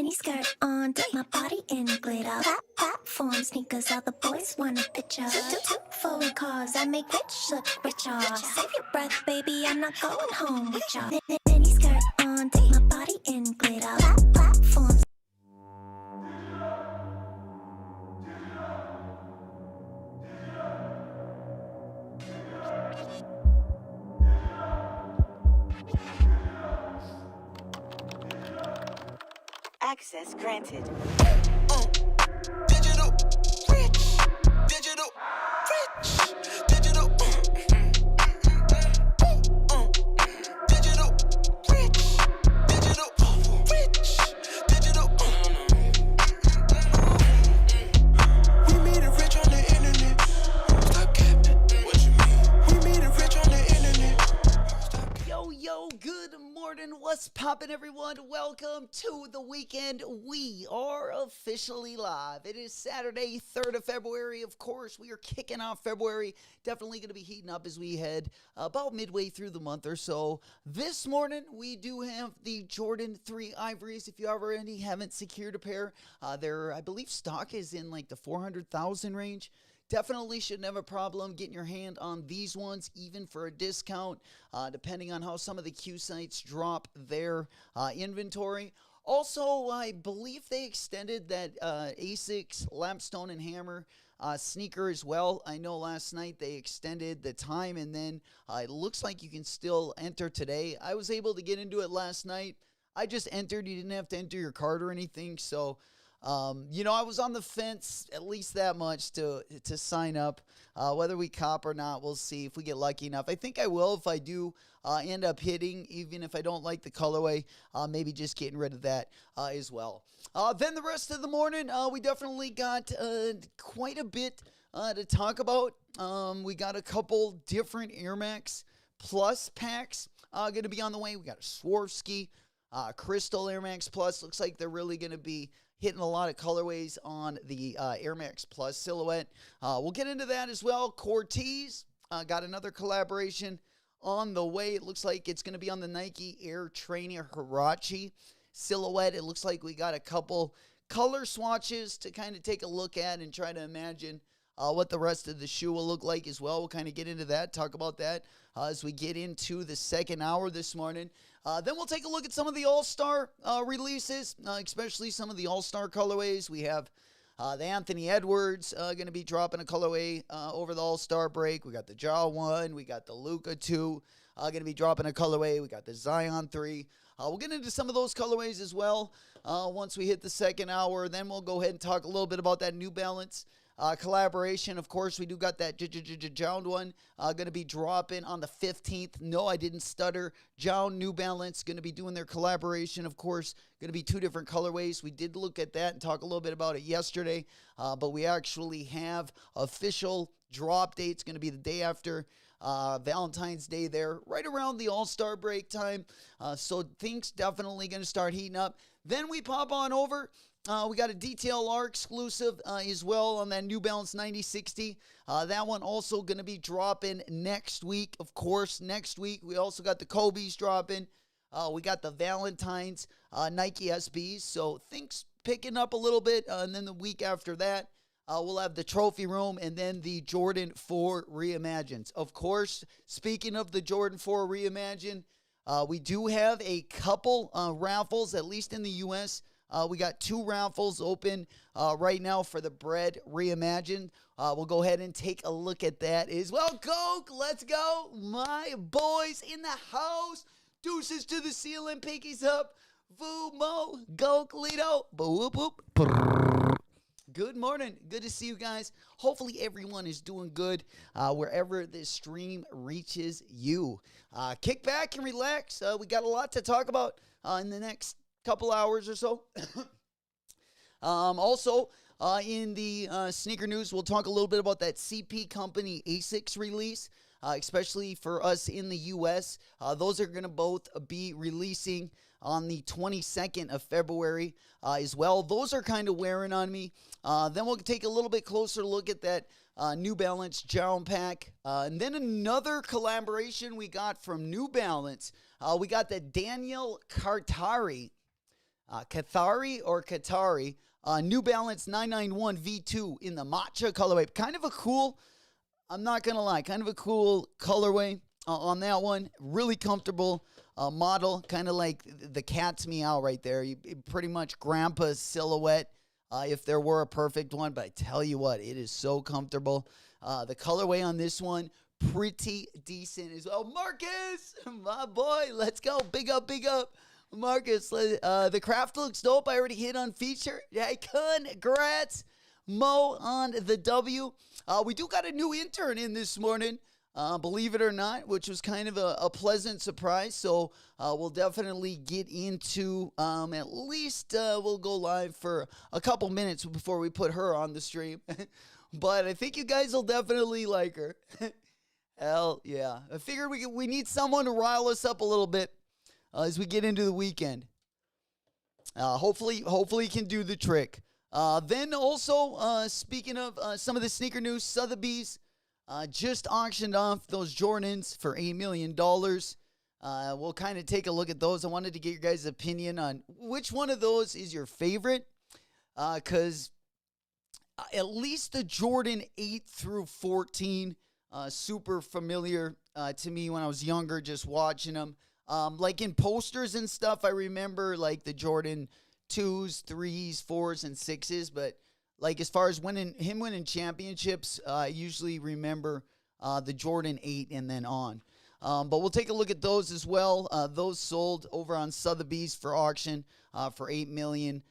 mini skirt on, dip my body in glitter. Platform sneakers, all the boys want a picture. Two foreign cars, I make rich look richer. Save your breath, baby, I'm not going home with ya. Mini skirt on, dip my body in glitter. Platform. Access granted. Digital rich, digital rich, digital digital rich, digital rich, digital. We made it rich on the internet. Stop capping. What you mean? We made it rich on the internet. Stop capping. Yo, good morning. What's poppin', everyone? Welcome to the weekend. We are officially live. It is Saturday, 3rd of February. Of course, we are kicking off February. Definitely going to be heating up as we head about midway through the month or so. This morning, we do have the Jordan 3 Ivories. If you already haven't secured a pair, I believe stock is in like the 400,000 range. Definitely shouldn't have a problem getting your hand on these ones, even for a discount, depending on how some of the Q sites drop their inventory. Also, I believe they extended that Asics Lapstone Hammer sneaker as well. I know last night they extended the time, and then it looks like you can still enter today. I was able to get into it last night. I just entered. You didn't have to enter your card or anything, so... I was on the fence at least that much to sign up. Whether we cop or not, we'll see if we get lucky enough. I think I will if I do end up hitting, even if I don't like the colorway, maybe just getting rid of that as well. Then the rest of the morning, we definitely got quite a bit to talk about. We got a couple different Air Max Plus packs going to be on the way. We got a Swarovski Crystal Air Max Plus. Looks like they're really going to be hitting a lot of colorways on the Air Max Plus silhouette. We'll get into that as well. Cortez got another collaboration on the way. It looks like it's going to be on the Nike Air Trainer Huarache silhouette. It looks like we got a couple color swatches to kind of take a look at and try to imagine what the rest of the shoe will look like as well. We'll kind of get into that, talk about that as we get into the second hour this morning. Then we'll take a look at some of the All-Star releases, especially some of the All-Star colorways. We have the Anthony Edwards going to be dropping a colorway over the All-Star break. We got the Ja 1. We got the Luka 2 going to be dropping a colorway. We got the Zion 3. We'll get into some of those colorways as well once we hit the second hour. Then we'll go ahead and talk a little bit about that New Balance collaboration. Of course, we do got that Jound one going to be dropping on the 15th. No, I didn't stutter. Jound, New Balance going to be doing their collaboration. Of course, going to be two different colorways. We did look at that and talk a little bit about it yesterday, but we actually have official drop dates. Going to be the day after Valentine's Day there, right around the All-Star break time. So things definitely going to start heating up. Then we pop on over. We got a Detail R exclusive as well on that New Balance 9060. That one also going to be dropping next week. Of course, next week we also got the Kobe's dropping. We got the Valentine's Nike SBs. So things picking up a little bit. And then the week after that, we'll have the Trophy Room and then the Jordan 4 Reimagines. Of course, speaking of the Jordan 4 Reimagine, we do have a couple raffles, at least in the U.S., we got two raffles open right now for the Bread Reimagined. We'll go ahead and take a look at that as well. Coke, let's go. My boys in the house. Deuces to the ceiling, pinkies up. Voo Mo, go Lido. Boop boop. Good morning. Good to see you guys. Hopefully everyone is doing good wherever this stream reaches you. Kick back and relax. We got a lot to talk about in the next couple hours or so. Also, in the sneaker news, we'll talk a little bit about that CP company Asics release, especially for us in the U.S. Those are going to both be releasing on the 22nd of February as well. Those are kind of wearing on me. Then we'll take a little bit closer look at that New Balance Jound pack. And then another collaboration we got from New Balance. We got the Daniel Cartari Cathari or Qatari. New Balance 991 V2 in the matcha colorway. Kind of a cool, I'm not going to lie, kind of a cool colorway on that one. Really comfortable model, kind of like the cat's meow right there. Pretty much grandpa's silhouette if there were a perfect one. But I tell you what, it is so comfortable. The colorway on this one, pretty decent as well. Marcus, my boy, let's go. Big up, big up. Marcus, the craft looks dope. I already hit on feature. Yeah, congrats, Mo, on the W. We do got a new intern in this morning, believe it or not, which was kind of a pleasant surprise. So we'll definitely get into, at least we'll go live for a couple minutes before we put her on the stream. But I think you guys will definitely like her. Hell yeah. I figured we need someone to rile us up a little bit as we get into the weekend. Hopefully can do the trick. Then also, speaking of some of the sneaker news, Sotheby's just auctioned off those Jordans for $8 million. We'll kind of take a look at those. I wanted to get your guys' opinion on which one of those is your favorite. Because at least the Jordan 8 through 14, super familiar to me when I was younger, just watching them. Like in posters and stuff, I remember like the Jordan 2s, 3s, 4s, and 6s. But like as far as winning championships, I usually remember the Jordan 8 and then on. But we'll take a look at those as well. Those sold over on Sotheby's for auction for $8 million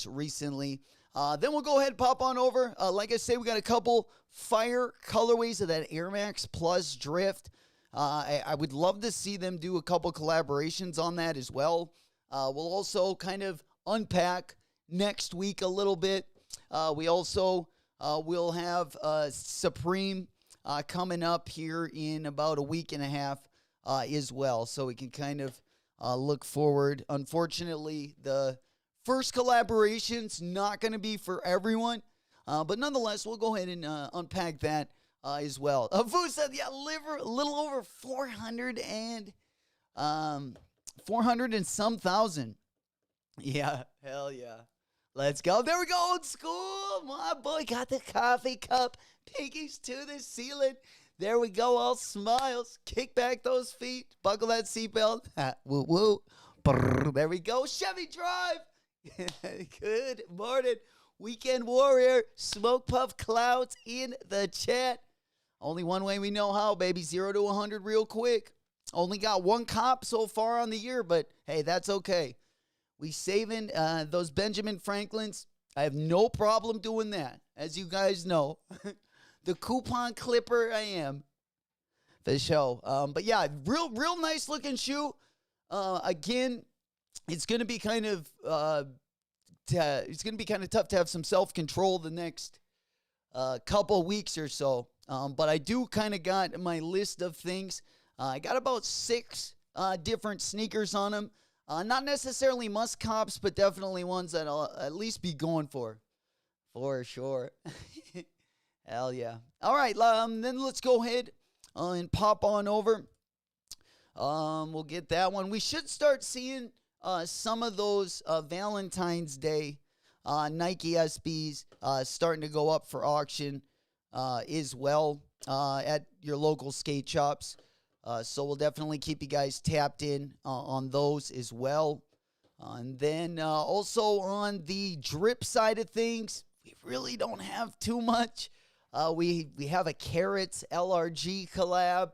recently. Then we'll go ahead and pop on over. Like I say, we got a couple fire colorways of that Air Max Plus Drift. I would love to see them do a couple collaborations on that as well. We'll also kind of unpack next week a little bit. We also will have Supreme coming up here in about a week and a half as well. So we can kind of look forward. Unfortunately, the first collaboration's not going to be for everyone. But nonetheless, we'll go ahead and unpack that as well. Vu said, yeah, a little over 400 and some thousand. Yeah, hell yeah. Let's go. There we go, old school. My boy got the coffee cup. Pinkies to the ceiling. There we go, all smiles. Kick back those feet. Buckle that seatbelt. Woo, woo. Brrr, there we go. Chevy Drive. Good morning. Weekend Warrior. Smoke Puff Clouds in the chat. Only one way we know how, baby. 0 to 100 real quick. Only got one cop so far on the year, but hey, that's okay. We saving those Benjamin Franklins. I have no problem doing that, as you guys know. The coupon clipper I am. For sure. But yeah, real nice looking shoe. Again, it's going to be kind of tough to have some self-control the next couple weeks or so. But I do kind of got my list of things. I got about 6 different sneakers on them. Not necessarily must cops, but definitely ones that I'll at least be going for. For sure. Hell yeah. All right, then let's go ahead and pop on over. We'll get that one. We should start seeing some of those Valentine's Day Nike SBs starting to go up for auction as well at your local skate shops. So we'll definitely keep you guys tapped in on those as well. And then also on the drip side of things, we really don't have too much. We have a Carrots LRG collab.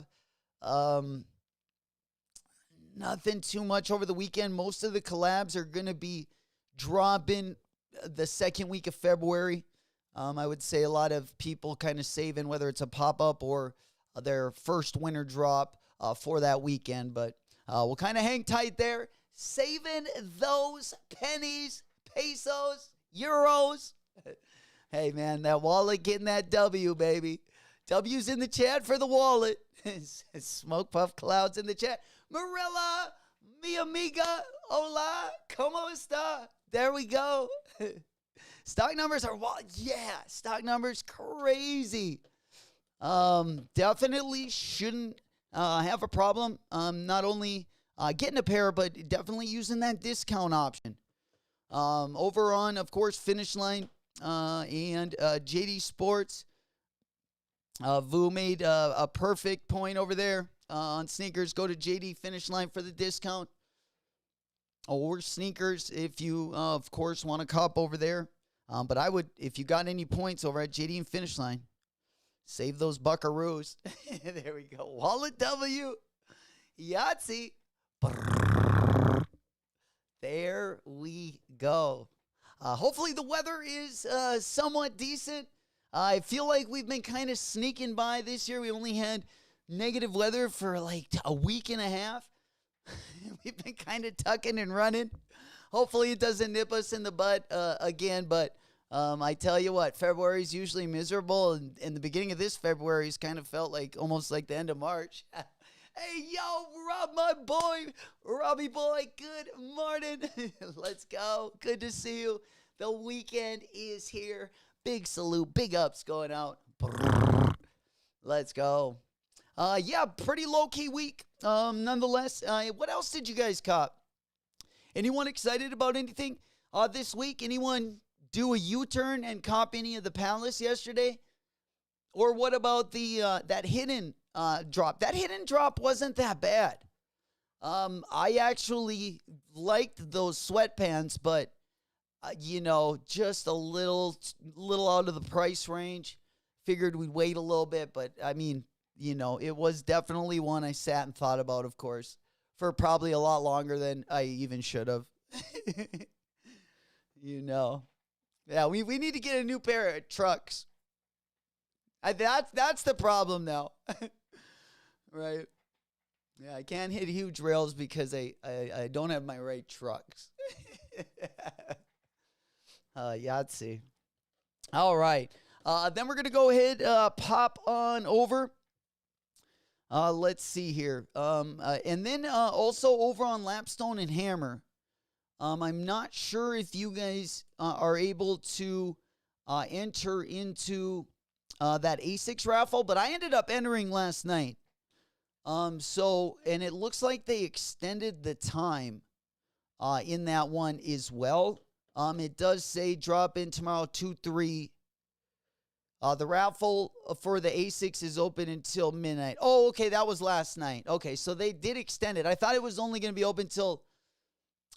Nothing too much over the weekend. Most of the collabs are going to be dropping the second week of February. I would say a lot of people kind of saving whether it's a pop-up or their first winter drop for that weekend. But we'll kind of hang tight there. Saving those pennies, pesos, euros. Hey, man, that wallet getting that W, baby. W's in the chat for the wallet. Smoke Puff Clouds in the chat. Marilla, mi amiga, hola, como esta? There we go. Stock numbers are, stock numbers crazy. Definitely shouldn't have a problem. Not only getting a pair, but definitely using that discount option. Over on, of course, Finish Line and JD Sports. Vu made a perfect point over there on sneakers. Go to JD Finish Line for the discount. Or sneakers if you, of course, want a cup over there. But I would, if you got any points over at JD and Finish Line, save those buckaroos. There we go. Wallet W. Yahtzee. There we go. Hopefully the weather is somewhat decent. I feel like we've been kind of sneaking by this year. We only had negative weather for like a week and a half. We've been kind of tucking and running. Hopefully it doesn't nip us in the butt again. But I tell you what, February is usually miserable. And the beginning of this February has kind of felt like almost like the end of March. Hey, yo, Robbie boy, good morning. Let's go. Good to see you. The weekend is here. Big salute, big ups going out. Let's go. Yeah, pretty low-key week. Nonetheless, what else did you guys cop? Anyone excited about anything this week? Anyone do a U-turn and cop any of the Palace yesterday? Or what about the that hidden drop? That hidden drop wasn't that bad. I actually liked those sweatpants, but just a little out of the price range. Figured we'd wait a little bit, but I mean, it was definitely one I sat and thought about, of course, for probably a lot longer than I even should have. Yeah, we need to get a new pair of trucks. That's the problem now. Right? Yeah, I can't hit huge rails because I don't have my right trucks. Yahtzee. All right. Then we're going to go ahead, pop on over. Let's see here. And then also over on Lapstone Hammer. I'm not sure if you guys are able to enter into that Asics raffle, but I ended up entering last night. And it looks like they extended the time in that one as well. It does say drop in tomorrow 2-3. The raffle for the Asics is open until midnight. Oh, okay, that was last night. Okay, so they did extend it. I thought it was only going to be open till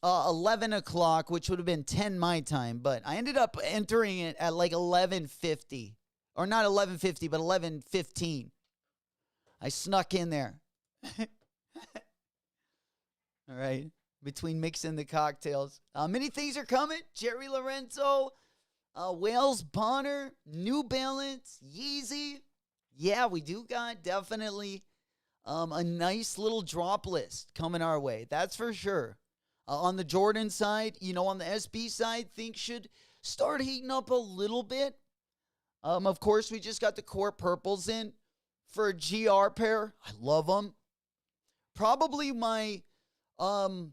11 o'clock, which would have been 10 my time. But I ended up entering it at like 11:50. Or not 11:50, but 11:15. I snuck in there. All right. Between mixing the cocktails. Many things are coming. Jerry Lorenzo, Wales Bonner, New Balance, Yeezy. Yeah, we do got definitely a nice little drop list coming our way. That's for sure. On the Jordan side, on the SB side, things should start heating up a little bit. Of course, we just got the court purples in for a GR pair. I love them. Probably my, the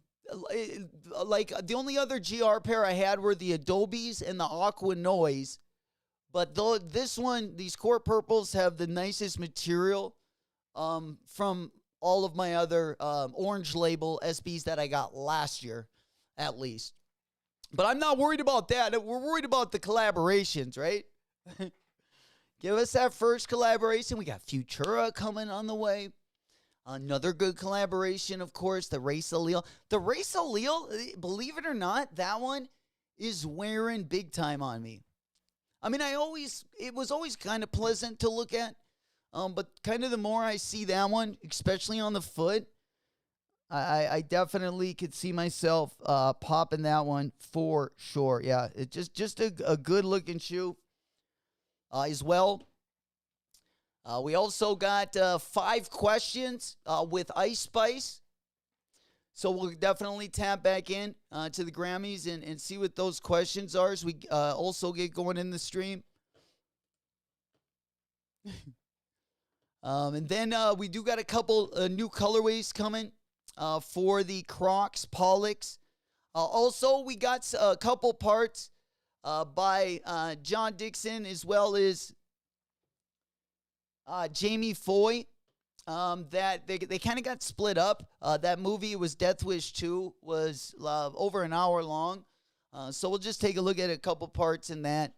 only other GR pair I had were the Adobes and the Aqua Noise. But these court purples have the nicest material from all of my other orange label SBs that I got last year, at least. But I'm not worried about that. We're worried about the collaborations, right? Give us that first collaboration. We got Futura coming on the way. Another good collaboration, of course, the Race Allele. The Race Allele, believe it or not, that one is wearing big time on me. I mean, it was always kind of pleasant to look at. But kind of the more I see that one, especially on the foot, I definitely could see myself popping that one for sure. Yeah, it's just a good looking shoe as well. We also got 5 questions with Ice Spice. So we'll definitely tap back in to the Grammys and see what those questions are as we also get going in the stream. And then we do got a couple new colorways coming for the Crocs Pollux. Also, we got a couple parts by John Dixon as well as Jamie Foy that they kind of got split up. That movie was Death Wish 2, was over an hour long. So we'll just take a look at a couple parts in that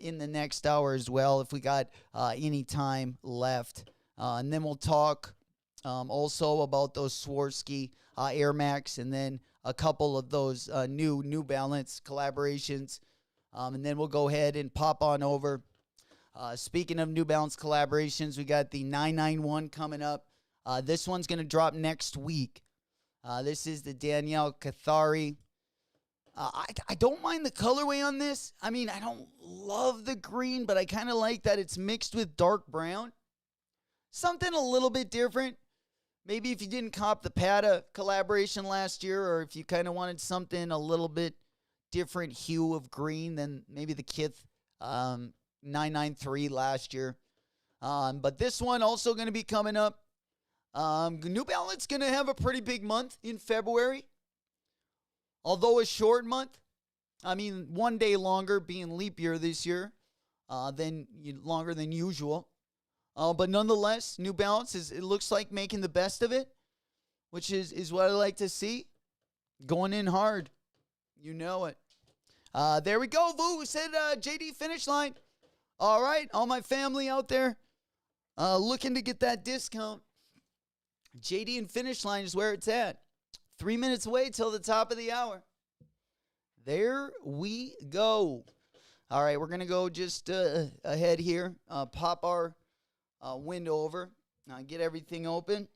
in the next hour as well, if we got any time left. And then we'll talk also about those Swarovski Air Max, and then a couple of those New Balance collaborations. And then we'll go ahead and pop on over. Speaking of New Balance collaborations, we got the 991 coming up. This one's going to drop next week. This is the Danielle Cathari. I don't mind the colorway on this. I mean, I don't love the green, but I kind of like that it's mixed with dark brown. Something a little bit different. Maybe if you didn't cop the Pata collaboration last year, or if you kind of wanted something a little bit different hue of green than maybe the Kith 993 last year. But this one also going to be coming up. New Balance going to have a pretty big month in February. Although a short month. I mean, 1 day longer, being leap year this year, longer than usual. But nonetheless, New Balance it looks like making the best of it, which is what I like to see. Going in hard. You know it. There we go. Vu said JD finish line. All right, all my family out there looking to get that discount. JD and finish line is where it's at. 3 minutes away till the top of the hour. There we go. All right, we're going to go just ahead here. Pop our window over. Get everything open.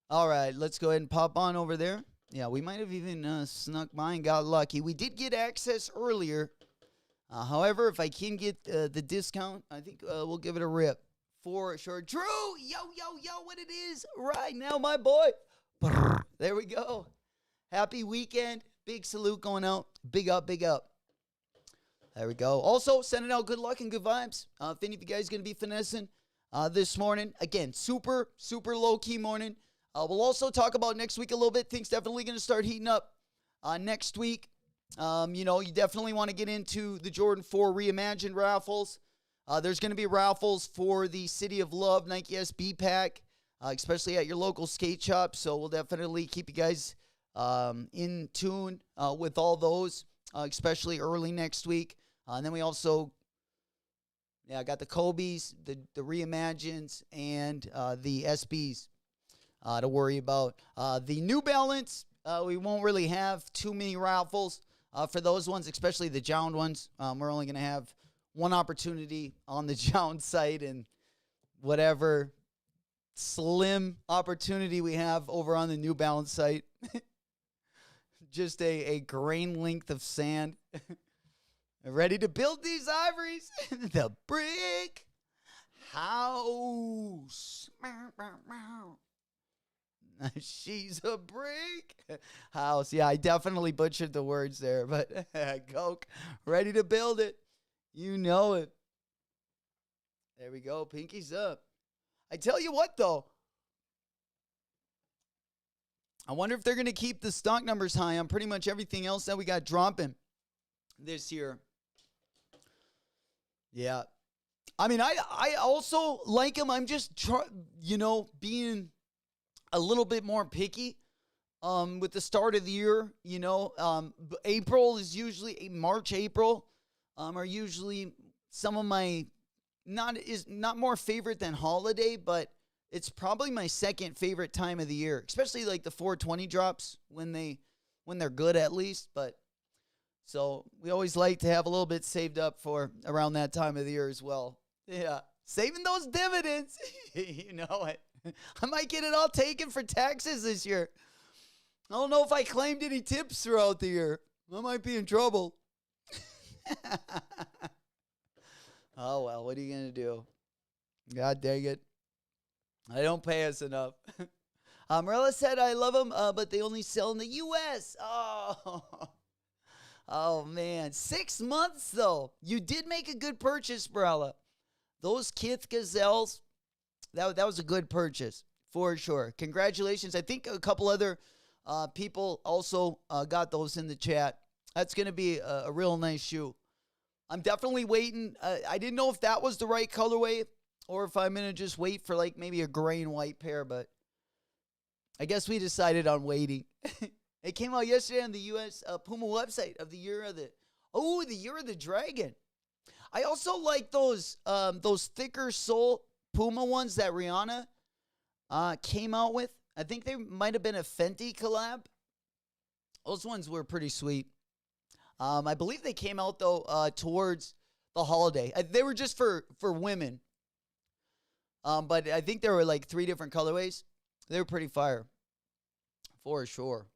All right, let's go ahead and pop on over there. Yeah, we might have even snuck by and got lucky. We did get access earlier. However, if I can get the discount, I think we'll give it a rip. For sure. Drew, yo, what it is right now, my boy. There we go. Happy weekend. Big salute going out. Big up. There we go. Also, sending out good luck and good vibes. If any of you guys going to be finessing this morning. Again, super low-key morning. We'll also talk about next week a little bit. Things definitely going to start heating up next week. You definitely want to get into the Jordan 4 Reimagined raffles. There's going to be raffles for the City of Love Nike SB pack, especially at your local skate shop. So we'll definitely keep you guys in tune with all those, especially early next week. And then we also, got the Kobe's, the Reimagines, and the SBs to worry about. The New Balance, we won't really have too many raffles for those ones, especially the Jound ones. We're only going to have one opportunity on the Jound site, and whatever slim opportunity we have over on the New Balance site. Just a grain length of sand. Ready to build these ivories. The brick house. She's a brick house. Yeah, I definitely butchered the words there, but Coke, ready to build it. You know it. There we go. Pinky's up. I tell you what, though. I wonder if they're going to keep the stock numbers high on pretty much everything else that we got dropping this year. Yeah. I mean, I also like them. I'm just, being a little bit more picky with the start of the year. April is usually, March, April. Are usually some of my not more favorite than holiday, but it's probably my second favorite time of the year, especially like the 420 drops when they're good at least. But so we always like to have a little bit saved up for around that time of the year as well. Yeah, saving those dividends. You know it. I might get it all taken for taxes this year. I don't know if I claimed any tips throughout the year. I might be in trouble. Oh, well, what are you going to do? God dang it. They don't pay us enough. Marilla said, I love them, but they only sell in the U.S. Oh, man. 6 months, though. You did make a good purchase, Marilla. Those Kith Gazelles, that was a good purchase, for sure. Congratulations. I think a couple other people also got those in the chat. That's going to be a real nice shoe. I'm definitely waiting. I didn't know if that was the right colorway or if I'm going to just wait for like maybe a gray and white pair, but I guess we decided on waiting. It came out yesterday on the U.S. Puma website of the year of the year of the dragon. I also like those thicker sole Puma ones that Rihanna came out with. I think they might have been a Fenty collab. Those ones were pretty sweet. I believe they came out though towards the holiday. They were just for women. But I think there were like 3 different colorways. They were pretty fire. For sure.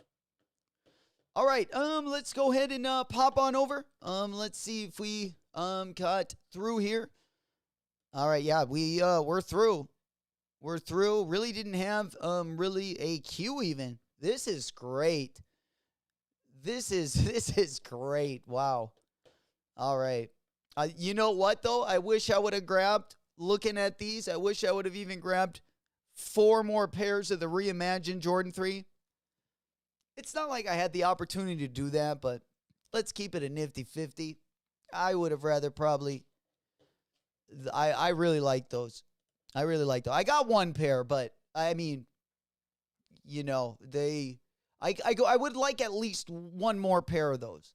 All right, let's go ahead and pop on over. Let's see if we got through here. All right, yeah, we're through. We're through. Really didn't have really a queue even. This is great. This is great. Wow. All right. You know what though? I wish I would have grabbed. Looking at these, I wish I would have even grabbed 4 more pairs of the reimagined Jordan 3. It's not like I had the opportunity to do that, but let's keep it a nifty 50. I would have rather probably. I really like those. I really like those. I got 1 pair, but I mean, you know, I would like at least 1 more pair of those.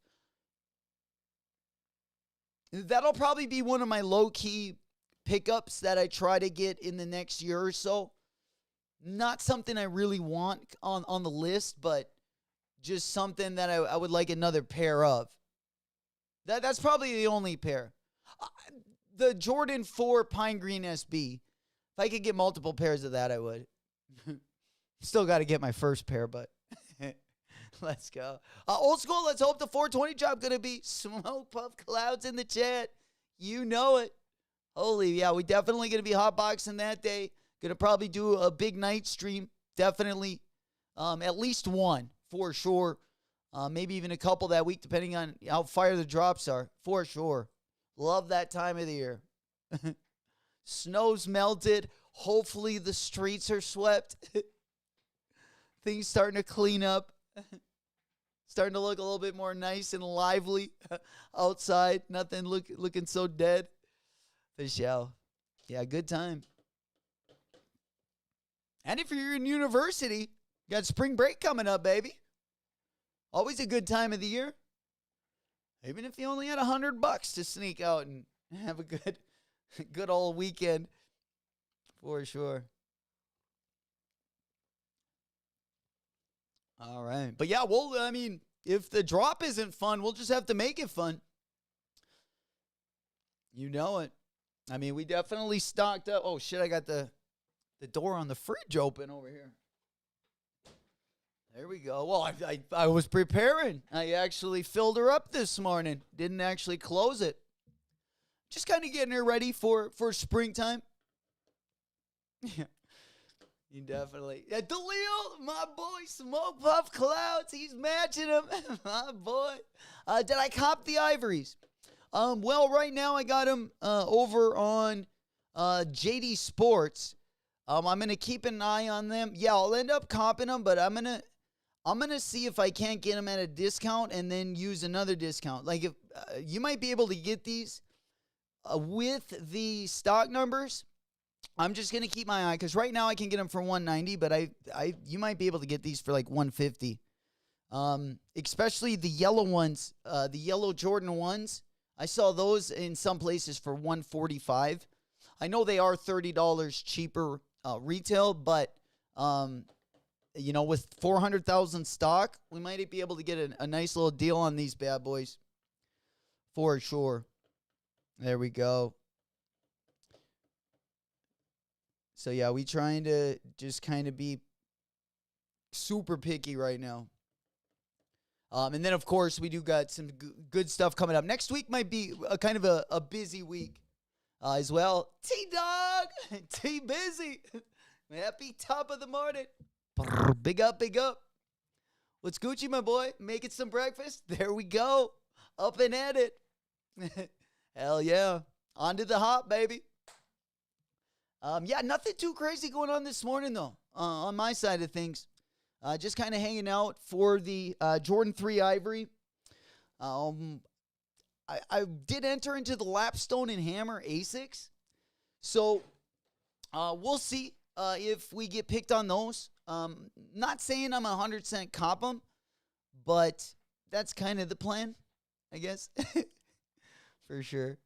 That'll probably be one of my low-key pickups that I try to get in the next year or so. Not something I really want on the list, but just something that I would like another pair of. That's probably the only pair. The Jordan 4 Pine Green SB. If I could get multiple pairs of that, I would. Still got to get my first pair, but let's go. Old school, let's hope the 420 job going to be Smoke Puff Clouds in the chat. You know it. Holy, yeah, we definitely going to be hotboxing that day. Going to probably do a big night stream. Definitely. At least 1, for sure. Maybe even a couple that week, depending on how fire the drops are. For sure. Love that time of the year. Snow's melted. Hopefully the streets are swept. Things starting to clean up. Starting to look a little bit more nice and lively outside. Nothing looking so dead. For sure. Yeah, good time. And if you're in university, you got spring break coming up, baby. Always a good time of the year. Even if you only had $100 to sneak out and have a good old weekend. For sure. All right. But yeah, I mean, if the drop isn't fun, we'll just have to make it fun. You know it. I mean, we definitely stocked up. Oh, shit, I got the door on the fridge open over here. There we go. Well, I was preparing. I actually filled her up this morning. Didn't actually close it. Just kind of getting her ready for springtime. Yeah. You definitely. Yeah, Dalil, my boy, Smoke Puff Clouds. He's matching them. My boy. Did I cop the ivories? Well, right now I got them over on JD Sports. I'm going to keep an eye on them. Yeah, I'll end up copping them, but I'm going to see if I can't get them at a discount and then use another discount. Like, if you might be able to get these with the stock numbers. I'm just going to keep my eye, because right now I can get them for $190, but you might be able to get these for like $150. Especially the yellow ones, the yellow Jordan 1s. I saw those in some places for $145. I know they are $30 cheaper retail, but you know, with 400,000 stock, we might be able to get a nice little deal on these bad boys. For sure. There we go. So, yeah, we trying to just kind of be super picky right now. And then, of course, we do got some good stuff coming up. Next week might be a kind of a busy week as well. T-Dog! T-Busy! Happy top of the morning. Big up, big up. What's Gucci, my boy? Making some breakfast? There we go. Up and at it. Hell yeah. On to the hop, baby. Yeah, nothing too crazy going on this morning, though, on my side of things. Just kind of hanging out for the Jordan 3 Ivory. I did enter into the Lapstone Hammer Asics. So, we'll see if we get picked on those. Not saying I'm 100% cop them, but that's kind of the plan, I guess. For sure.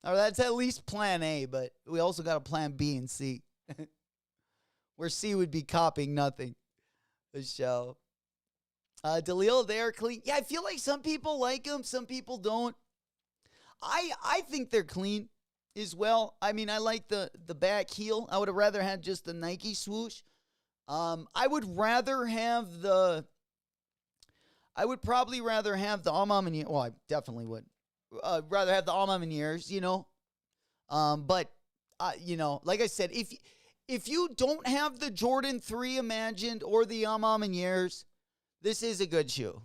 Or that's at least plan A, but we also got a plan B and C. Where C would be copying nothing. The show. Dalil, they are clean. Yeah, I feel like some people like them, some people don't. I think they're clean as well. I mean, I like the back heel. I would have rather had just the Nike swoosh. I would probably rather have the Almamanier. Well, I definitely would. Rather have the Almamaniers, you know. But you know, like I said, if you don't have the Jordan 3 Imagined or the Almamaniers, this is a good shoe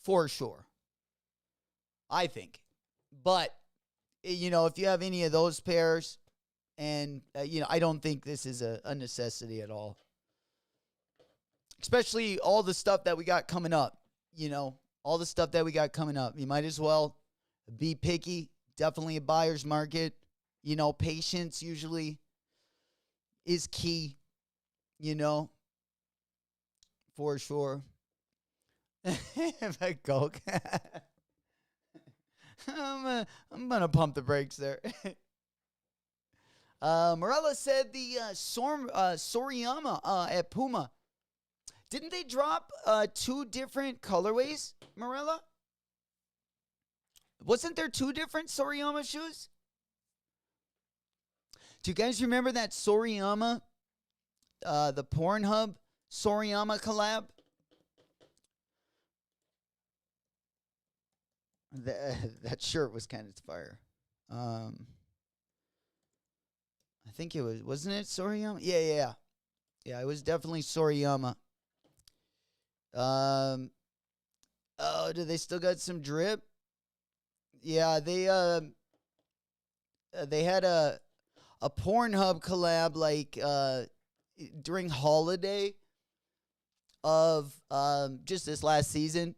for sure. I think. But you know, if you have any of those pairs, and you know, I don't think this is a necessity at all. Especially all the stuff that we got coming up. You know, all the stuff that we got coming up. You might as well be picky. Definitely a buyer's market. You know, patience usually is key. You know, for sure. If I Coke. I'm gonna pump the brakes there. Morella said the Soriyama at Puma. Didn't they drop 2 different colorways, Morella? Wasn't there 2 different Soriyama shoes? Do you guys remember that Soriyama, the Pornhub Soriyama collab? That shirt was kind of fire. I think it wasn't it Soriyama? Yeah. Yeah, it was definitely Soriyama. Oh, do they still got some drip? Yeah, they had a Pornhub collab like during holiday of just this last season.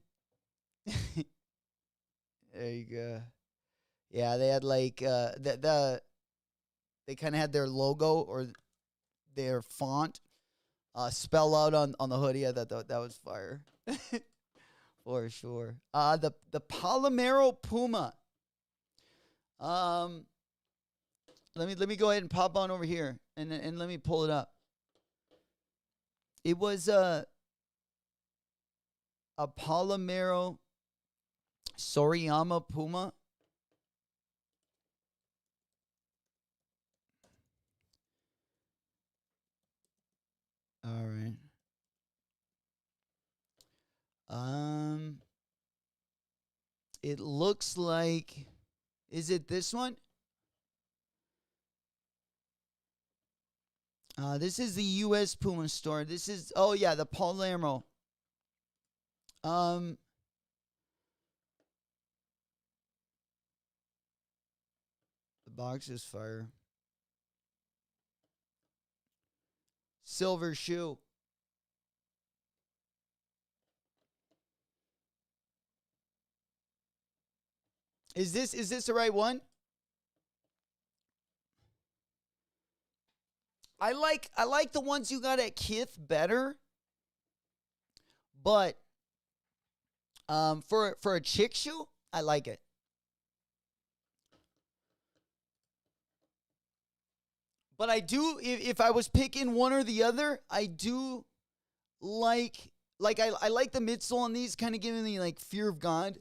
There you go. Yeah, they had like they kind of had their logo or their font spell out on the hoodie. I thought that was fire. For sure. The Palomero Puma. Let me go ahead and pop on over here and let me pull it up. It was a Palomero Soriyama Puma. All right. It looks like, is it this one? This is the U.S. Puma store. This is, oh yeah, the Palermo. The box is fire. Silver shoe. Is this the right one? I like the ones you got at Kith better. But for a chick shoe, I like it. But I do, if I was picking one or the other, I do like I like the midsole on these, kind of giving me like Fear of God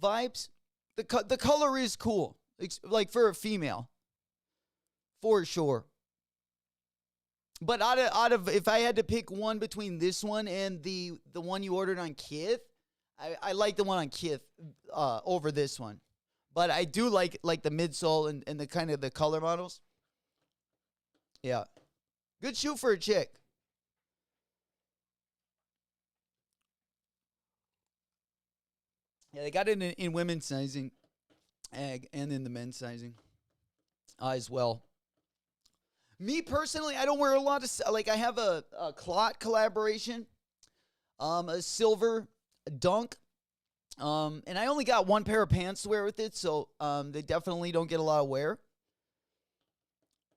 vibes. The color is cool, like for a female, for sure. But out of if I had to pick one between this one and the one you ordered on Kith, I like the one on Kith over this one. But I do like the midsole and the kind of the color models. Yeah. Good shoe for a chick. Yeah, they got it in women's sizing and in the men's sizing as well. Me personally, I don't wear a lot of, like I have a clot collaboration, a silver dunk, and I only got one pair of pants to wear with it, so they definitely don't get a lot of wear.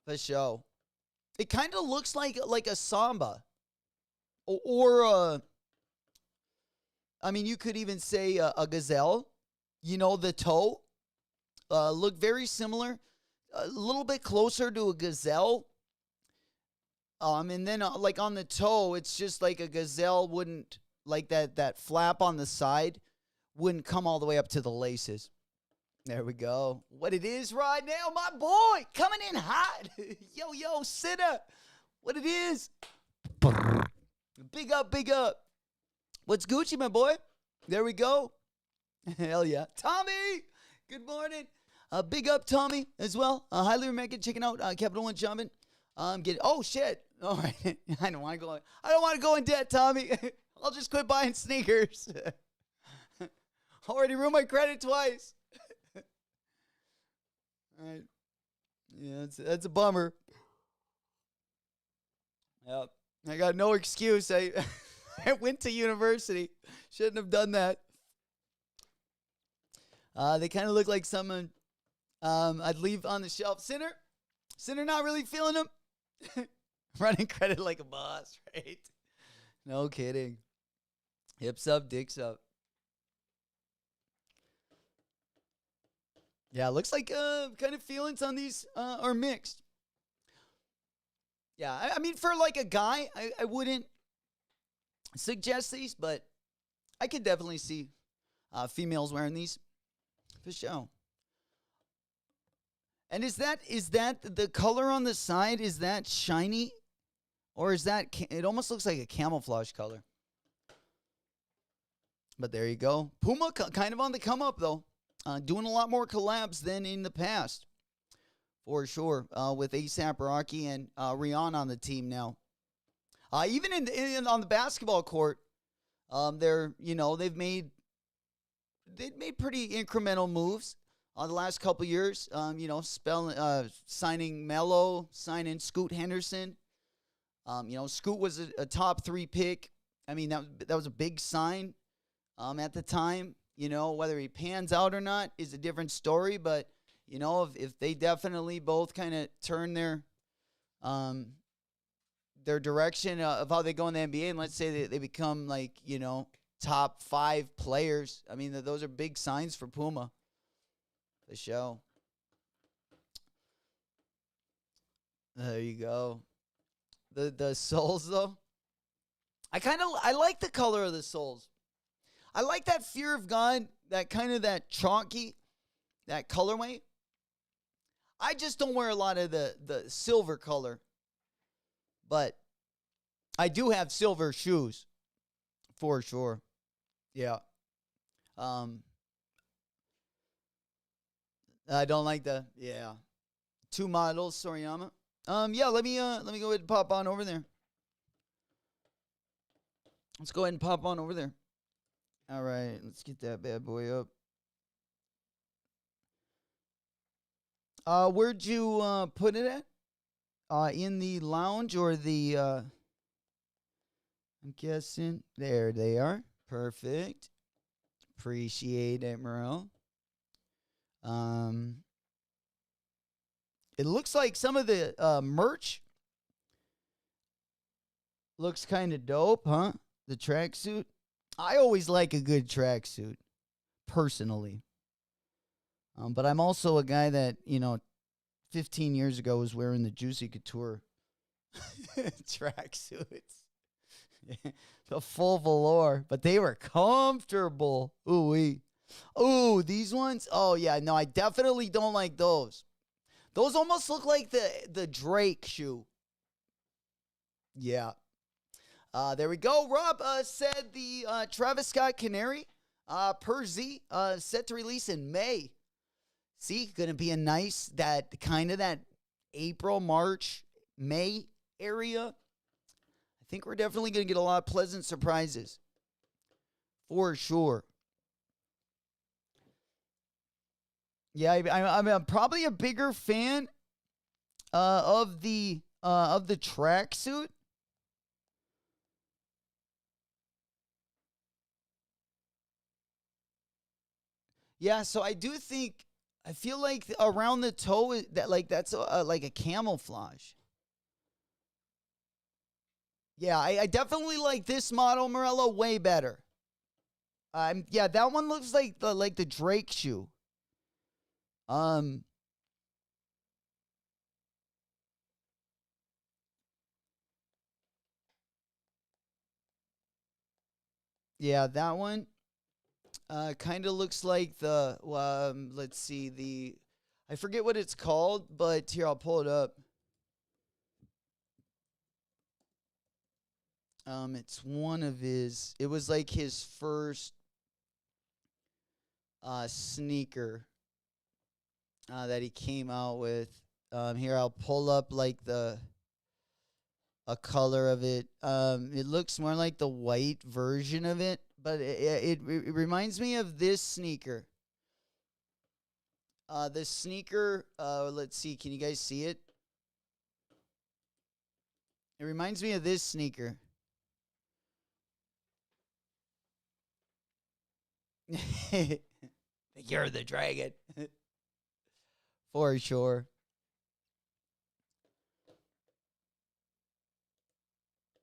For sure. It kind of looks like a samba, or I mean, you could even say a gazelle. You know, the toe look very similar, a little bit closer to a gazelle. And then like on the toe, it's just like a gazelle wouldn't, like that flap on the side wouldn't come all the way up to the laces. There we go. What it is right now, my boy, coming in hot. Yo, Sinner. What it is. Big up, big up. What's Gucci, my boy? There we go. Hell yeah. Tommy, good morning. Big up, Tommy, as well. Highly recommend checking out Capital One Jumping. Oh, shit. All right. I don't want to go in debt, Tommy. I'll just quit buying sneakers. Already ruined my credit twice. All right. Yeah, that's a bummer. Yep. I got no excuse. I went to university. Shouldn't have done that. They kind of look like someone I'd leave on the shelf. Sinner not really feeling them. Running credit like a boss, right? No kidding. Hips up, dicks up. Yeah, looks like kind of feelings on these are mixed. Yeah, I mean, for like a guy, I wouldn't suggest these, but I could definitely see females wearing these for sure. And is that the color on the side? Is that shiny, or is that? It almost looks like a camouflage color. But there you go. Puma kind of on the come up though. Doing a lot more collabs than in the past, for sure. With A$AP Rocky and Rihanna on the team now. Even on the basketball court, they've made pretty incremental moves the last couple years. Signing Melo, signing Scoot Henderson. Scoot was a top 3 pick. I mean, that was a big sign at the time. Whether he pans out or not is a different story. But, if they definitely both kind of turn their direction of how they go in the NBA, and let's say they become like, top 5 players. I mean, those are big signs for Puma. The show. There you go. The soles, though. I like the color of the soles. I like that Fear of God, that kind of that chalky, that colorway. I just don't wear a lot of the silver color. But I do have silver shoes, for sure. Yeah. I don't like the 2 models, Soriyama. Yeah, let me go ahead and pop on over there. Let's go ahead and pop on over there. All right, let's get that bad boy up. Where'd you put it at? In the lounge or the I'm guessing. There they are. Perfect. Appreciate it, Morel. It looks like some of the merch looks kind of dope, huh? The tracksuit. I always like a good tracksuit, personally. But I'm also a guy that, 15 years ago was wearing the Juicy Couture tracksuits. The full velour, but they were comfortable. Ooh-wee. Ooh, these ones? Oh, yeah, no, I definitely don't like those. Those almost look like the Drake shoe. Yeah. There we go. Rob said the Travis Scott Canary, per Z, set to release in May. See, going to be a nice, that April, March, May area. I think we're definitely going to get a lot of pleasant surprises. For sure. Yeah, I'm probably a bigger fan of the tracksuit. Yeah, so I feel like around the toe that's like a camouflage. Yeah, I definitely like this model, Morello, way better. Yeah, that one looks like the Drake shoe. Yeah, that one kind of looks like the let's see, I forget what it's called, but here I'll pull it up. It's one of his. It was like his first sneaker that he came out with. Here I'll pull up like a color of it. It looks more like the white version of it, but it reminds me of this sneaker. The sneaker, let's see, can you guys see it? It reminds me of this sneaker. You're the dragon. For sure.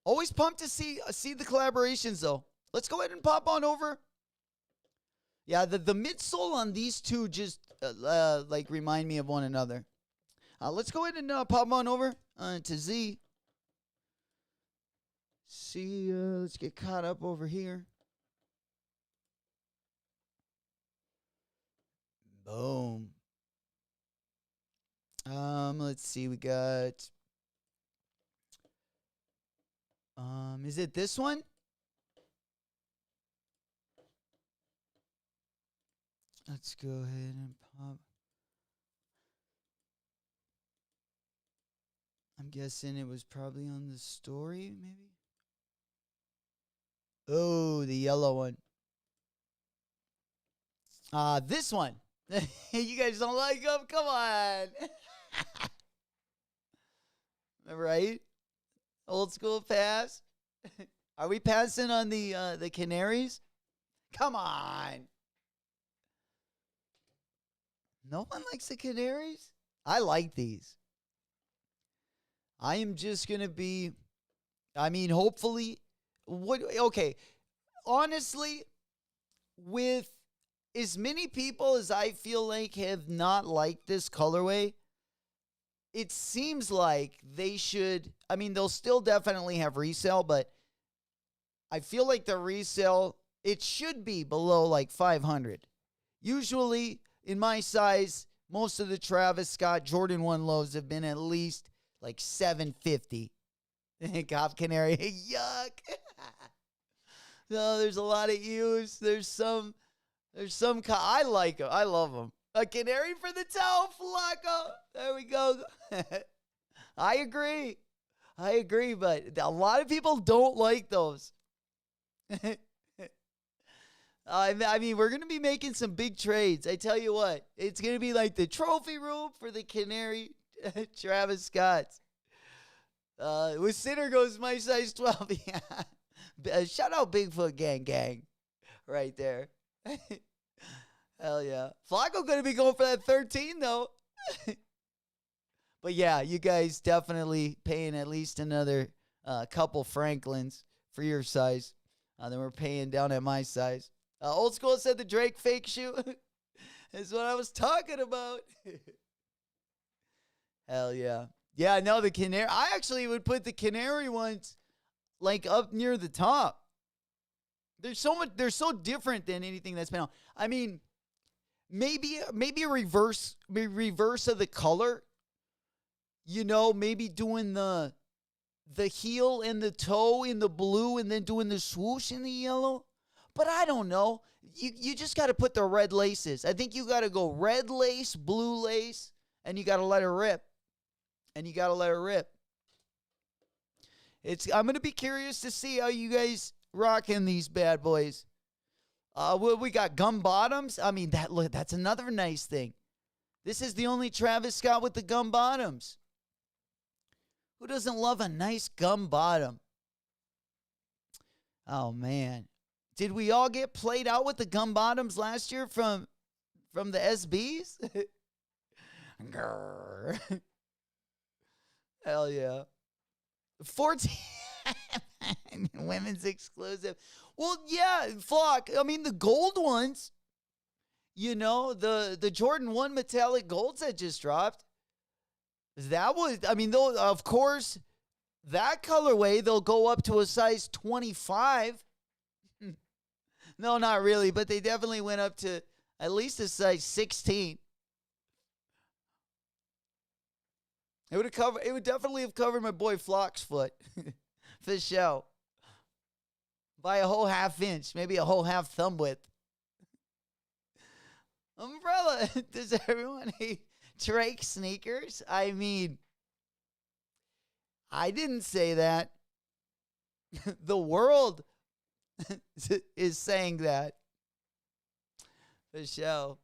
Always pumped to see the collaborations, though. Let's go ahead and pop on over. Yeah, the midsole on these two just like remind me of one another. Let's go ahead and pop on over to Z. See, let's get caught up over here. Boom. Let's see, we got is it this one? Let's go ahead and pop. I'm guessing it was probably on the story, maybe. Oh, the yellow one. This one. You guys don't like them? Come on. Right? Old school pass. Are we passing on the Canaries? Come on. No one likes the Canaries? I like these. I am just going to be, hopefully, okay, honestly, with as many people as I feel like have not liked this colorway, it seems like they should, they'll still definitely have resale, but I feel like the resale, it should be below like 500. Usually, in my size, most of the Travis Scott Jordan 1 lows have been at least like 750. Cop Canary, yuck. No, there's a lot of use. There's some, I like them. I love them. A canary for the toe, Flacco. There we go. I agree, but a lot of people don't like those. We're going to be making some big trades. I tell you what, it's going to be like the trophy room for the Canary Travis Scott's. With Sinner goes my size 12. Yeah. Shout out Bigfoot Gang right there. Hell yeah. Flacco going to be going for that 13, though. But yeah, you guys definitely paying at least another couple Franklins for your size. Then we're paying down at my size. Old School said the Drake fake shoe is what I was talking about. Hell yeah. Yeah, no, the Canary. I actually would put the Canary ones like up near the top. They're so different than anything that's been on. Maybe a reverse of the color. You know, maybe doing the heel and the toe in the blue and then doing the swoosh in the yellow. But I don't know. You just got to put the red laces. I think you got to go red lace, blue lace, and you got to let her rip. I'm going to be curious to see how you guys rocking these bad boys. We got gum bottoms. That's another nice thing. This is the only Travis Scott with the gum bottoms. Who doesn't love a nice gum bottom? Oh, man. Did we all get played out with the gum bottoms last year from the SBs? Grrr. Hell yeah. 14. Women's exclusive. Well, yeah, Flock. I mean, the gold ones, the Jordan 1 metallic golds that just dropped. That was, I mean, though, of course, that colorway, they'll go up to a size 25. No, not really, but they definitely went up to at least a size 16. It would definitely have covered my boy Flock's foot. For sure. By a whole half inch, maybe a whole half thumb width. Umbrella, does everyone hate Drake sneakers? I mean, I didn't say that. The world is saying that. For sure.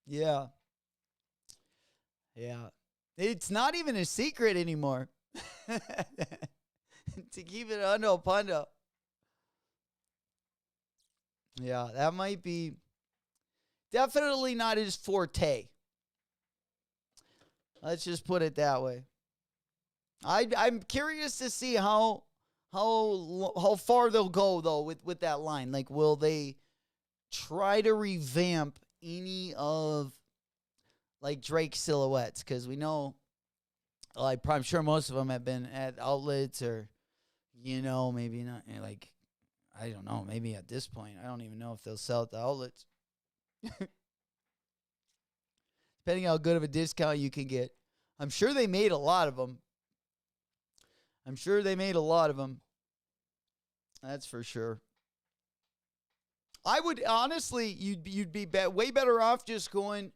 Yeah. Yeah. It's not even a secret anymore. To keep it under pundo. Yeah, that might be definitely not his forte. Let's just put it that way. I'm curious to see how far they'll go though with that line. Like, will they try to revamp any of like Drake's silhouettes? Because we know, like, I'm sure most of them have been at outlets or, maybe not. Like, I don't know. Maybe at this point, I don't even know if they'll sell at the outlets. Depending how good of a discount you can get. I'm sure they made a lot of them. That's for sure. I would honestly, you'd be way better off just going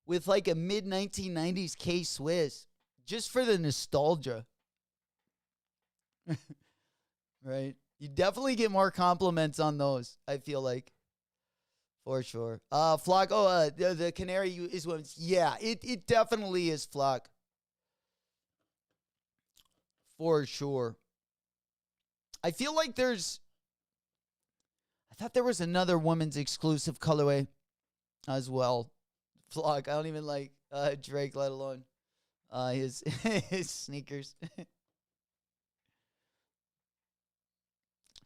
with like a mid 1990s K-Swiss, just for the nostalgia. Right? You definitely get more compliments on those, I feel like. For sure. Flock, the canary is women's. Yeah, it definitely is, Flock. For sure. I feel like I thought there was another women's exclusive colorway as well. Flock, I don't even like Drake, let alone his his sneakers.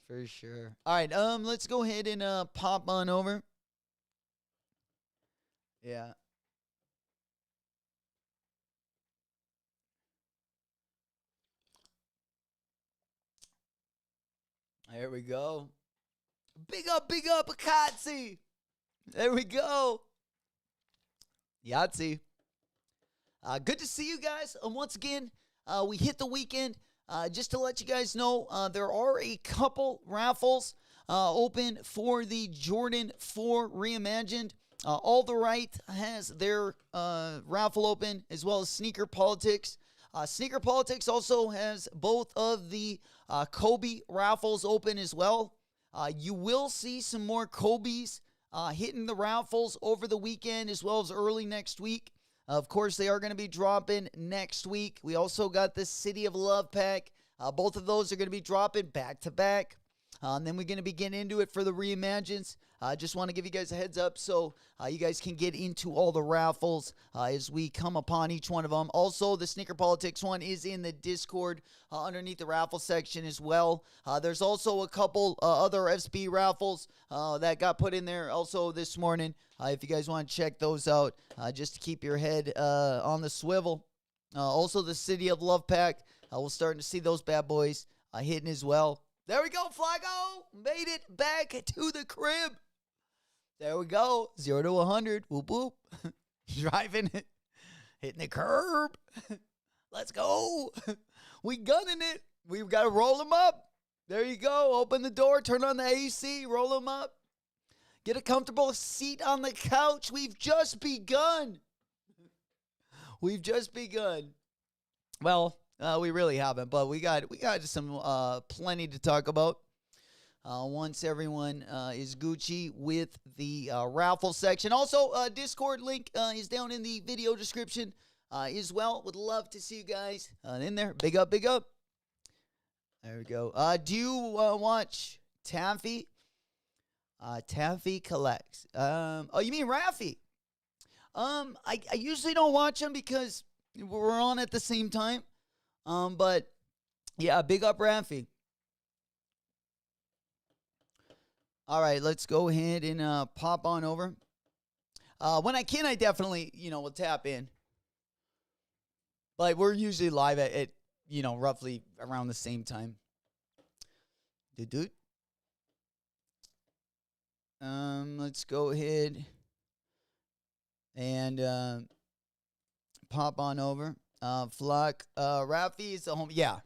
For sure. All right, let's go ahead and pop on over. Yeah. There we go. Big up, Akatsi. There we go. Yahtzee. Good to see you guys. Once again, we hit the weekend. Just to let you guys know, there are a couple raffles open for the Jordan 4 Reimagined. All the Right has their raffle open, as well as Sneaker Politics. Sneaker Politics also has both of the Kobe raffles open as well. You will see some more Kobe's hitting the raffles over the weekend as well as early next week. Of course, they are going to be dropping next week. We also got the City of Love pack. Both of those are going to be dropping back to back. And then we're going to be getting into it for the Reimagines. Just want to give you guys a heads up so you guys can get into all the raffles as we come upon each one of them. Also, the Sneaker Politics one is in the Discord underneath the raffle section as well. There's also a couple other FSB raffles that got put in there also this morning. If you guys want to check those out, just to keep your head on the swivel. Also, the City of Love pack. We're starting to see those bad boys hitting as well. There we go, Flago. Made it back to the crib. There we go. 0 to 100. Whoop, whoop. Driving it. Hitting the curb. Let's go. We gunning it. We've got to roll them up. There you go. Open the door. Turn on the AC. Roll them up. Get a comfortable seat on the couch. We've just begun. We've just begun. Well, we really haven't, but we got some plenty to talk about. Once everyone is Gucci with the raffle section. Also, Discord link is down in the video description as well. Would love to see you guys in there. Big up, big up. There we go. Do you watch Taffy? Taffy collects. Oh, you mean Raffy? I usually don't watch them because we're on at the same time. But yeah, big up Raffy. All right, let's go ahead and pop on over. When I can, I definitely, will tap in. But we're usually live at roughly around the same time. Dude. Let's go ahead and pop on over. Flock. Raffy is the home. Yeah.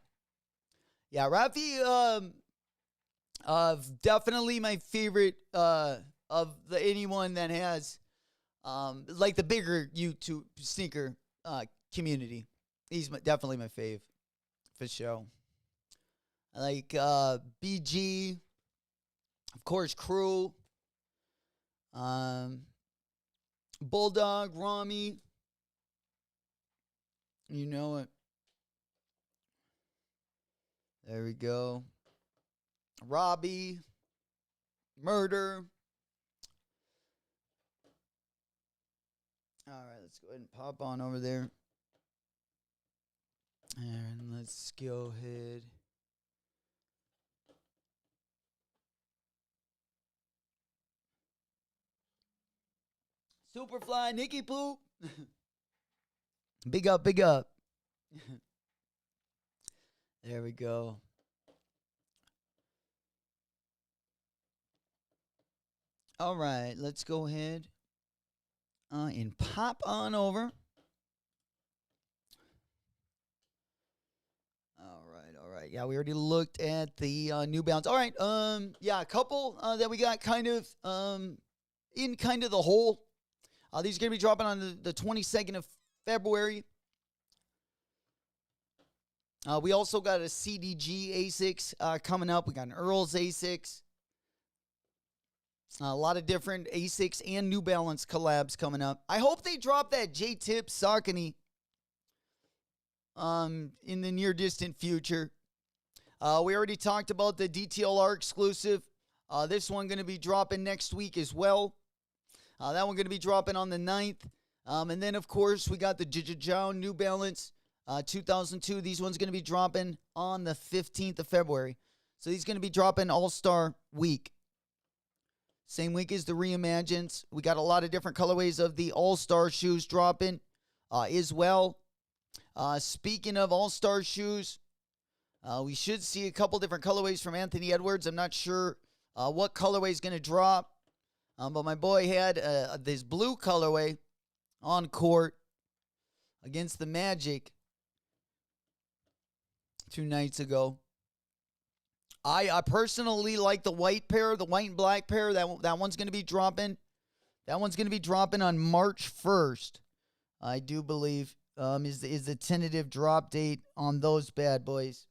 Yeah, Raffy, definitely my favorite of anyone that has like the bigger YouTube sneaker community. He's definitely my fave for sure. I like BG, of course, Crew, Bulldog, Rami. You know it. There we go. Robbie, Murder. All right, let's go ahead and pop on over there. And let's go ahead. Superfly, Nicky Poo. Big up, big up. There we go. All right, let's go ahead and pop on over. All right. Yeah, we already looked at the New Balance. All right, yeah, a couple that we got kind of in kind of the hole. These are going to be dropping on the 22nd of February. We also got a CDG Asics coming up. We got an Earl's Asics. A lot of different Asics and New Balance collabs coming up. I hope they drop that J-Tip Saucony in the near distant future. We already talked about the DTLR exclusive. This one going to be dropping next week as well. That one going to be dropping on the 9th. And then, of course, we got the Jijiao New Balance 2002. These ones going to be dropping on the 15th of February. So these going to be dropping All-Star Week. Same week as the Reimagines. We got a lot of different colorways of the All-Star shoes dropping as well. Speaking of All-Star shoes, we should see a couple different colorways from Anthony Edwards. I'm not sure what colorway is going to drop. But my boy had this blue colorway on court against the Magic 2 nights ago. I personally like the white pair, the white and black pair. That one's going to be dropping. That one's going to be dropping on March 1st. I do believe is the tentative drop date on those bad boys.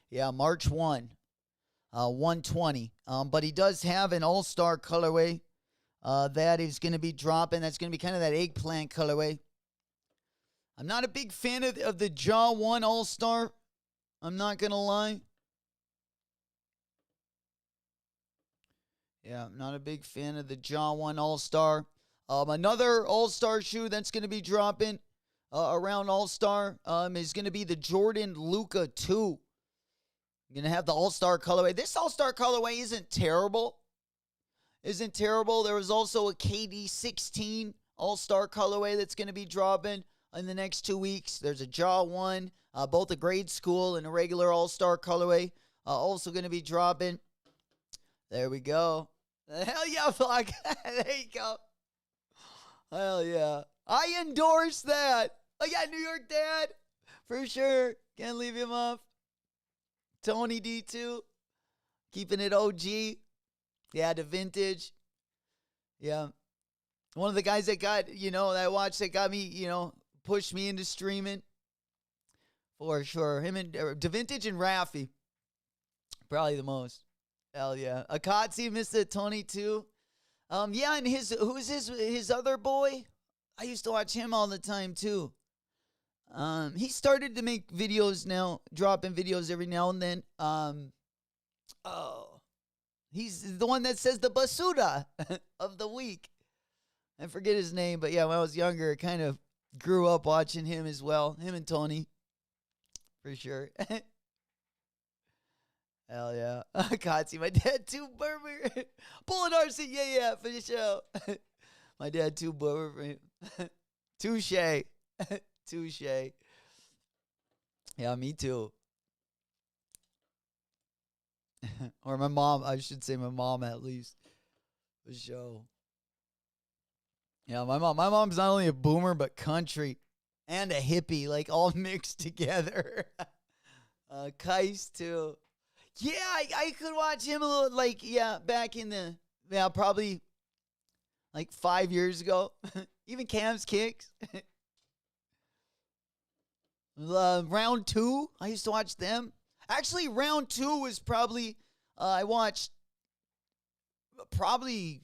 Yeah, March 1, 120. But he does have an all-star colorway that is going to be dropping. That's going to be kind of that eggplant colorway. I'm not a big fan of the Jaw 1 All-Star. I'm not going to lie. Yeah, I'm not a big fan of the Jaw 1 All-Star. Another All-Star shoe that's going to be dropping around All-Star is going to be the Jordan Luka 2. You're going to have the All-Star colorway. This All-Star colorway isn't terrible. There was also a KD 16 All-Star colorway that's going to be dropping in the next 2 weeks. There's a Jaw 1, both a grade school and a regular All-Star colorway also going to be dropping. There we go. Hell yeah, Flock. There you go. Hell yeah. I endorse that. Oh yeah, New York Dad. For sure. Can't leave him off. Tony D2. Keeping it OG. Yeah, the vintage. Yeah. One of the guys that got, that I watched that got me, pushed me into streaming. For sure. Him and the vintage and Raffy. Probably the most. Hell yeah. Akatsi missed it, Tony too. Yeah, and who's his other boy? I used to watch him all the time too. He started to make videos now, dropping videos every now and then. He's the one that says the basura of the week. I forget his name, but yeah, when I was younger, I kind of grew up watching him as well. Him and Tony. For sure. Hell yeah. Kotzi, my dad too, Burger. Bullet RC, yeah, for the show. My dad too, Burger. Touche. Touche. Yeah, me too. Or my mom, I should say my mom at least. For sure. Yeah, my mom's not only a boomer, but country and a hippie, like all mixed together. Kais too. Yeah, I could watch him a little, like, back in the, probably like 5 years ago. Even Cam's Kicks. Round 2, I used to watch them. Actually, round 2 was probably, I watched probably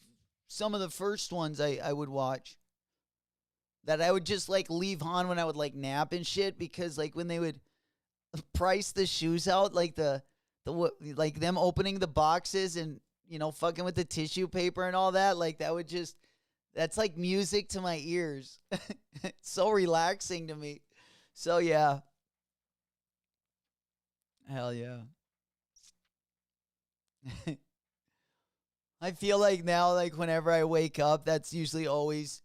some of the first ones I would watch. That I would just, like, leave on when I would, like, nap and shit. Because, like, when they would price the shoes out, like, like them opening the boxes and, you know, fucking with the tissue paper and all that, like, that would just, that's like music to my ears. It's so relaxing to me. So, yeah. Hell yeah. I feel like now, like, whenever I wake up, that's usually always,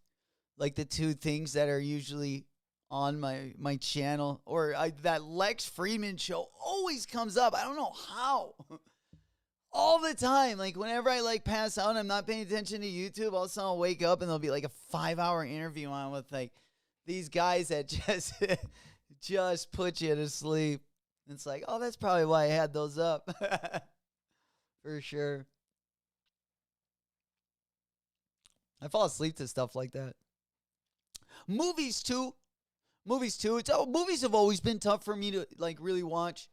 like, the two things that are usually on my channel. Or that Lex Friedman show always comes up. I don't know how. All the time. Like, whenever I, like, pass out and I'm not paying attention to YouTube, all of a sudden I'll wake up and there'll be, like, a 5-hour interview on with, like, these guys that just just put you to sleep. It's like, oh, that's probably why I had those up. For sure. I fall asleep to stuff like that. Movies too. Movies have always been tough for me to, like, really watch.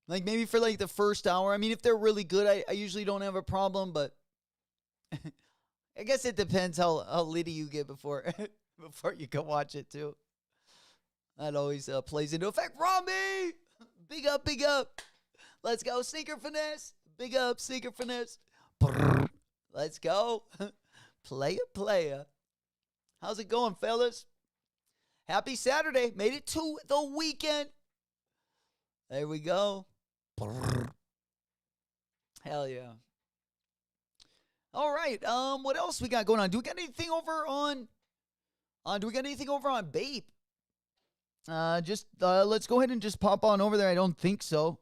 Like, maybe for, like, the first hour. I mean, if they're really good, I usually don't have a problem, but I guess it depends how litty you get before you go watch it too. That always plays into effect. Rombie! Big up, big up. Let's go, Sneaker Finesse. Big up, Sneaker Finesse. Brrr. Let's go. Player. How's it going, fellas? Happy Saturday. Made it to the weekend. There we go. Brrr. Hell yeah. All right. What else we got going on? Do we got anything over on Bape? Let's go ahead and just pop on over there. I don't think so.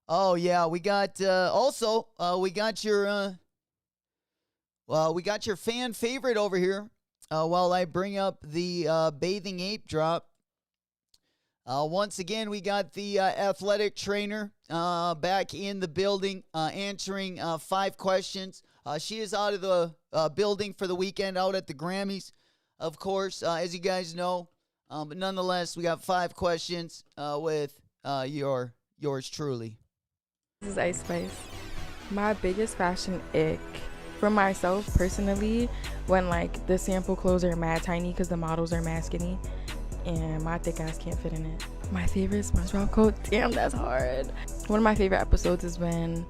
Oh yeah, we got we got your fan favorite over here. While I bring up the bathing ape drop. Once again, we got the athletic trainer back in the building answering 5 questions. She is out of the building for the weekend, out at the Grammys, of course, as you guys know. But nonetheless, we got 5 questions with yours truly. This is Ice Spice. My biggest fashion ick for myself personally, when, like, the sample clothes are mad tiny because the models are mad skinny and my thick ass can't fit in it. My favorite SpongeBob quote, damn, that's hard. One of my favorite episodes is when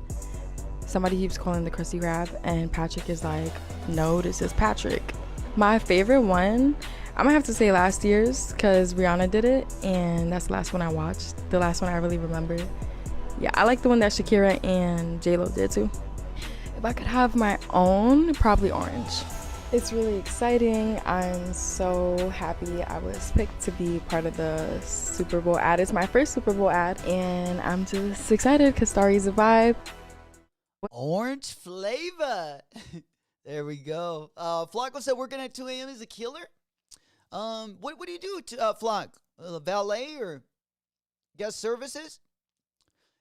somebody keeps calling the Krusty Krab and Patrick is like, no, this is Patrick. My favorite one, I'm gonna have to say last year's because Rihanna did it and that's the last one I watched. The last one I really remember. Yeah, I like the one that Shakira and J-Lo did too. If I could have my own, probably orange. It's really exciting. I'm so happy I was picked to be part of the Super Bowl ad. It's my first Super Bowl ad, and I'm just excited because Starry's a vibe. Orange flavor. There we go. Flocko said working at 2 a.m. is a killer. What do you do, Flock? Valet or guest services?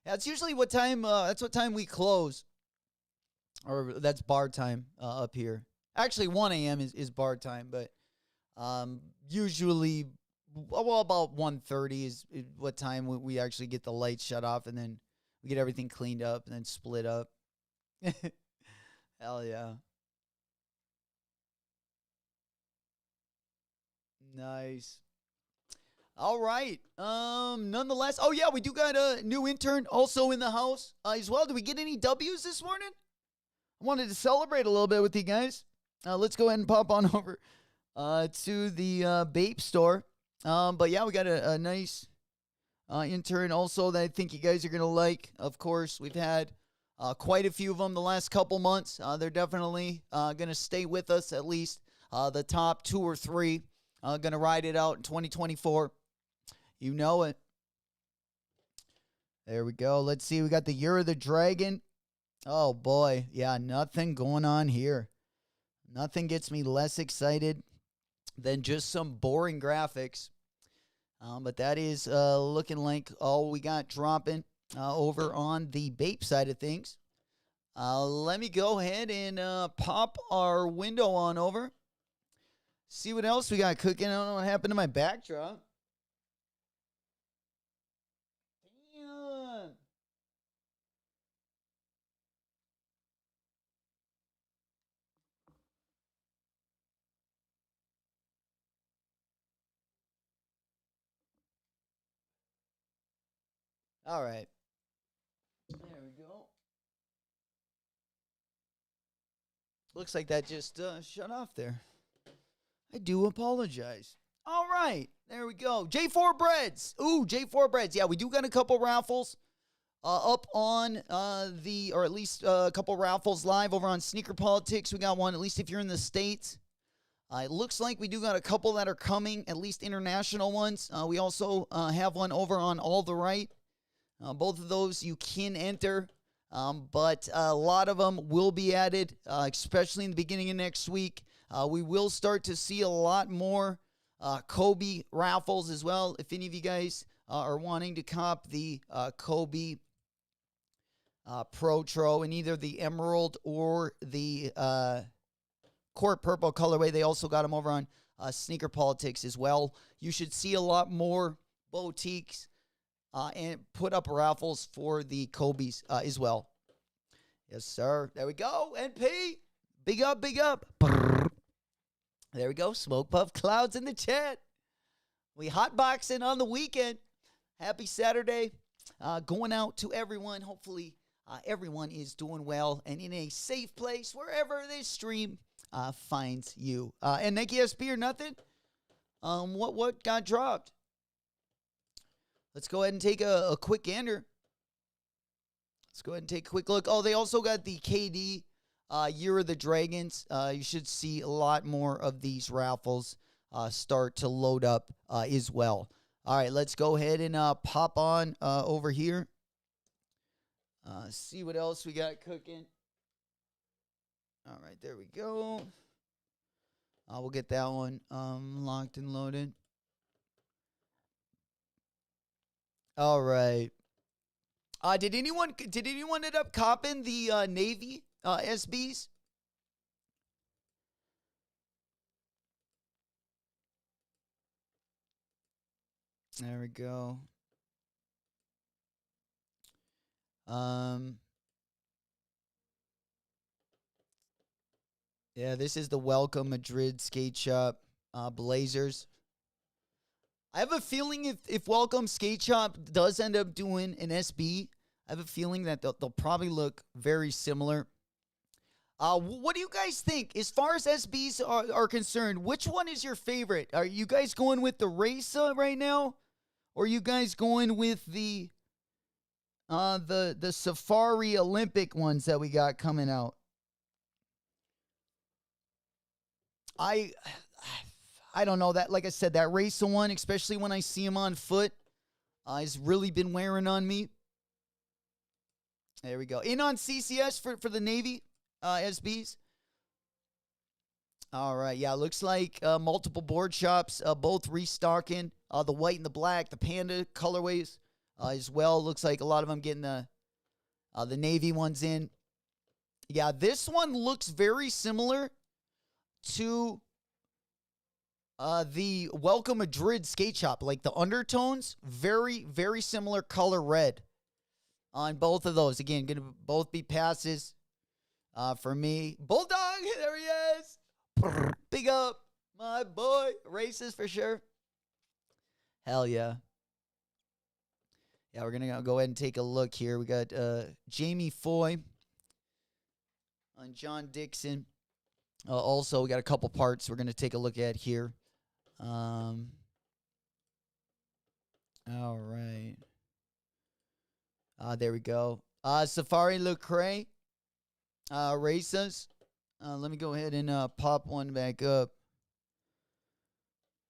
Yeah, it's usually what time. That's what time we close. Or that's bar time up here. Actually, 1 a.m. is bar time, but usually, well, about 1:30 is what time we actually get the lights shut off, and then we get everything cleaned up and then split up. Hell yeah. Nice. All right. Nonetheless, oh yeah, we do got a new intern also in the house as well. Did we get any W's this morning? I wanted to celebrate a little bit with you guys. Let's go ahead and pop on over to the Bape store. But yeah, we got a nice intern also that I think you guys are going to like. Of course, we've had quite a few of them the last couple months. They're definitely going to stay with us, at least the top 2 or 3. Going to ride it out in 2024. You know it. There we go. Let's see. We got the Year of the Dragon. Oh, boy. Yeah, nothing going on here. Nothing gets me less excited than just some boring graphics. But that is looking like all we got dropping over on the Bape side of things. Let me go ahead and pop our window on over. See what else we got cooking. I don't know what happened to my backdrop. Damn. All right. There we go. Looks like that just shut off there. I do apologize. All right. There we go. J4 Breads. Ooh, J4 Breads. Yeah, we do got a couple raffles up on or at least a couple raffles live over on Sneaker Politics. We got one, at least if you're in the States. It looks like we do got a couple that are coming, at least international ones. We also have one over on All the Right. Both of those you can enter, but a lot of them will be added, especially in the beginning of next week. We will start to see a lot more Kobe raffles as well. If any of you guys are wanting to cop the Kobe Protro in either the Emerald or the Court Purple colorway, they also got them over on Sneaker Politics as well. You should see a lot more boutiques and put up raffles for the Kobe's as well. Yes, sir. There we go. NP. Big up, big up. There we go. Smoke Puff Clouds in the chat. We hotboxing on the weekend. Happy Saturday. Going out to everyone. Hopefully everyone is doing well and in a safe place wherever this stream finds you. And Nike SP or nothing? What got dropped? Let's go ahead and take a quick gander. Let's go ahead and take a quick look. Oh, they also got the KD Year of the Dragons. You should see a lot more of these raffles start to load up as well. All right, let's go ahead and pop on over here. See what else we got cooking. All right, there we go. We'll get that one locked and loaded. All right. Did anyone end up copping the Navy SBs? There we go. Yeah, this is the Welcome Madrid Skate Shop Blazers. I have a feeling if Welcome Skate Shop does end up doing an SB, I have a feeling that they'll probably look very similar. What do you guys think? As far as SBs are concerned, which one is your favorite? Are you guys going with the Racer right now? Or are you guys going with the Safari Olympic ones that we got coming out? I don't know that. Like I said, that Racer one, especially when I see him on foot, has really been wearing on me. There we go. In on CCS for the Navy SBs. All right. Yeah, looks like multiple board shops, both restocking the white and the black, the Panda colorways as well. Looks like a lot of them getting the Navy ones in. Yeah, this one looks very similar to the Welcome Madrid skate shop. Like the undertones, very, very similar color red on both of those. Again, going to both be passes for me. Bulldog, there he is. Big up, my boy. Races for sure. Hell yeah. Yeah, we're going to go ahead and take a look here. We got Jamie Foy on John Dixon. Also, we got a couple parts we're going to take a look at here. All right. There we go. Safari Lecrae. Races. Let me go ahead and pop one back up.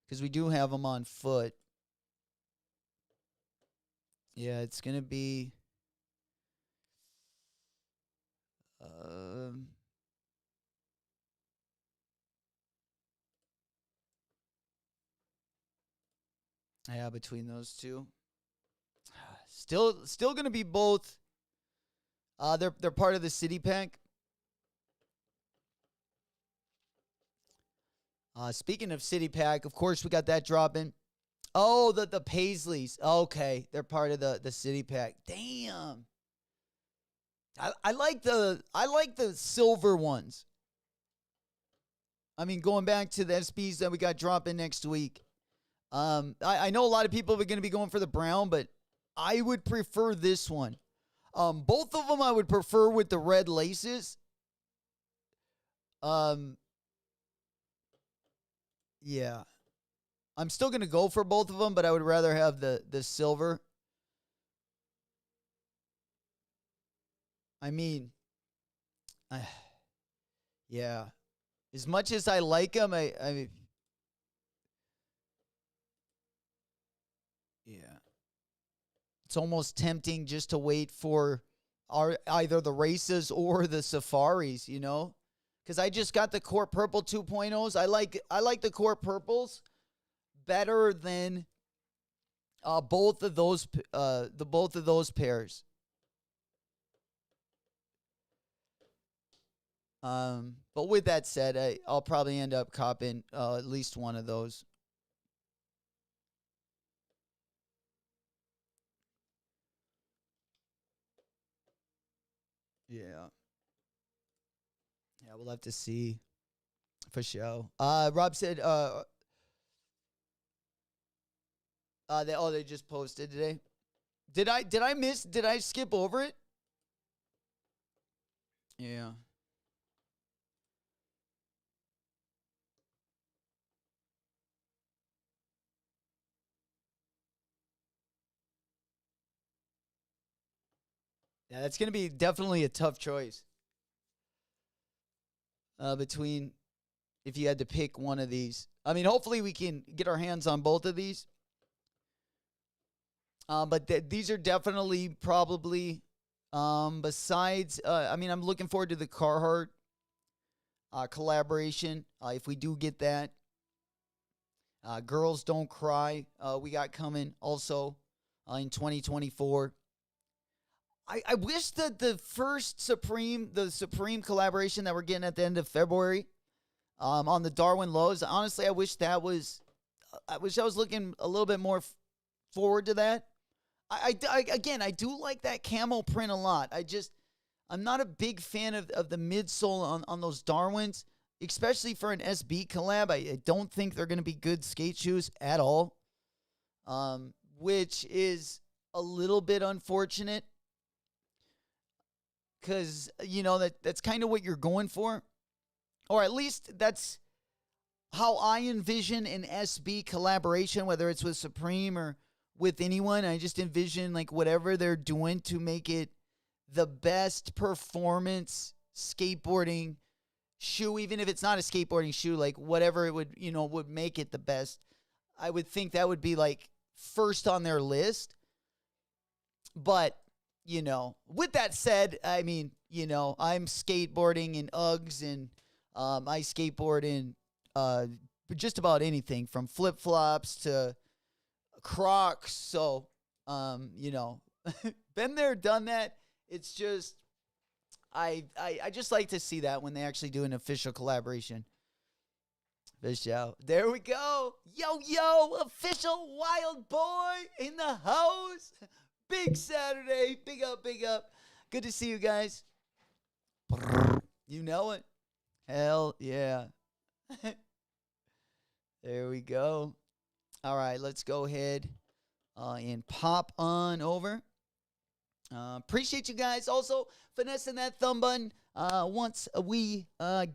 Because we do have them on foot. Yeah, it's going to be... yeah, between those two. Still going to be both. They're part of the city pack. Speaking of city pack, of course we got that dropping. Oh, the Paisleys. Okay, they're part of the city pack. Damn. I like the silver ones. I mean, going back to the SBs that we got dropping next week. I know a lot of people are going to be going for the brown, but I would prefer this one. Both of them I would prefer with the red laces. Yeah. I'm still going to go for both of them, but I would rather have the silver. I mean, yeah. As much as I like them, I yeah. It's almost tempting just to wait for either the races or the safaris, you know? Because I just got the Court Purple 2.0s. I like the Court Purples better than both of those pairs. But with that said, I'll probably end up copping at least one of those. Yeah. Yeah, we'll have to see for sure. Rob said they just posted today. Did I skip over it? Yeah. Yeah, that's going to be definitely a tough choice. Between if you had to pick one of these. I mean, hopefully we can get our hands on both of these. But these are definitely probably besides I mean, I'm looking forward to the Carhartt collaboration if we do get that. Girls Don't Cry we got coming also in 2024. I wish that the Supreme collaboration that we're getting at the end of February on the Darwin Lows, honestly, I wish I was looking a little bit more forward to that. Again, I do like that camo print a lot. I'm not a big fan of the midsole on those Darwins, especially for an SB collab. I don't think they're going to be good skate shoes at all, which is a little bit unfortunate. Because, you know, that's kind of what you're going for. Or at least that's how I envision an SB collaboration, whether it's with Supreme or with anyone. I just envision, like, whatever they're doing to make it the best performance skateboarding shoe, even if it's not a skateboarding shoe, like, whatever it would make it the best. I would think that would be, like, first on their list. But... you know, with that said, I mean, you know, I'm skateboarding in Uggs and I skateboard in just about anything from flip-flops to Crocs. So, you know, been there, done that. It's just, I just like to see that when they actually do an official collaboration. There we go. Yo, official wild boy in the house. Big Saturday. Big up. Good to see you guys. You know it. Hell yeah. There we go. All right, let's go ahead and pop on over Appreciate you guys also finessing that thumb button. Once we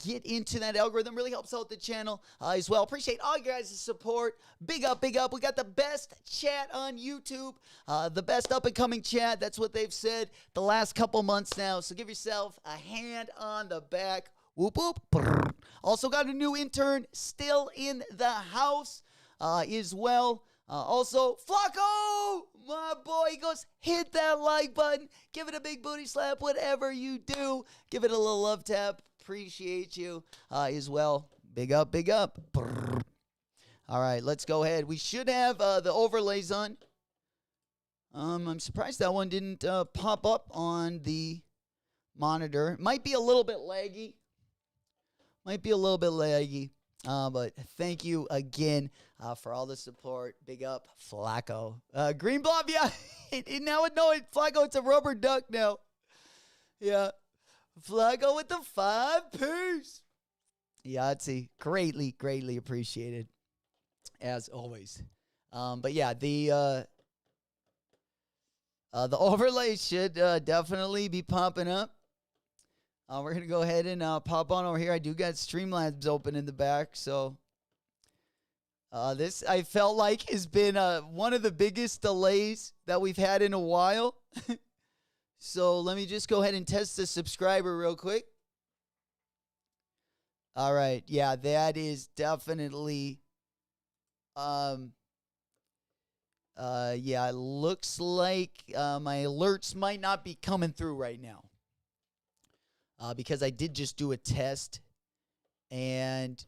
get into that algorithm, really helps out the channel as well. Appreciate all you guys' support. Big up, big up. We got the best chat on YouTube, the best up and coming chat. That's what they've said the last couple months now. So give yourself a hand on the back. Whoop, whoop. Brrr. Also got a new intern still in the house as well. Also, Flacco, my boy, he goes, hit that like button, give it a big booty slap, whatever you do, give it a little love tap. Appreciate you as well. Big up, big up. Brrr. All right, let's go ahead. We should have the overlays on. I'm surprised that one didn't pop up on the monitor. Might be a little bit laggy. But thank you again for all the support. Big up, Flacco. Green Blob, yeah. Now no, Flacco, it's a rubber duck now. Yeah. Flacco with the 5-piece. Yahtzee. Greatly, greatly appreciated. As always. But yeah, the overlay should definitely be popping up. We're going to go ahead and pop on over here. I do got Streamlabs open in the back. So this, I felt like, has been one of the biggest delays that we've had in a while. So let me just go ahead and test the subscriber real quick. All right. Yeah, that is definitely... yeah, it looks like my alerts might not be coming through right now. Because I did just do a test, and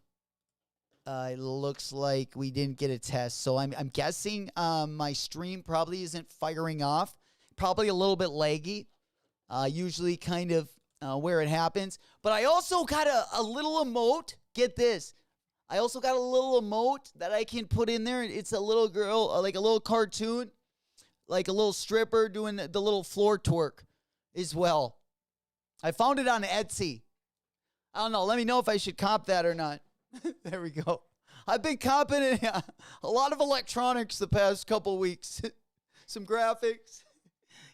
it looks like we didn't get a test. So I'm guessing my stream probably isn't firing off. Probably a little bit laggy. Usually kind of where it happens. But I also got a little emote. Get this. I also got a little emote that I can put in there. It's a little girl, like a little cartoon, like a little stripper doing the little floor twerk as well. I found it on Etsy. I don't know. Let me know if I should cop that or not. There we go. I've been copping a lot of electronics the past couple weeks. Some graphics.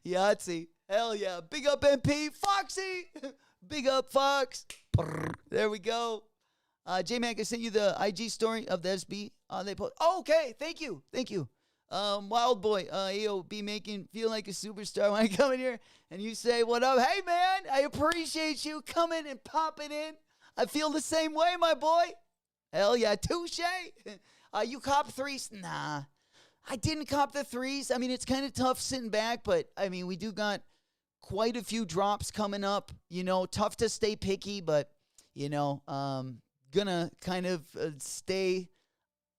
Yahtzee. Hell yeah. Big up MP. Foxy. Big up Fox. There we go. J-Mac, I sent you the IG story of the SB. They post. Oh, okay. Thank you. Thank you. Wild Boy, AOB making feel like a superstar when I come in here and you say, what up? Hey, man, I appreciate you coming and popping in. I feel the same way, my boy. Hell yeah, touche. You cop threes? Nah, I didn't cop the threes. I mean, it's kind of tough sitting back, but, I mean, we do got quite a few drops coming up. You know, tough to stay picky, but, you know, gonna kind of stay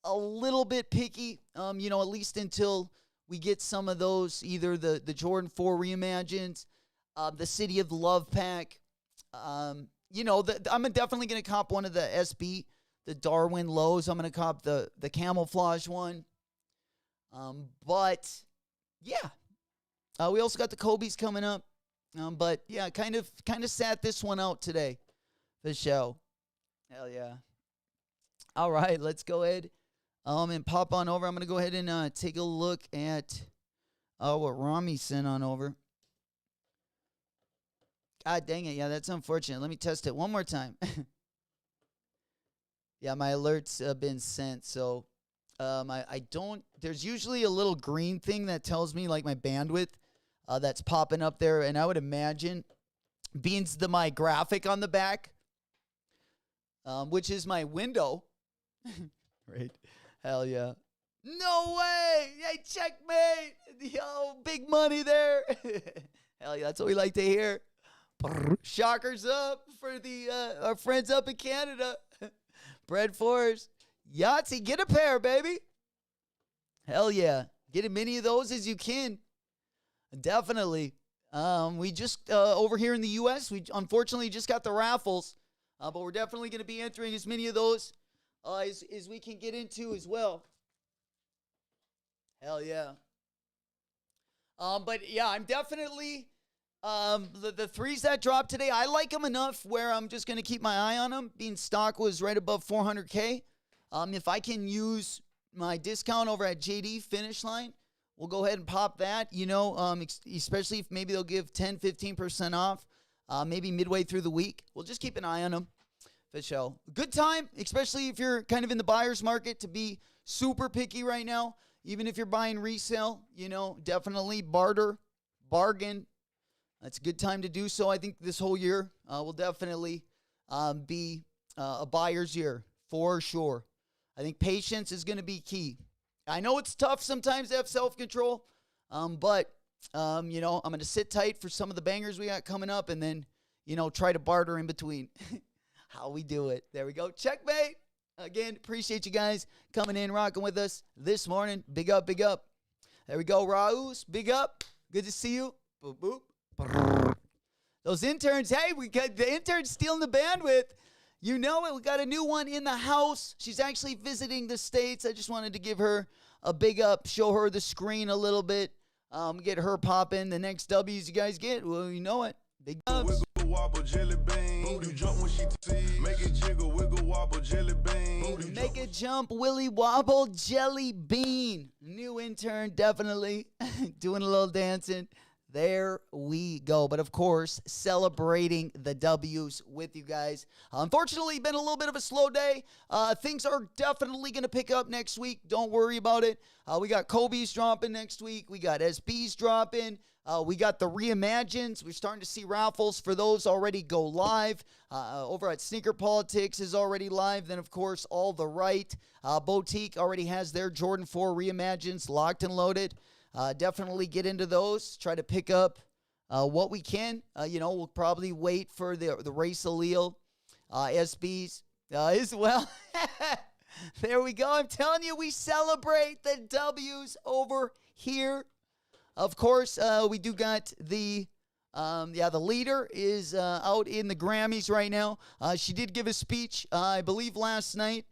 a little bit picky, you know, at least until we get some of those, either the Jordan 4 reimagined, the City of Love pack. You know, I'm definitely going to cop one of the SB, the Darwin lows. I'm going to cop the camouflage one. But, yeah. We also got the Kobe's coming up. But, yeah, kind of sat this one out today, the show. Hell yeah. All right, let's go ahead. And pop on over. I'm going to go ahead and take a look at what Rami sent on over. God dang it. Yeah, that's unfortunate. Let me test it one more time. Yeah, my alerts have been sent. So I don't, there's usually a little green thing that tells me like my bandwidth that's popping up there. And I would imagine being my graphic on the back, which is my window. Right. Hell yeah. No way. Hey, checkmate. Yo, big money there. Hell yeah, that's what we like to hear. Shockers up for our friends up in Canada. Bread Force. Yahtzee, get a pair, baby. Hell yeah. Get as many of those as you can. Definitely. We just, over here in the U.S., we unfortunately just got the raffles. But we're definitely going to be entering as many of those as we can get into as well. Hell yeah. But yeah, I'm definitely, the threes that dropped today, I like them enough where I'm just going to keep my eye on them. Being stock was right above 400K. If I can use my discount over at JD Finish Line, we'll go ahead and pop that, especially if maybe they'll give 10, 15% off, maybe midway through the week. We'll just keep an eye on them. For sure. Good time, especially if you're kind of in the buyer's market, to be super picky right now. Even if you're buying resale, definitely barter, bargain. That's a good time to do so. I think this whole year will definitely be a buyer's year for sure. I think patience is going to be key. I know it's tough sometimes to have self-control, but I'm going to sit tight for some of the bangers we got coming up and then, try to barter in between. How we do it. There we go. Checkmate. Again, appreciate you guys coming in, rocking with us this morning. Big up, big up. There we go, Raus. Big up. Good to see you. Boop, boop. Brrr. Those interns, hey, we got the interns stealing the bandwidth. You know it. We got a new one in the house. She's actually visiting the States. I just wanted to give her a big up, show her the screen a little bit, get her popping. The next W's you guys get, well, you know it. Big ups. Wobble jelly bean. Booty jump when she sees. Make it jiggle, wiggle, wobble jelly bean. Make it jump, willy wobble, jelly bean. New intern, definitely doing a little dancing. There we go. But of course, celebrating the W's with you guys. Unfortunately, been a little bit of a slow day. Things are definitely going to pick up next week. Don't worry about it. We got Kobe's dropping next week. We got SB's dropping. We got the Reimagines. We're starting to see raffles for those already go live. Over at Sneaker Politics is already live. Then, of course, All the Right Boutique already has their Jordan 4 Reimagines locked and loaded. Definitely get into those. Try to pick up what we can. We'll probably wait for the Race Allele SBs as well. There we go. I'm telling you, we celebrate the W's over here. Of course, we do got the leader is out in the Grammys right now. She did give a speech, I believe, last night.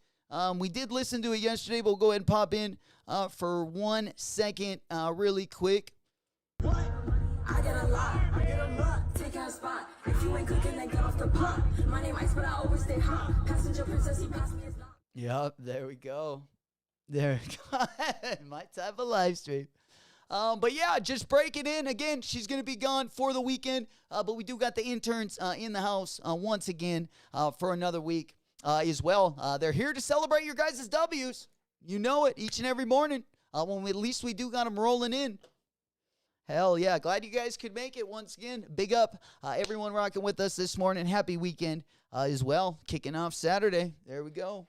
We did listen to it yesterday, but we'll go ahead and pop in for 1 second really quick. What? I get a lot, take a spot. If you ain't cooking, then get off the pot. My name Ice, but I always stay hot. Passenger princess, you pass me as not. Yep, there we go. There we go. My type of live stream. But yeah, just breaking in. Again, she's going to be gone for the weekend. But we do got the interns in the house once again for another week as well. They're here to celebrate your guys' W's. You know it, each and every morning. At least we do got them rolling in. Hell yeah. Glad you guys could make it once again. Big up everyone rocking with us this morning. Happy weekend as well. Kicking off Saturday. There we go.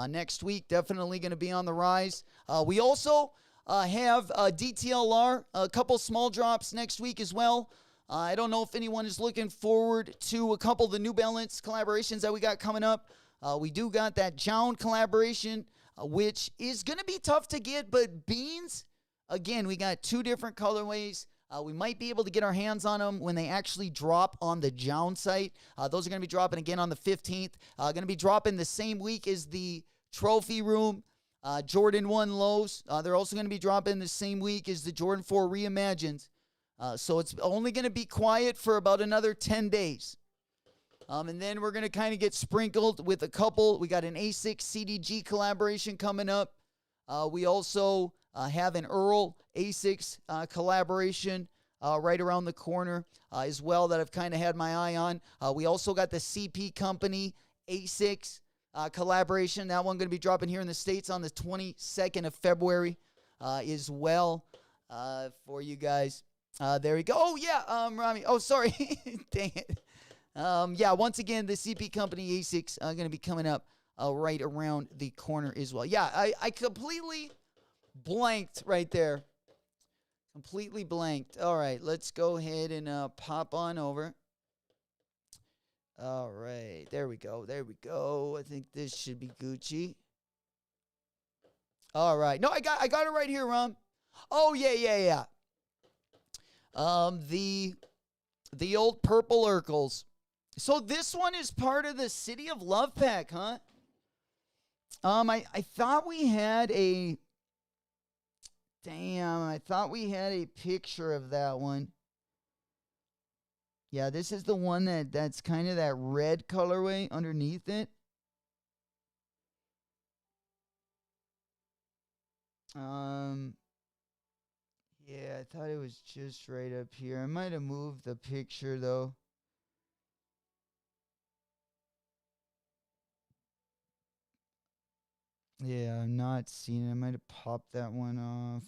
Next week, definitely going to be on the rise. We also have DTLR, a couple small drops next week as well. I don't know if anyone is looking forward to a couple of the New Balance collaborations that we got coming up. We do got that Jown collaboration, which is going to be tough to get, but Beans, again, we got two different colorways. We might be able to get our hands on them when they actually drop on the Jown site. Those are going to be dropping again on the 15th. Going to be dropping the same week as the Trophy Room Jordan 1 lows. They're also going to be dropping the same week as the Jordan 4 Reimagines. So it's only going to be quiet for about another 10 days. And then we're going to kind of get sprinkled with a couple. We got an Asics CDG collaboration coming up. We also have an Earl Asics collaboration right around the corner as well that I've kind of had my eye on. We also got the CP Company Asics collaboration. That one going to be dropping here in the States on the 22nd of February as well for you guys. There we go. Oh, yeah, Rami. Oh, sorry. Dang it. Yeah, once again, the CP Company Asics are going to be coming up right around the corner as well. Yeah, I completely blanked right there. Completely blanked. All right, let's go ahead and pop on over. All right, there we go. There we go. I think this should be Gucci. All right. No, I got it right here, Rom. Oh, yeah. The old purple Urkels. So this one is part of the City of Love pack, huh? I thought we had a... Damn, I thought we had a picture of that one. Yeah, this is the one that's kind of that red colorway underneath it. Yeah, I thought it was just right up here. I might have moved the picture though. Yeah, I'm not seeing it. I might have popped that one off.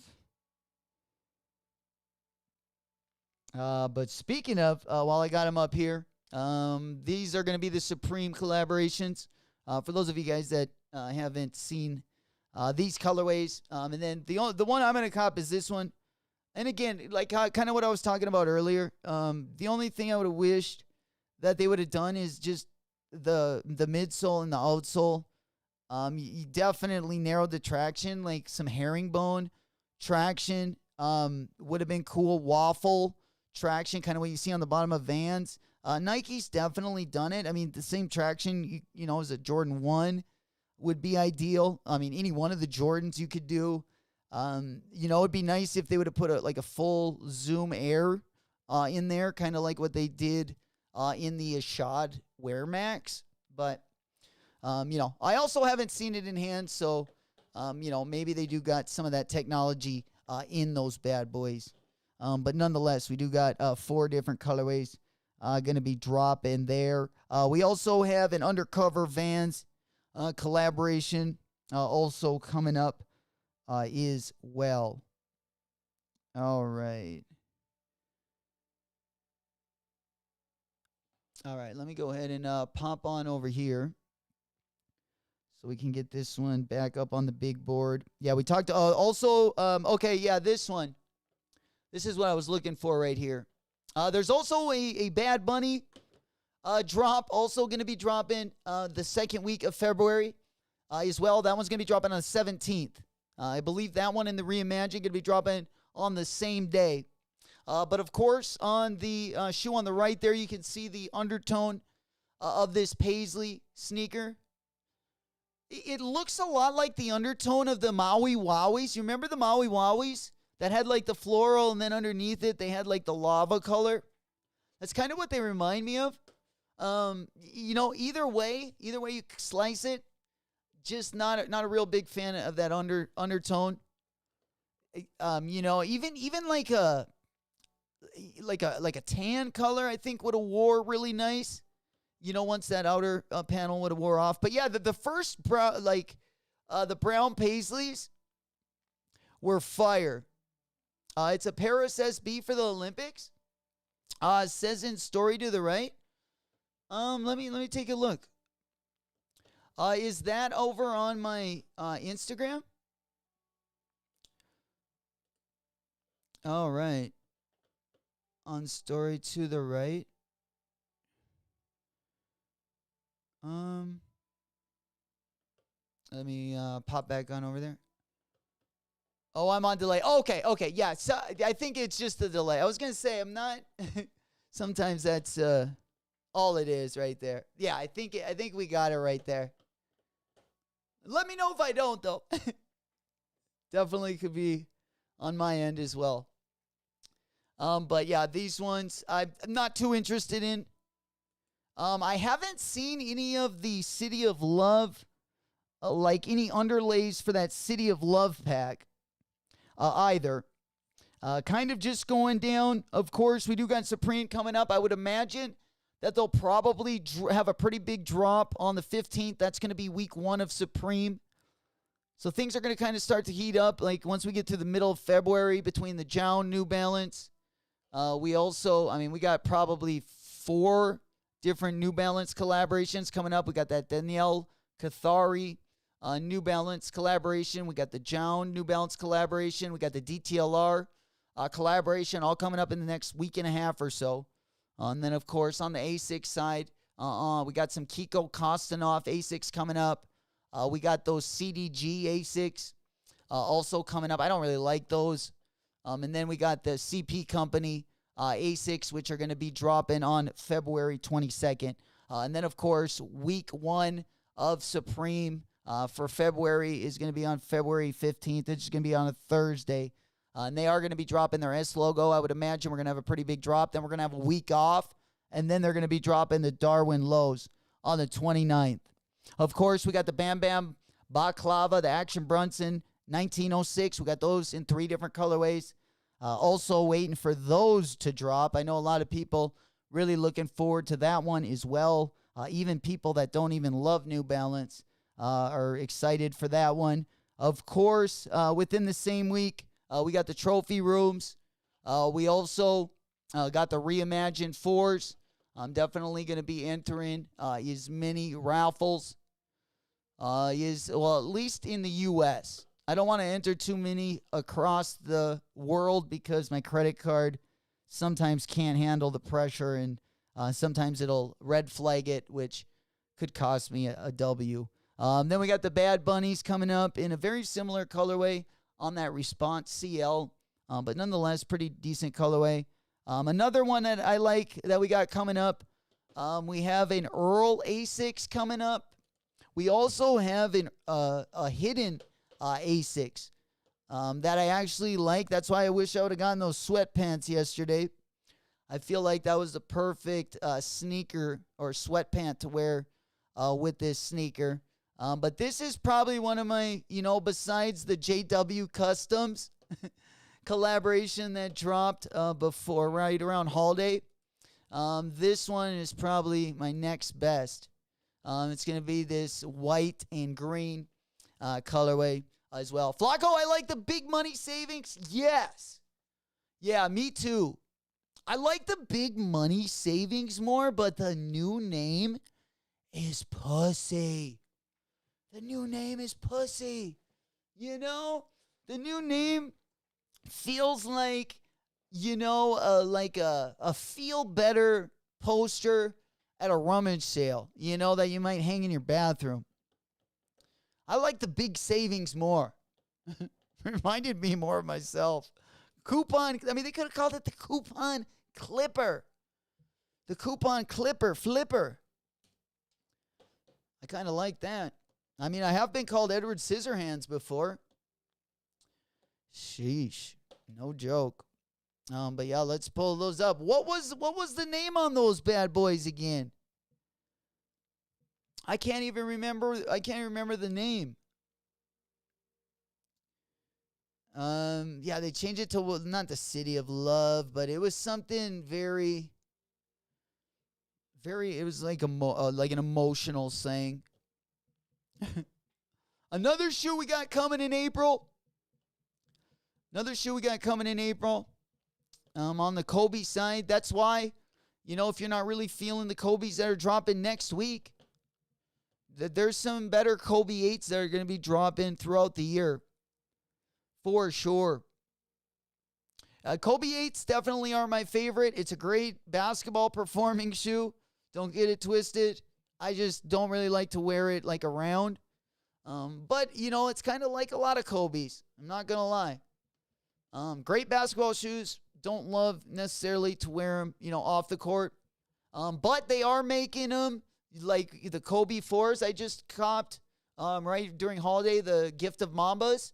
But speaking of, while I got them up here, these are going to be the Supreme collaborations. For those of you guys that haven't seen these colorways, and then the one I'm going to cop is this one. And again, like kind of what I was talking about earlier. The only thing I would have wished that they would have done is just the midsole and the outsole. You definitely narrowed the traction, like some herringbone traction would have been cool. Waffle traction, kind of what you see on the bottom of Vans. Nike's definitely done it. I mean, the same traction, you know, as a Jordan 1 would be ideal. I mean, any one of the Jordans you could do. You know, it'd be nice if they would have put a full Zoom Air in there, kind of like what they did in the Ashad Wear Max. But, you know, I also haven't seen it in hand, so, you know, maybe they do got some of that technology in those bad boys. But nonetheless, we do got 4 different colorways going to be dropping there. We also have an Undercover Vans collaboration also coming up as well. All right. All right, let me go ahead and pop on over here so we can get this one back up on the big board. Yeah, we talked also, okay, yeah, this one. This is what I was looking for right here. There's also a Bad Bunny drop, also going to be dropping the second week of February as well. That one's going to be dropping on the 17th. I believe that one and the Reimagine going to be dropping on the same day. But of course, on the shoe on the right there, you can see the undertone of this Paisley sneaker. It looks a lot like the undertone of the Maui Wowies. You remember the Maui Wowies that had like the floral and then underneath it they had like the lava color? That's kind of what they remind me of. You know, either way you slice it, just not a real big fan of that undertone. You know, even like a tan color, I think would have wore really nice. You know, once that outer panel would have wore off. But yeah, the first brown, the brown Paisleys were fire. It's a Paris SB for the Olympics. Says in story to the right. Let me take a look. Is that over on my Instagram? All right. On story to the right. Let me pop back on over there. Oh, I'm on delay. Okay. Yeah, so I think it's just the delay. I was going to say I'm not. Sometimes that's all it is right there. Yeah, I think we got it right there. Let me know if I don't, though. Definitely could be on my end as well. But yeah, these ones I'm not too interested in. I haven't seen any of the City of Love, like any underlays for that City of Love pack either. Kind of just going down. Of course, we do got Supreme coming up. I would imagine that they'll probably have a pretty big drop on the 15th. That's going to be week 1 of Supreme. So things are going to kind of start to heat up. Like once we get to the middle of February between the Jown, New Balance. We also, we got probably 4 different New Balance collaborations coming up. We got that Danielle Cathari New Balance collaboration. We got the Jown New Balance collaboration. We got the DTLR collaboration all coming up in the next week and a half or so. And then, of course, on the Asics side, we got some Kiko Kostanov Asics coming up. We got those CDG Asics also coming up. I don't really like those. And then we got the CP Company Asics, which are going to be dropping on February 22nd. And then, of course, week 1 of Supreme for February is going to be on February 15th. It's going to be on a Thursday. And they are going to be dropping their S logo. I would imagine we're going to have a pretty big drop. Then we're going to have a week off. And then they're going to be dropping the Darwin Lows on the 29th. Of course, we got the Bam Bam Baklava, the Action Brunson 1906. We got those in 3 different colorways. Also waiting for those to drop. I know a lot of people really looking forward to that one as well. Even people that don't even love New Balance are excited for that one. Of course, within the same week, we got the trophy rooms. We also got the reimagined 4s. I'm definitely going to be entering as many raffles at least in the U.S. I don't want to enter too many across the world because my credit card sometimes can't handle the pressure, and sometimes it'll red flag it, which could cost me a W. Then we got the Bad Bunnies coming up in a very similar colorway on that Response CL, but nonetheless, pretty decent colorway. Another one that I like that we got coming up, we have an Earl Asics coming up. We also have a hidden Asics that I actually like. That's why I wish I would have gotten those sweatpants yesterday. I feel like that was the perfect sneaker or sweatpant to wear with this sneaker. But this is probably one of my, besides the JW Customs collaboration that dropped before, right around holiday, this one is probably my next best. It's going to be this white and green colorway as well. Flacco, I like the big money savings. Yes. Yeah, me too. I like the big money savings more, but the new name is Pussy. The new name is Pussy. The new name feels like, like a feel better poster at a rummage sale, that you might hang in your bathroom. I like the big savings more. Reminded me more of myself. Coupon, they could have called it the Coupon Clipper. The Coupon Clipper Flipper. I kind of like that. I have been called Edward Scissorhands before. Sheesh. No joke. But yeah, let's pull those up. What was the name on those bad boys again? I can't even remember the name. Yeah, they changed it to not the City of Love, but it was something very, very. It was like like an emotional saying. Another shoe we got coming in April. On the Kobe side. That's why, if you're not really feeling the Kobe's that are dropping next week, there's some better Kobe 8s that are going to be dropping throughout the year. For sure. Kobe 8s definitely are my favorite. It's a great basketball performing shoe. Don't get it twisted. I just don't really like to wear it like around. But, it's kind of like a lot of Kobe's. I'm not going to lie. Great basketball shoes. Don't love necessarily to wear them, off the court. But they are making them like the Kobe 4s I just copped right during holiday, the Gift of Mambas.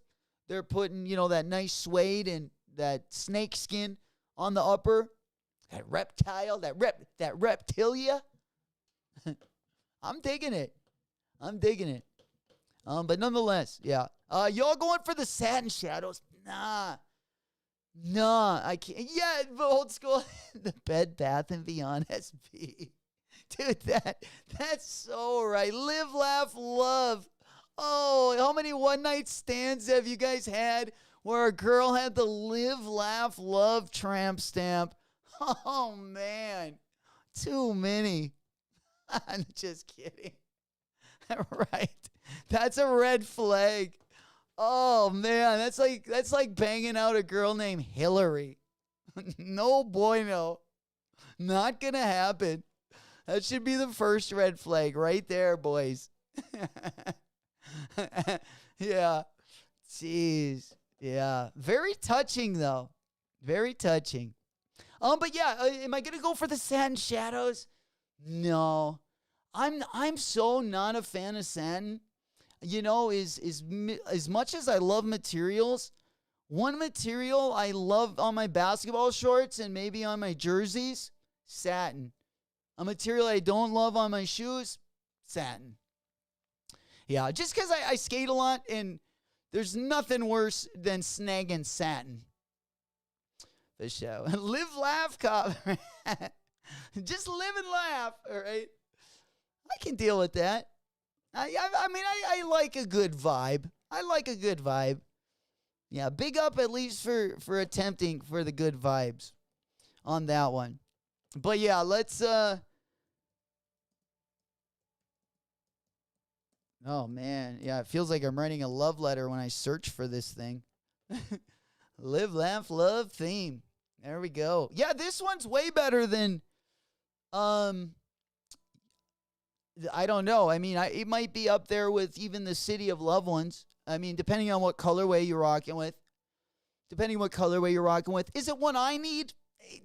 They're putting, that nice suede and that snake skin on the upper. That reptile, that reptilia. I'm digging it. But nonetheless, yeah. Y'all going for the satin shadows? Nah, I can't. Yeah, old school. The Bed Bath & Beyond SB. Dude, that's so right. Live, laugh, love. Oh, how many one-night stands have you guys had where a girl had the live, laugh, love tramp stamp? Oh, man. Too many. I'm just kidding. Right. That's a red flag. Oh, man. That's like banging out a girl named Hillary. No bueno. Not going to happen. That should be the first red flag right there, boys. Yeah. Jeez. Yeah. Very touching, though. Very touching. But yeah, am I gonna go for the satin shadows? No. I'm so not a fan of satin. As much as I love materials, one material I love on my basketball shorts and maybe on my jerseys, satin. A material I don't love on my shoes, satin. Yeah, just because I skate a lot, and there's nothing worse than snagging satin. For sure. Live, laugh, cop. Just live and laugh, all right? I can deal with that. I like a good vibe. I like a good vibe. Yeah, big up at least for attempting for the good vibes on that one. But yeah, let's oh man, yeah, it feels like I'm writing a love letter when I search for this thing. Live, laugh, love theme. There we go. Yeah, this one's way better than I don't know. I mean, it might be up there with even the City of Loved Ones. I mean, depending on what colorway you're rocking with. Is it one I need?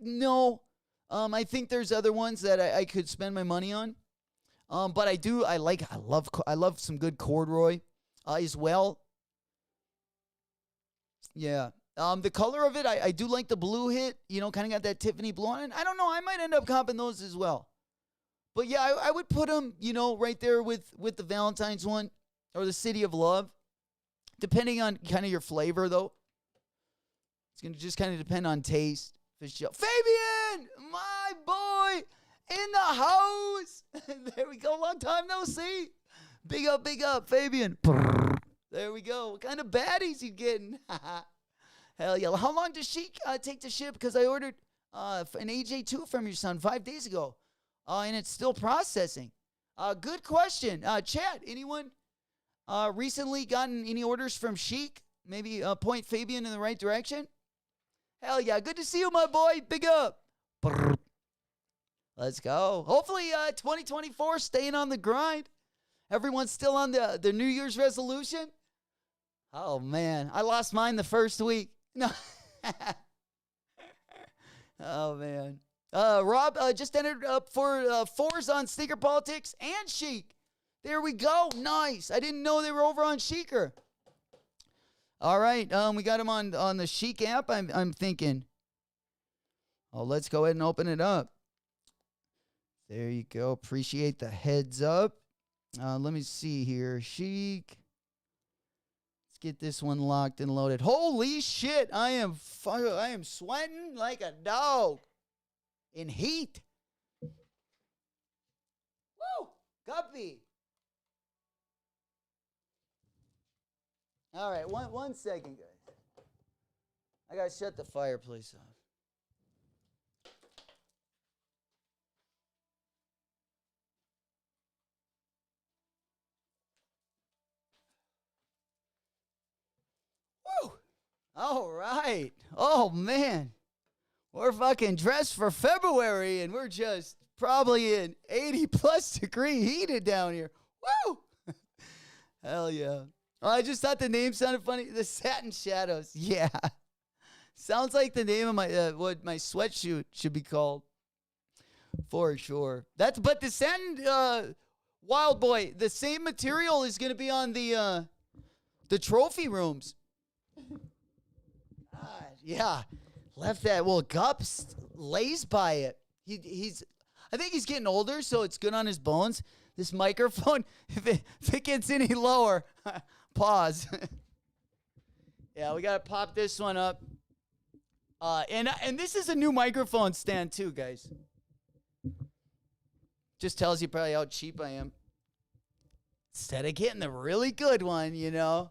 No. I think there's other ones that I could spend my money on. But I love some good corduroy as well. Yeah. The color of it, I do like the blue hit. You know, kind of got that Tiffany blue on it. I don't know. I might end up copping those as well. But yeah, I would put them, you know, right there with the Valentine's one or the City of Love. Depending on kind of your flavor, though. It's going to just kind of depend on taste. For sure. Fabian, my boy, in the house. There we go. Long time no see. Big up, Fabian. There we go. What kind of baddies you getting? Hell yeah. How long does she take to ship? Because I ordered an AJ2 from your son 5 days ago. And it's still processing. Good question. Chat, anyone recently gotten any orders from Chic? Maybe point Fabian in the right direction? Hell yeah. Good to see you, my boy. Big up. Let's go. Hopefully 2024 staying on the grind. Everyone's still on the New Year's resolution. Oh, man. I lost mine the first week. No. Oh, man. Rob just entered up for fours on Sneaker Politics and Chic. There we go. Nice. I didn't know they were over on Chicer. All right. We got them on the Chic app. I'm thinking. Oh, let's go ahead and open it up. There you go. Appreciate the heads up. Let me see here. Chic. Let's get this one locked and loaded. Holy shit. I am sweating like a dog. In heat. Woo! Guppy. All right, one second, guys. I gotta shut the fireplace off. Woo! All right. Oh, man. We're fucking dressed for February, and we're just probably in 80-plus degree heated down here. Woo! Hell yeah. Oh, I just thought the name sounded funny. The Satin Shadows. Yeah. Sounds like the name of my what my sweatshirt should be called. For sure. But the Satin Wild Boy, the same material is going to be on the trophy rooms. God, yeah. Left that. Well, Gups lays by it. I think he's getting older, so it's good on his bones. This microphone, if it gets any lower, pause. Yeah, we got to pop this one up. And this is a new microphone stand too, guys. Just tells you probably how cheap I am. Instead of getting the really good one, you know.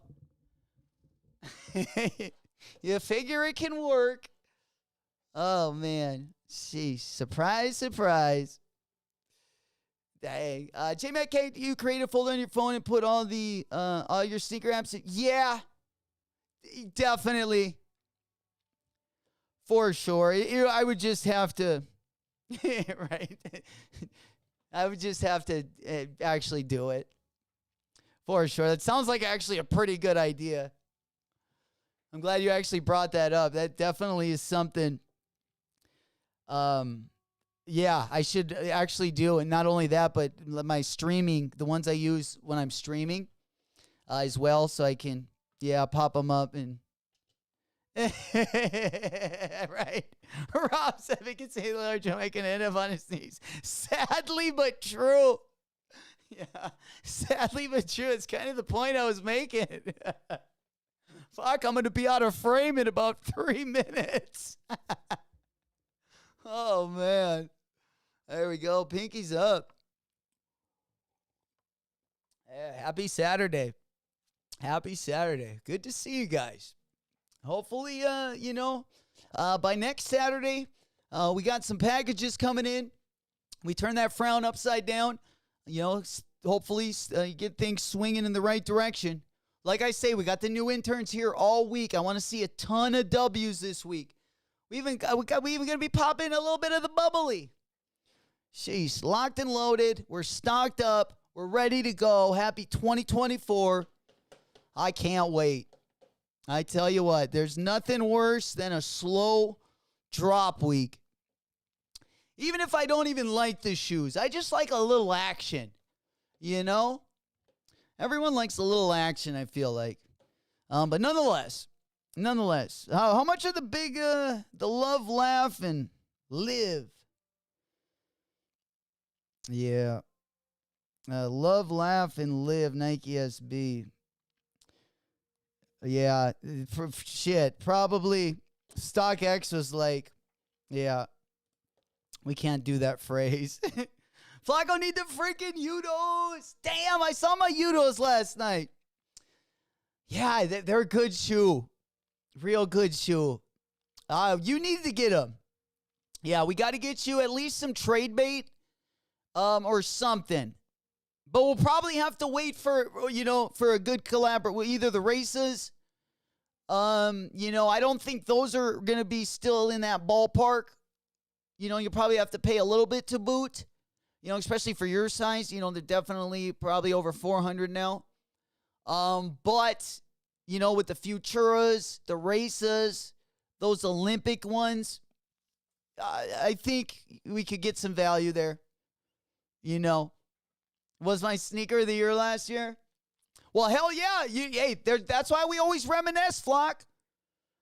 You figure it can work. Oh, man. Jeez. Surprise, surprise. Dang. J-Mac K, you create a folder on your phone and put all your sneaker apps in? Yeah. Definitely. For sure. I would just have to... right? I would just have to actually do it. For sure. That sounds like actually a pretty good idea. I'm glad you actually brought that up. That definitely is something... yeah, I should actually do. And not only that, but my streaming, the ones I use when I'm streaming as well. So I can, pop them up and, right. Rob said we can say large Jamaican end up on his knees. Sadly, but true. Yeah, sadly, but true. It's kind of the point I was making. Fuck, I'm going to be out of frame in about 3 minutes. Oh, man. There we go. Pinky's up. Yeah, happy Saturday. Happy Saturday. Good to see you guys. Hopefully, by next Saturday, we got some packages coming in. We turn that frown upside down. Hopefully get things swinging in the right direction. Like I say, we got the new interns here all week. I want to see a ton of W's this week. We even going to be popping a little bit of the bubbly. Sheesh, locked and loaded. We're stocked up. We're ready to go. Happy 2024. I can't wait. I tell you what, there's nothing worse than a slow drop week. Even if I don't even like the shoes, I just like a little action. Everyone likes a little action, I feel like. But nonetheless, how much of the big, the love, laugh, and live? Yeah. Love, laugh, and live, Nike SB. Yeah, probably StockX was like, yeah, we can't do that phrase. Flacco need the freaking Udos. Damn, I saw my Udos last night. Yeah, they're a good shoe. Real good shoe. You need to get them. Yeah, we got to get you at least some trade bait or something. But we'll probably have to wait for a good collab with either the races. I don't think those are going to be still in that ballpark. You'll probably have to pay a little bit to boot. Especially for your size, they're definitely probably over 400 now. But, with the Futuras, the races, those Olympic ones, I think we could get some value there. Was my sneaker of the year last year? Well, hell yeah. That's why we always reminisce, Flock.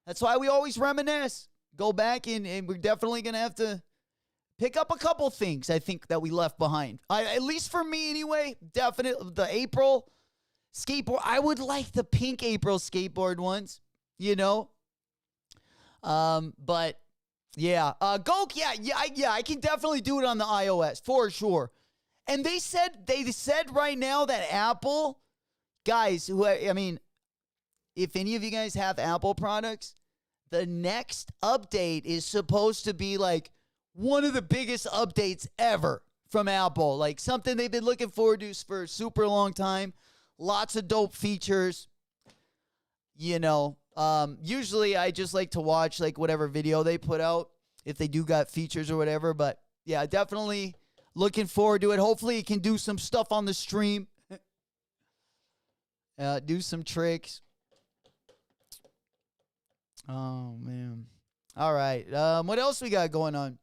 That's why we always reminisce. Go back and we're definitely going to have to pick up a couple things, I think, that we left behind. At least for me, anyway. Definitely the April skateboard. I would like the pink April skateboard ones, But, yeah. Goke, I can definitely do it on the iOS, for sure. And they said right now that Apple, guys, if any of you guys have Apple products, the next update is supposed to be like one of the biggest updates ever from Apple. Like something they've been looking forward to for a super long time. Lots of dope features. Usually I just like to watch like whatever video they put out if they do got features or whatever. But yeah, definitely looking forward to it. Hopefully it can do some stuff on the stream. Do some tricks. Oh, man. All right. What else we got going on?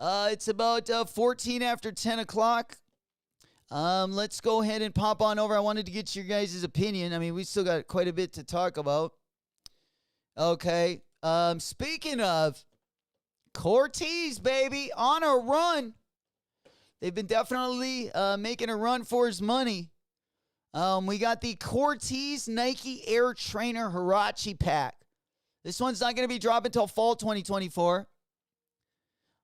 It's about 14 after 10 o'clock. Let's go ahead and pop on over. I wanted to get your guys' opinion. We still got quite a bit to talk about. Okay. Speaking of, Cortez, baby, on a run. They've been definitely making a run for his money. We got the Cortez Nike Air Trainer Huarache pack. This one's not going to be dropping until fall 2024.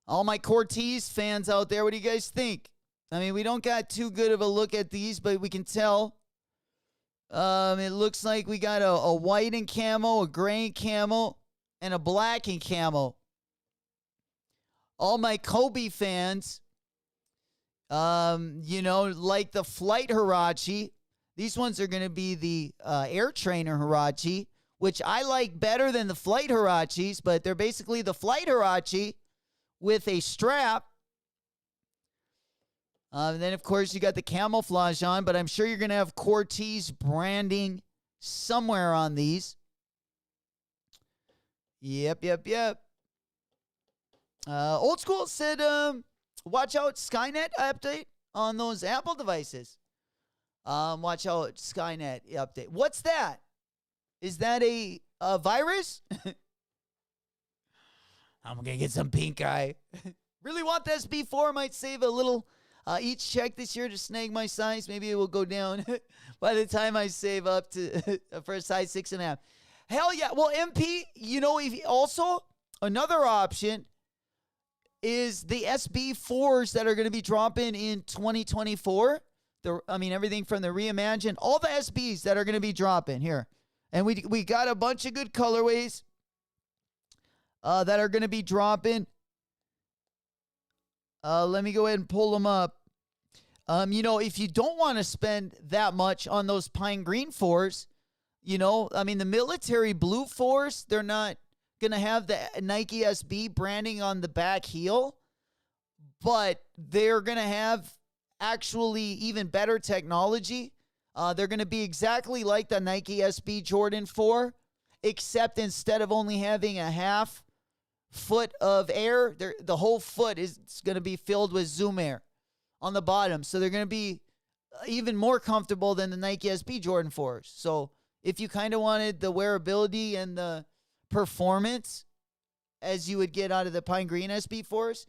All my Cortez fans out there, what do you guys think? We don't got too good of a look at these, but we can tell. It looks like we got a white and camo, a gray and camo, and a black and camo. All my Kobe fans, like the Flight Huarache. These ones are going to be the Air Trainer Huarache, which I like better than the Flight Huaraches, but they're basically the Flight Huarache with a strap. And then, of course, you got the camouflage on, but I'm sure you're going to have Cortez branding somewhere on these. Yep. Old School said, watch out, Skynet update on those Apple devices. Watch out, Skynet update. What's that? Is that a virus? I'm going to get some pink eye. Really want the SB4. Might save a little Each check this year to snag my size. Maybe it will go down by the time I save up to for a size 6.5. Hell yeah. Well, MP, if also another option is the SB4s that are going to be dropping in 2024. Everything from the Reimagined, all the SBs that are going to be dropping here. And we got a bunch of good colorways that are going to be dropping. Let me go ahead and pull them up. If you don't want to spend that much on those pine green 4s, the military blue 4s, they're not going to have the Nike SB branding on the back heel, but they're going to have actually even better technology. They're going to be exactly like the Nike SB Jordan 4, except instead of only having a half foot of air, the whole foot is going to be filled with Zoom air on the bottom. So they're going to be even more comfortable than the Nike SB Jordan 4s. So if you kind of wanted the wearability and the performance as you would get out of the pine green SB 4s,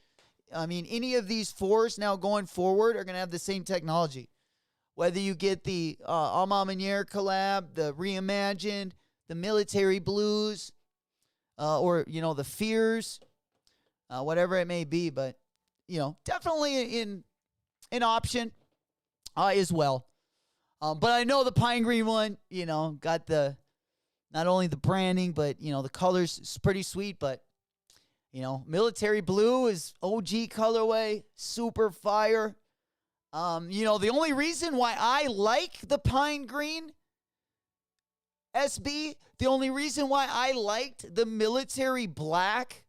any of these 4s now going forward are going to have the same technology. Whether you get the Amamanier collab, the Reimagined, the military blues, or, the fears, whatever it may be. But, definitely an option as well. But I know the pine green one, got not only the branding, but, the colors is pretty sweet. But, military blue is OG colorway, super fire. The only reason why I like the pine green SB, the only reason why I liked the military black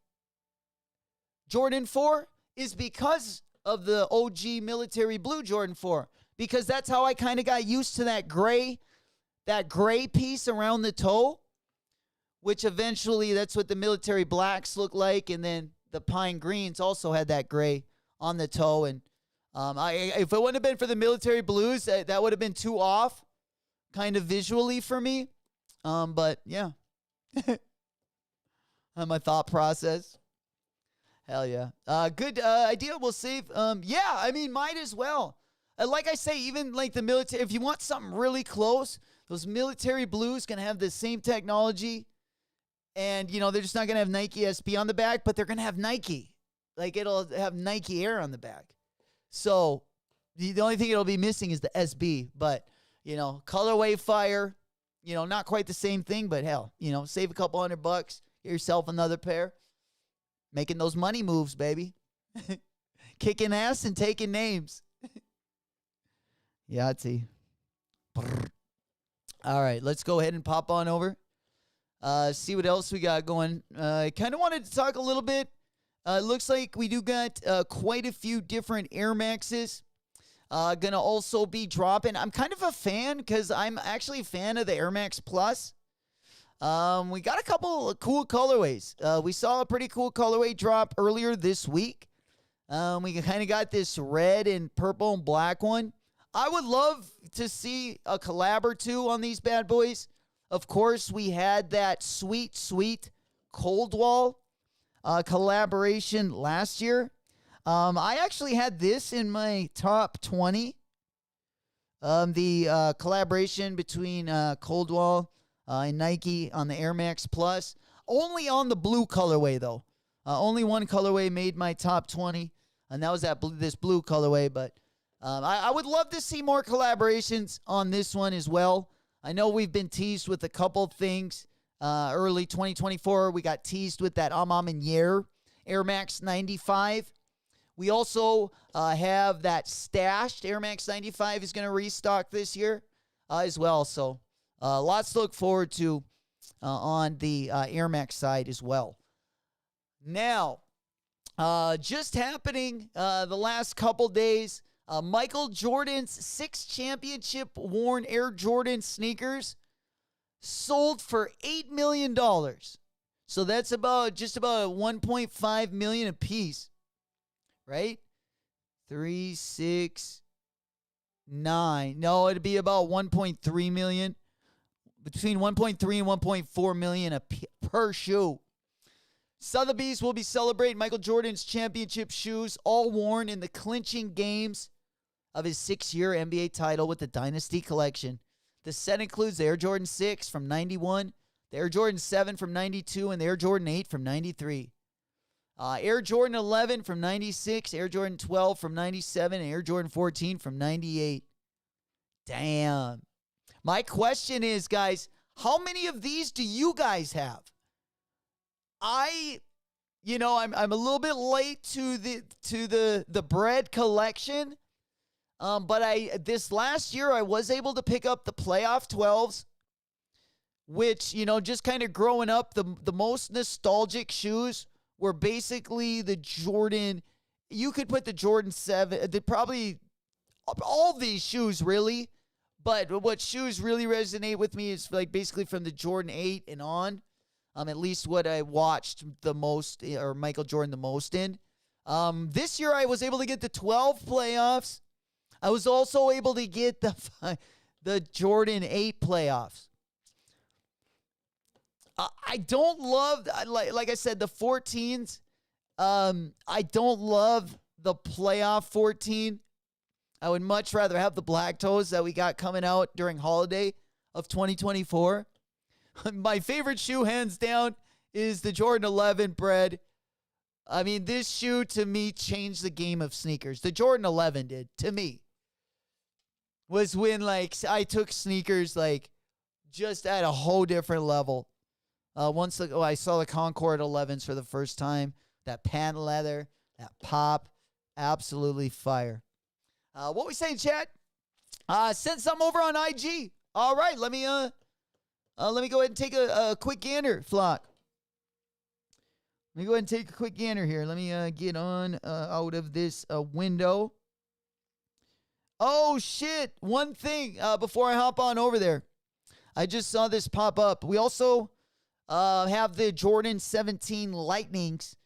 Jordan 4 is because of the OG military blue Jordan 4. Because that's how I kind of got used to that gray piece around the toe, which eventually that's what the military blacks look like. And then the pine greens also had that gray on the toe. And if it wouldn't have been for the military blues, that would have been too off kind of visually for me. But yeah, my thought process. Hell yeah. Good idea. We'll save. Might as well. Like I say, even like the military, if you want something really close, those military blues going to have the same technology. And, they're just not going to have Nike SB on the back, but they're going to have Nike. Like it'll have Nike Air on the back. So the only thing it'll be missing is the SB. But, colorway fire. Not quite the same thing, but hell, save a couple $100, get yourself another pair. Making those money moves, baby. Kicking ass and taking names. Yahtzee. All right, let's go ahead and pop on over. See what else we got going. I kind of wanted to talk a little bit. It looks like we do got quite a few different Air Maxes. Gonna also be dropping. I'm kind of a fan because I'm actually a fan of the Air Max Plus. We got a couple of cool colorways. We saw a pretty cool colorway drop earlier this week. We kind of got this red and purple and black one. I would love to see a collab or two on these bad boys. Of course, we had that sweet, sweet Cold Wall collaboration last year. I actually had this in my top 20. The collaboration between Coldwell and Nike on the Air Max Plus. Only on the blue colorway, though. Only one colorway made my top 20, and that was this blue colorway. But I would love to see more collaborations on this one as well. I know we've been teased with a couple things. Early 2024, we got teased with that Amamanier Air Max 95. We also have that stashed Air Max 95 is going to restock this year as well. So lots to look forward to on the Air Max side as well. Now, just happening the last couple days, Michael Jordan's 6 championship worn Air Jordan sneakers sold for $8 million. So that's just about $1.5 million a piece. Right? 3, 6, 9. No, it'd be about 1.3 million. Between 1.3 and 1.4 million per shoe. Sotheby's will be celebrating Michael Jordan's championship shoes, all worn in the clinching games of his 6-year NBA title with the Dynasty Collection. The set includes the Air Jordan 6 from 91, the Air Jordan 7 from 92, and the Air Jordan 8 from 93. Air Jordan 11 from 96, Air Jordan 12 from 97, and Air Jordan 14 from 98. Damn. My question is, guys, how many of these do you guys have? I'm a little bit late to the bread collection. But this last year I was able to pick up the playoff 12s, which, just kind of growing up, the most nostalgic shoes were basically the Jordan. You could put the Jordan 7, probably all these shoes really, but what shoes really resonate with me is like basically from the Jordan 8 and on. At least what I watched the most, or Michael Jordan the most in. This year I was able to get the 12 playoffs. I was also able to get the Jordan 8 playoffs. I don't love, like I said, the 14s. I don't love the playoff 14. I would much rather have the black toes that we got coming out during holiday of 2024. My favorite shoe, hands down, is the Jordan 11 bread. I mean, this shoe, to me, changed the game of sneakers. The Jordan 11 did, to me. Was when, I took sneakers, just at a whole different level. Once I saw the Concord 11s for the first time, that patent leather, that pop, absolutely fire. What we saying, chat? Send some over on IG. All right, let me go ahead and take a quick gander, flock. Let me go ahead and take a quick gander here. Let me get on out of this window. Oh, shit. One thing before I hop on over there. I just saw this pop up. We also have the Jordan 17 Lightnings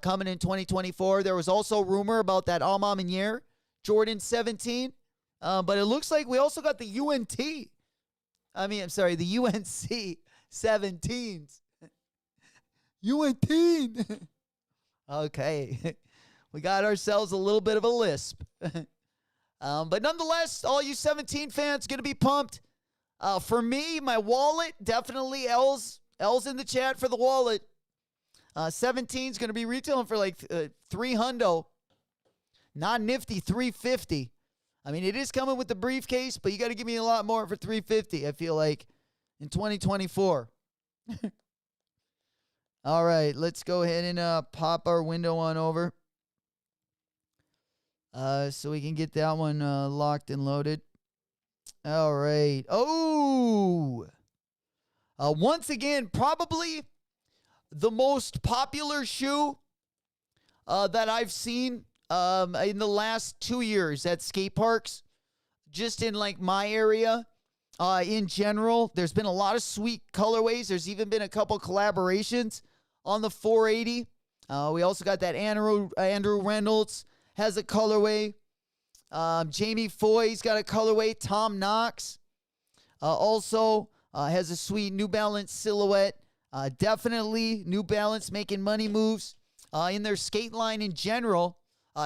coming in 2024. There was also rumor about that Alma Manier Jordan 17. But it looks like we also got the the UNC 17s. UNT. Okay. We got ourselves a little bit of a lisp. But nonetheless, all you 17 fans going to be pumped. For me, my wallet, definitely L's in the chat for the wallet. 17 is going to be retailing for $300. Not nifty, $350. I mean, it is coming with the briefcase, but you got to give me a lot more for $350, I feel like, in 2024. All right, let's go ahead and pop our window on over. So we can get that one locked and loaded. All right. Oh! Once again, probably the most popular shoe that I've seen in the last 2 years at skate parks, just in my area. In general, there's been a lot of sweet colorways. There's even been a couple collaborations on the 480. We also got that Andrew Reynolds has a colorway. Jamie Foy's got a colorway. Tom Knox also has a sweet New Balance silhouette. Definitely New Balance making money moves in their skate line in general.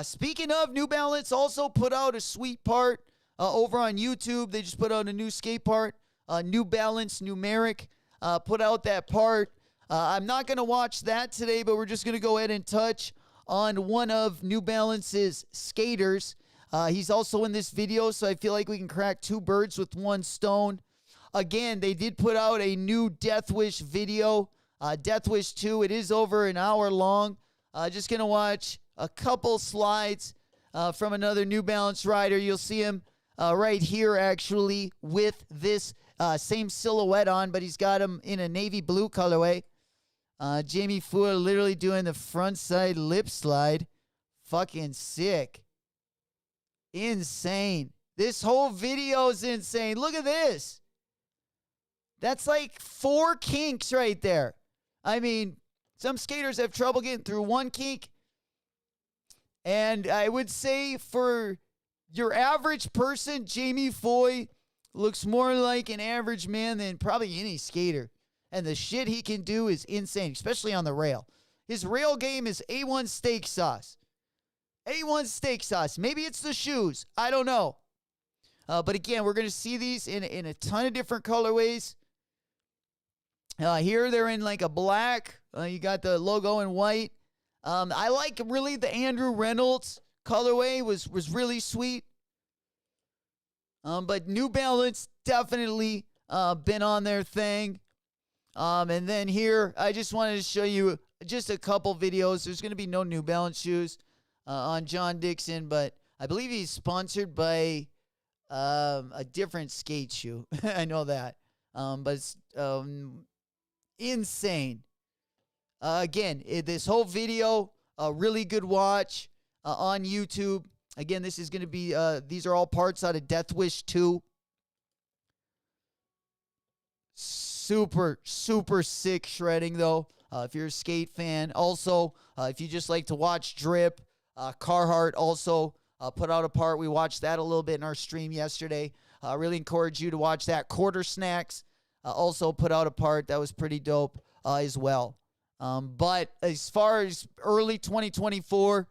Speaking of, New Balance also put out a sweet part over on YouTube. They just put out a new skate part. New Balance Numeric put out that part. I'm not going to watch that today, but we're just going to go ahead and touch on one of New Balance's skaters. He's also in this video, so I feel like we can crack two birds with one stone. Again, they did put out a new Death Wish video, Death Wish 2. It is over an hour long. Just going to watch a couple slides from another New Balance rider. You'll see him right here, actually, with this same silhouette on, but he's got him in a navy blue colorway. Jamie Four literally doing the front side lip slide. Fucking sick. Insane. This whole video is insane. Look at this. That's like 4 kinks right there. I mean, some skaters have trouble getting through one kink. And I would say for your average person, Jamie Foy looks more like an average man than probably any skater. And the shit he can do is insane, especially on the rail. His rail game is A1 steak sauce. A1 steak sauce. Maybe it's the shoes. I don't know. But again, we're going to see these in a ton of different colorways. Here they're in like a black. You got the logo in white. I like really the Andrew Reynolds colorway was really sweet. But New Balance definitely been on their thing. And then here, I just wanted to show you just a couple videos. There's going to be no New Balance shoes on John Dixon, but I believe he's sponsored by a different skate shoe. I know that. But it's insane. Again, this whole video, a really good watch on YouTube. Again, this is going to be, these are all parts out of Death Wish 2. Super, super sick shredding, though, if you're a skate fan. Also, if you just like to watch drip, Carhartt also put out a part. We watched that a little bit in our stream yesterday. I really encourage you to watch that. Quarter Snacks also put out a part that was pretty dope as well. But as far as early 2024,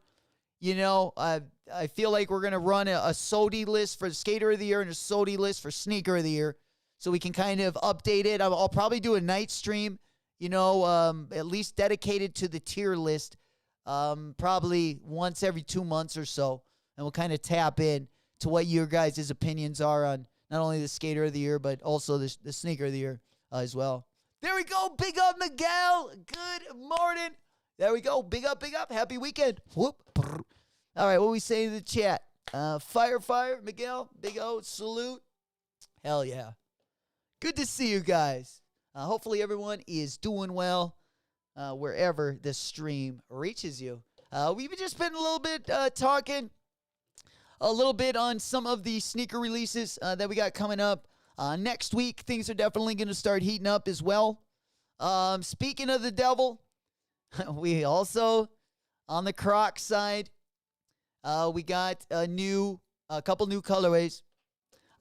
you know, I feel like we're going to run a SOTY list for Skater of the Year and a SOTY list for Sneaker of the Year. So we can kind of update it. I'll probably do a night stream, you know, at least dedicated to the tier list, probably once every 2 months or so. And we'll kind of tap in to what your guys' opinions are on not only the Skater of the Year, but also the Sneaker of the Year as well. There we go. Big up, Miguel. Good morning. There we go. Big up, big up. Happy weekend. Whoop. All right, what we say in the chat? Fire, Miguel. Big O, salute. Hell yeah. Good to see you guys. Hopefully everyone is doing well wherever the stream reaches you. We've just been a little bit talking a little bit on some of the sneaker releases that we got coming up. Next week, things are definitely going to start heating up as well. Speaking of the devil, we also, on the Crocs side, we got a couple new colorways.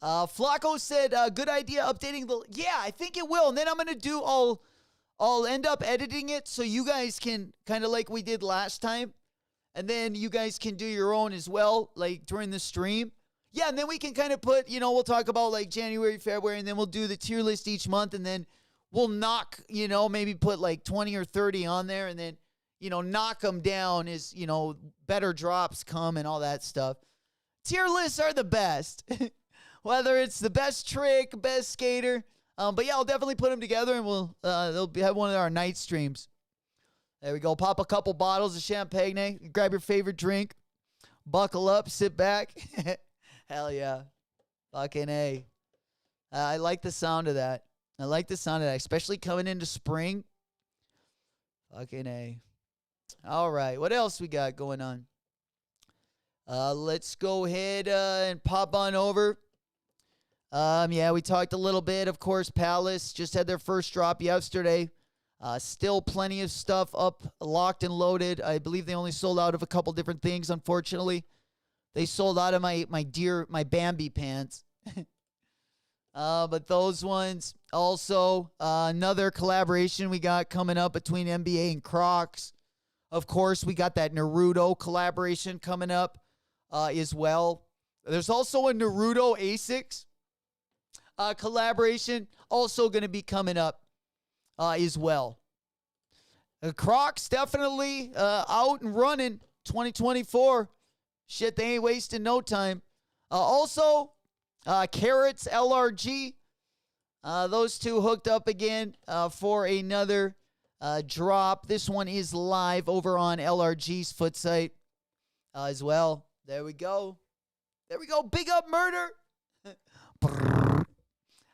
Flacco said, good idea updating the... Yeah, I think it will. And then I'm going to I'll end up editing it so you guys can, kind of like we did last time. And then you guys can do your own as well, like during the stream. Yeah, and then we can kind of put, you know, we'll talk about like January, February, and then we'll do the tier list each month. And then we'll knock, you know, maybe put like 20 or 30 on there. And then, you know, knock them down as, you know, better drops come and all that stuff. Tier lists are the best. Whether it's the best trick, best skater. But yeah, I'll definitely put them together and they'll have one of our night streams. There we go. Pop a couple bottles of champagne. Grab your favorite drink. Buckle up. Sit back. Hell yeah. Fucking A. I like the sound of that. Especially coming into spring. Fucking A. All right. What else we got going on? Let's go ahead and pop on over. Yeah, we talked a little bit. Of course, Palace just had their first drop yesterday. Still plenty of stuff up, locked and loaded. I believe they only sold out of a couple different things, unfortunately. They sold out of my Bambi pants. But those ones. Also, another collaboration we got coming up between NBA and Crocs. Of course, we got that Naruto collaboration coming up as well. There's also a Naruto Asics collaboration also going to be coming up as well. Crocs definitely out and running 2024. Shit, they ain't wasting no time. Also, Carrots LRG. Those two hooked up again for another drop. This one is live over on LRG's foot site as well. There we go. Big up Murder.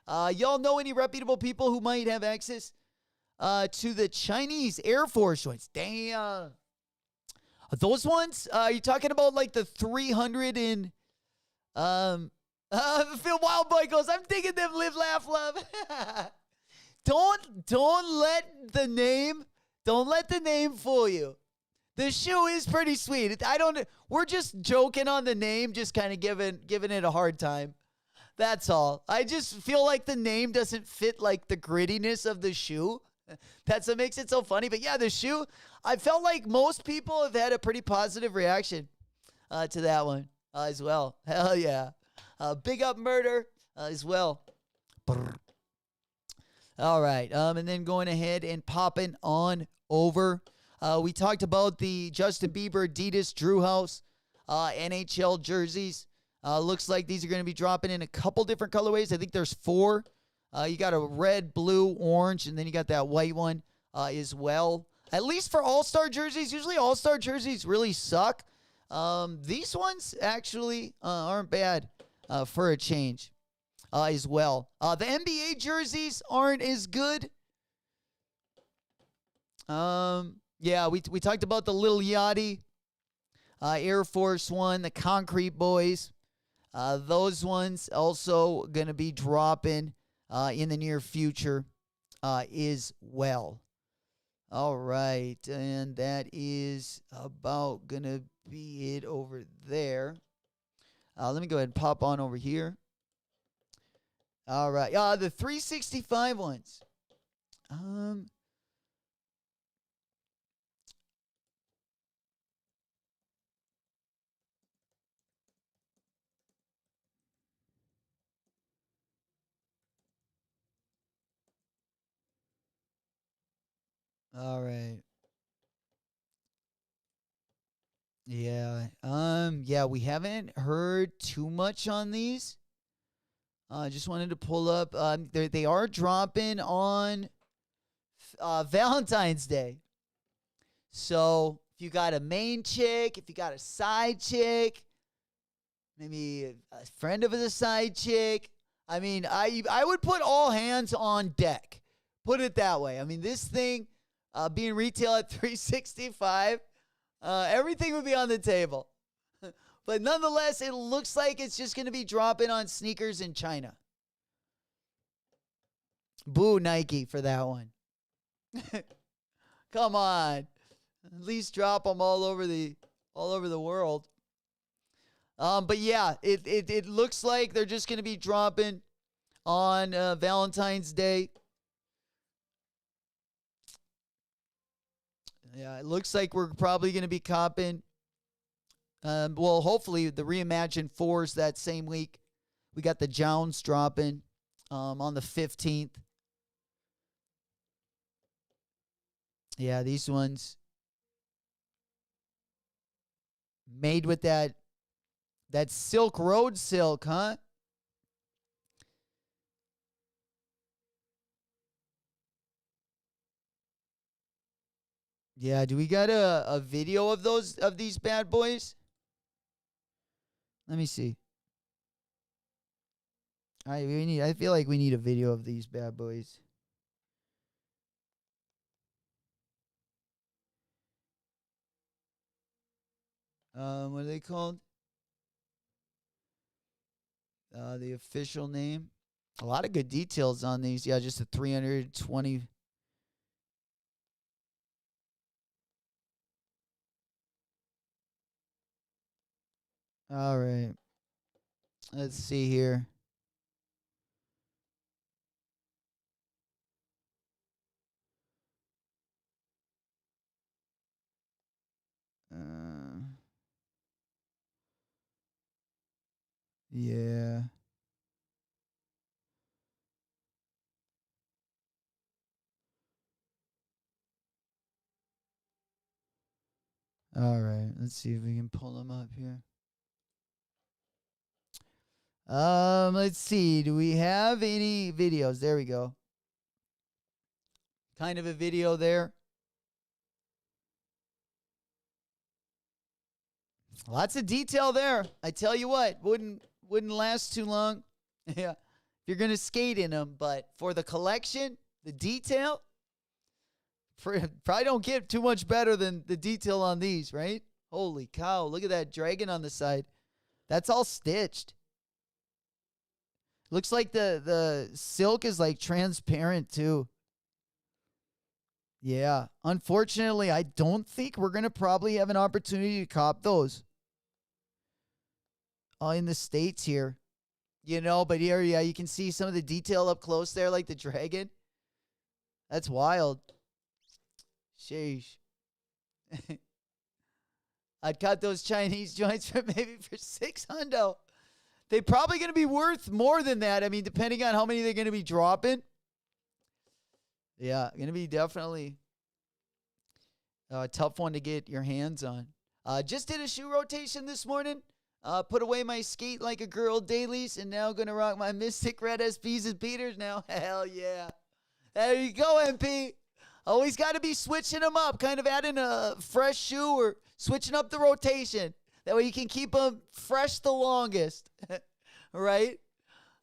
Y'all know any reputable people who might have access to the Chinese Air Force joints? Damn. Those ones? You talking about like the 300 and... Phil Wildboy goes, I'm digging them, live, laugh, love. Don't let the name fool you. The shoe is pretty sweet. We're just joking on the name, just kind of giving it a hard time. That's all. I just feel like the name doesn't fit like the grittiness of the shoe. That's what makes it so funny. But yeah, the shoe, I felt like most people have had a pretty positive reaction to that one as well. Hell yeah. Big up murder as well. Brr. All right. And then going ahead and popping on over. We talked about the Justin Bieber Adidas Drew House NHL jerseys. Looks like these are going to be dropping in a couple different colorways. I think there's 4. You got a red, blue, orange, and then you got that white one as well. At least for all-star jerseys. Usually all-star jerseys really suck. These ones actually aren't bad for a change as well. The NBA jerseys aren't as good. Yeah, we talked about the Lil Yachty, Air Force One, the Concrete Boys. Those ones also going to be dropping in the near future as well. All right, and that is about going to be it over there. Let me go ahead and pop on over here. All right, the 365 ones. All right. Yeah. Yeah, we haven't heard too much on these. Just wanted to pull up. They are dropping on Valentine's Day. So if you got a main chick, if you got a side chick, maybe a friend of a side chick. I mean, I would put all hands on deck. Put it that way. I mean, this thing being retail at $365, everything would be on the table. But nonetheless, it looks like it's just going to be dropping on sneakers in China. Boo Nike for that one. Come on. At least drop them all over the world. But yeah, it looks like they're just going to be dropping on Valentine's Day. Yeah, it looks like we're probably going to be copping. Well, hopefully the reimagined 4s that same week. We got the Jones dropping on the 15th. Yeah, these ones made with that Silk Road silk, huh? Yeah, do we got a video of these bad boys? Let me see. I feel like we need a video of these bad boys. What are they called? The official name. A lot of good details on these. Yeah, just a 320. All right. Let's see here. Yeah. All right. Let's see if we can pull them up here. Let's see. Do we have any videos? There we go. Kind of a video there. Lots of detail there. I tell you what, wouldn't last too long. Yeah. If you're going to skate in them, but for the collection, the detail, probably don't get too much better than the detail on these, right? Holy cow. Look at that dragon on the side. That's all stitched. Looks like the silk is like transparent too. Yeah. Unfortunately, I don't think we're going to probably have an opportunity to cop those in the States here. You know, but here, yeah, you can see some of the detail up close there, like the dragon. That's wild. Sheesh. I'd cut those Chinese joints for maybe for $600. They're probably going to be worth more than that. I mean, depending on how many they're going to be dropping. Yeah, going to be definitely a tough one to get your hands on. Just did a shoe rotation this morning. Put away my skate like a girl dailies, and now going to rock my Mystic Red SBs and beaters now. Hell yeah. There you go, MP. Always got to be switching them up, kind of adding a fresh shoe or switching up the rotation. That way you can keep them fresh the longest, right?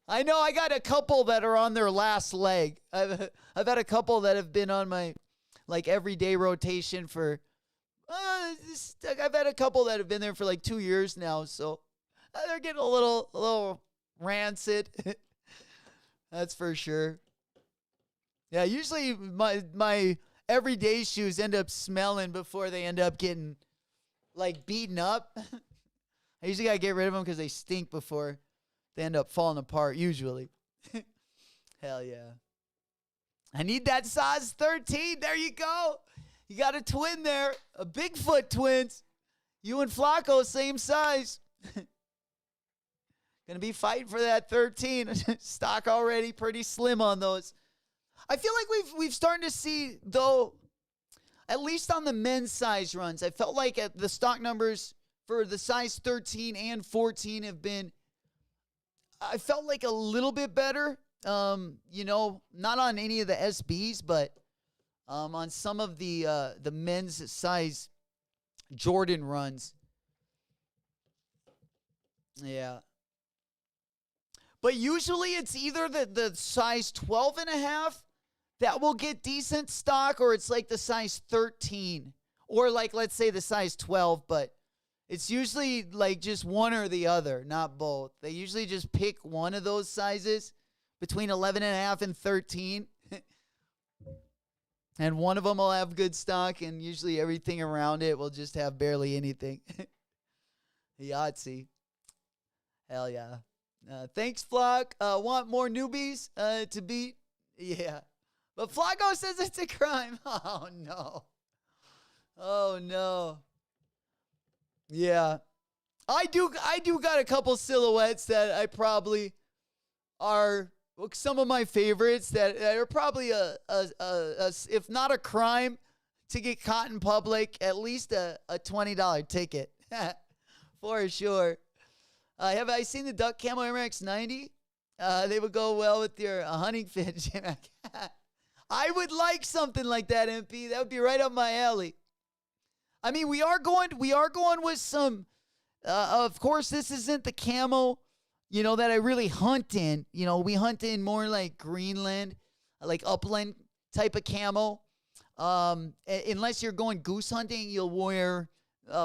I know I got a couple that are on their last leg. I've had a couple that have been on my like everyday rotation for. I've had a couple that have been there for like 2 years now, so they're getting a little rancid. That's for sure. Yeah, usually my everyday shoes end up smelling before they end up getting like beaten up. I usually gotta get rid of them because they stink before they end up falling apart. Usually. Hell yeah. I need that size 13. There you go. You got a twin there. A Bigfoot twins. You and Flacco, same size. Gonna be fighting for that 13. Stock already pretty slim on those. I feel like we've started to see, though, at least on the men's size runs, I felt like the stock numbers for the size 13 and 14 have been, I felt like a little bit better. Not on any of the SBs, but on some of the men's size Jordan runs. Yeah. But usually it's either the size 12 and a half that will get decent stock, or it's like the size 13. Or like, let's say the size 12, but it's usually like just one or the other, not both. They usually just pick one of those sizes between 11 and a half and 13. And one of them will have good stock, and usually everything around it will just have barely anything. Yahtzee. Hell yeah. Thanks, Flock. Want more newbies to beat? Yeah. But Flacco says it's a crime. Oh, no. Oh, no. Yeah. I do got a couple silhouettes that I probably are some of my favorites that are probably a if not a crime to get caught in public, at least a $20 ticket. For sure. Have I seen the Duck Camo MX 90? They would go well with your hunting fit. I would like something like that, MP. That would be right up my alley. I mean, we are going with some. Of course, this isn't the camo, that I really hunt in. We hunt in more like Greenland, like upland type of camo. Unless you're going goose hunting, you'll wear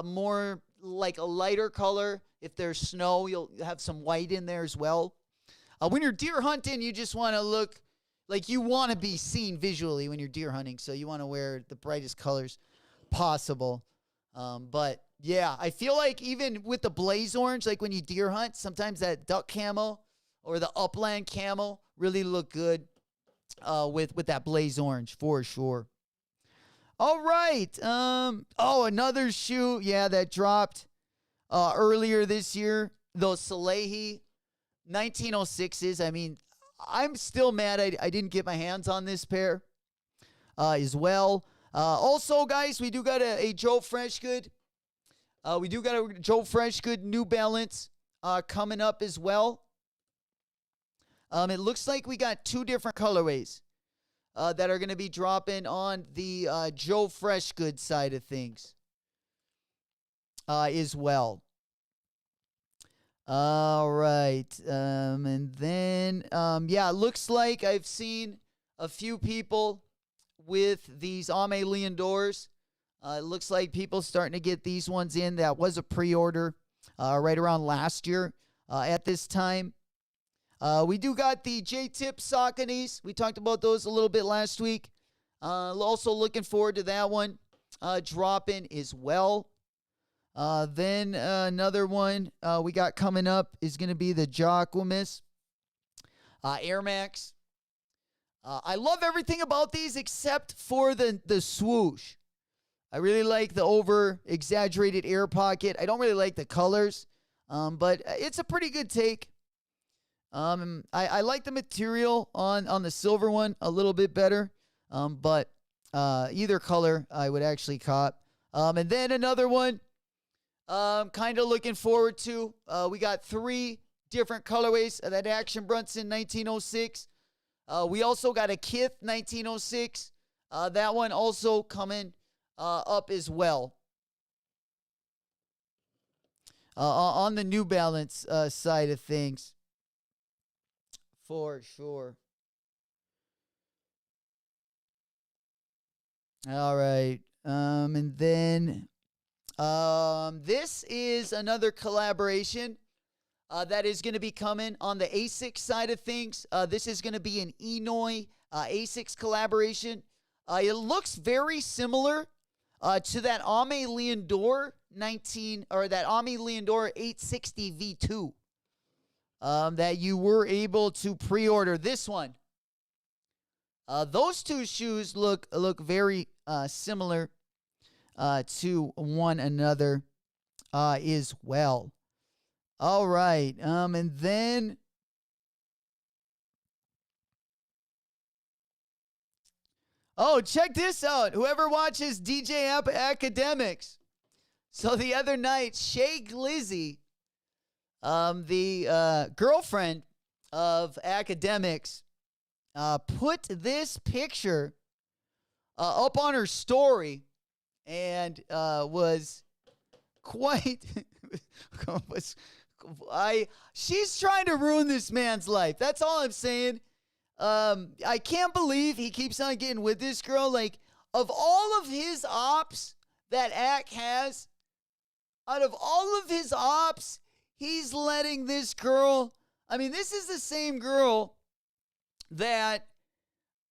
more like a lighter color. If there's snow, you'll have some white in there as well. When you're deer hunting, you just want to look like you want to be seen visually when you're deer hunting. So you want to wear the brightest colors possible. But yeah, I feel like even with the blaze orange, like when you deer hunt, sometimes that duck camo or the upland camo really look good with that blaze orange for sure. All right. Another shoe. Yeah, that dropped earlier this year. Those Salehi 1906s. I mean, I'm still mad I didn't get my hands on this pair as well. Also, guys, we do got a Joe Freshgood. We do got a Joe Freshgood New Balance coming up as well. It looks like we got two different colorways that are going to be dropping on the Joe Freshgood side of things as well. All right. And then, it looks like I've seen a few people with these Ame Leondors. It looks like people starting to get these ones in. That was a pre-order right around last year at this time. We do got the J-Tip Sauconys. We talked about those a little bit last week. Also looking forward to that one dropping as well. Then another one we got coming up is going to be the Jacquemus Air Max. I love everything about these except for the swoosh. I really like the over-exaggerated air pocket. I don't really like the colors, but it's a pretty good take. I like the material on the silver one a little bit better, but either color I would actually cop. And then another one, kind of looking forward to. We got 3 different colorways of that Action Bronson 1906. We also got a Kith 1906. That one also coming up as well. On the New Balance side of things. For sure. All right. And then this is another collaboration that is going to be coming on the Asics side of things. This is going to be an Enoi Asics collaboration. It looks very similar to that Ame Leondor 860 V2 that you were able to pre-order. This one. Those 2 shoes look very similar to one another as well. All right. And then check this out. Whoever watches DJ Academics. So the other night, Shay Glizzy, the girlfriend of Academics, put this picture up on her story and was quite she's trying to ruin this man's life. That's all I'm saying. I can't believe he keeps on getting with this girl. Like, of all of his ops that Ack has, out of all of his ops, he's letting this girl. I mean, this is the same girl that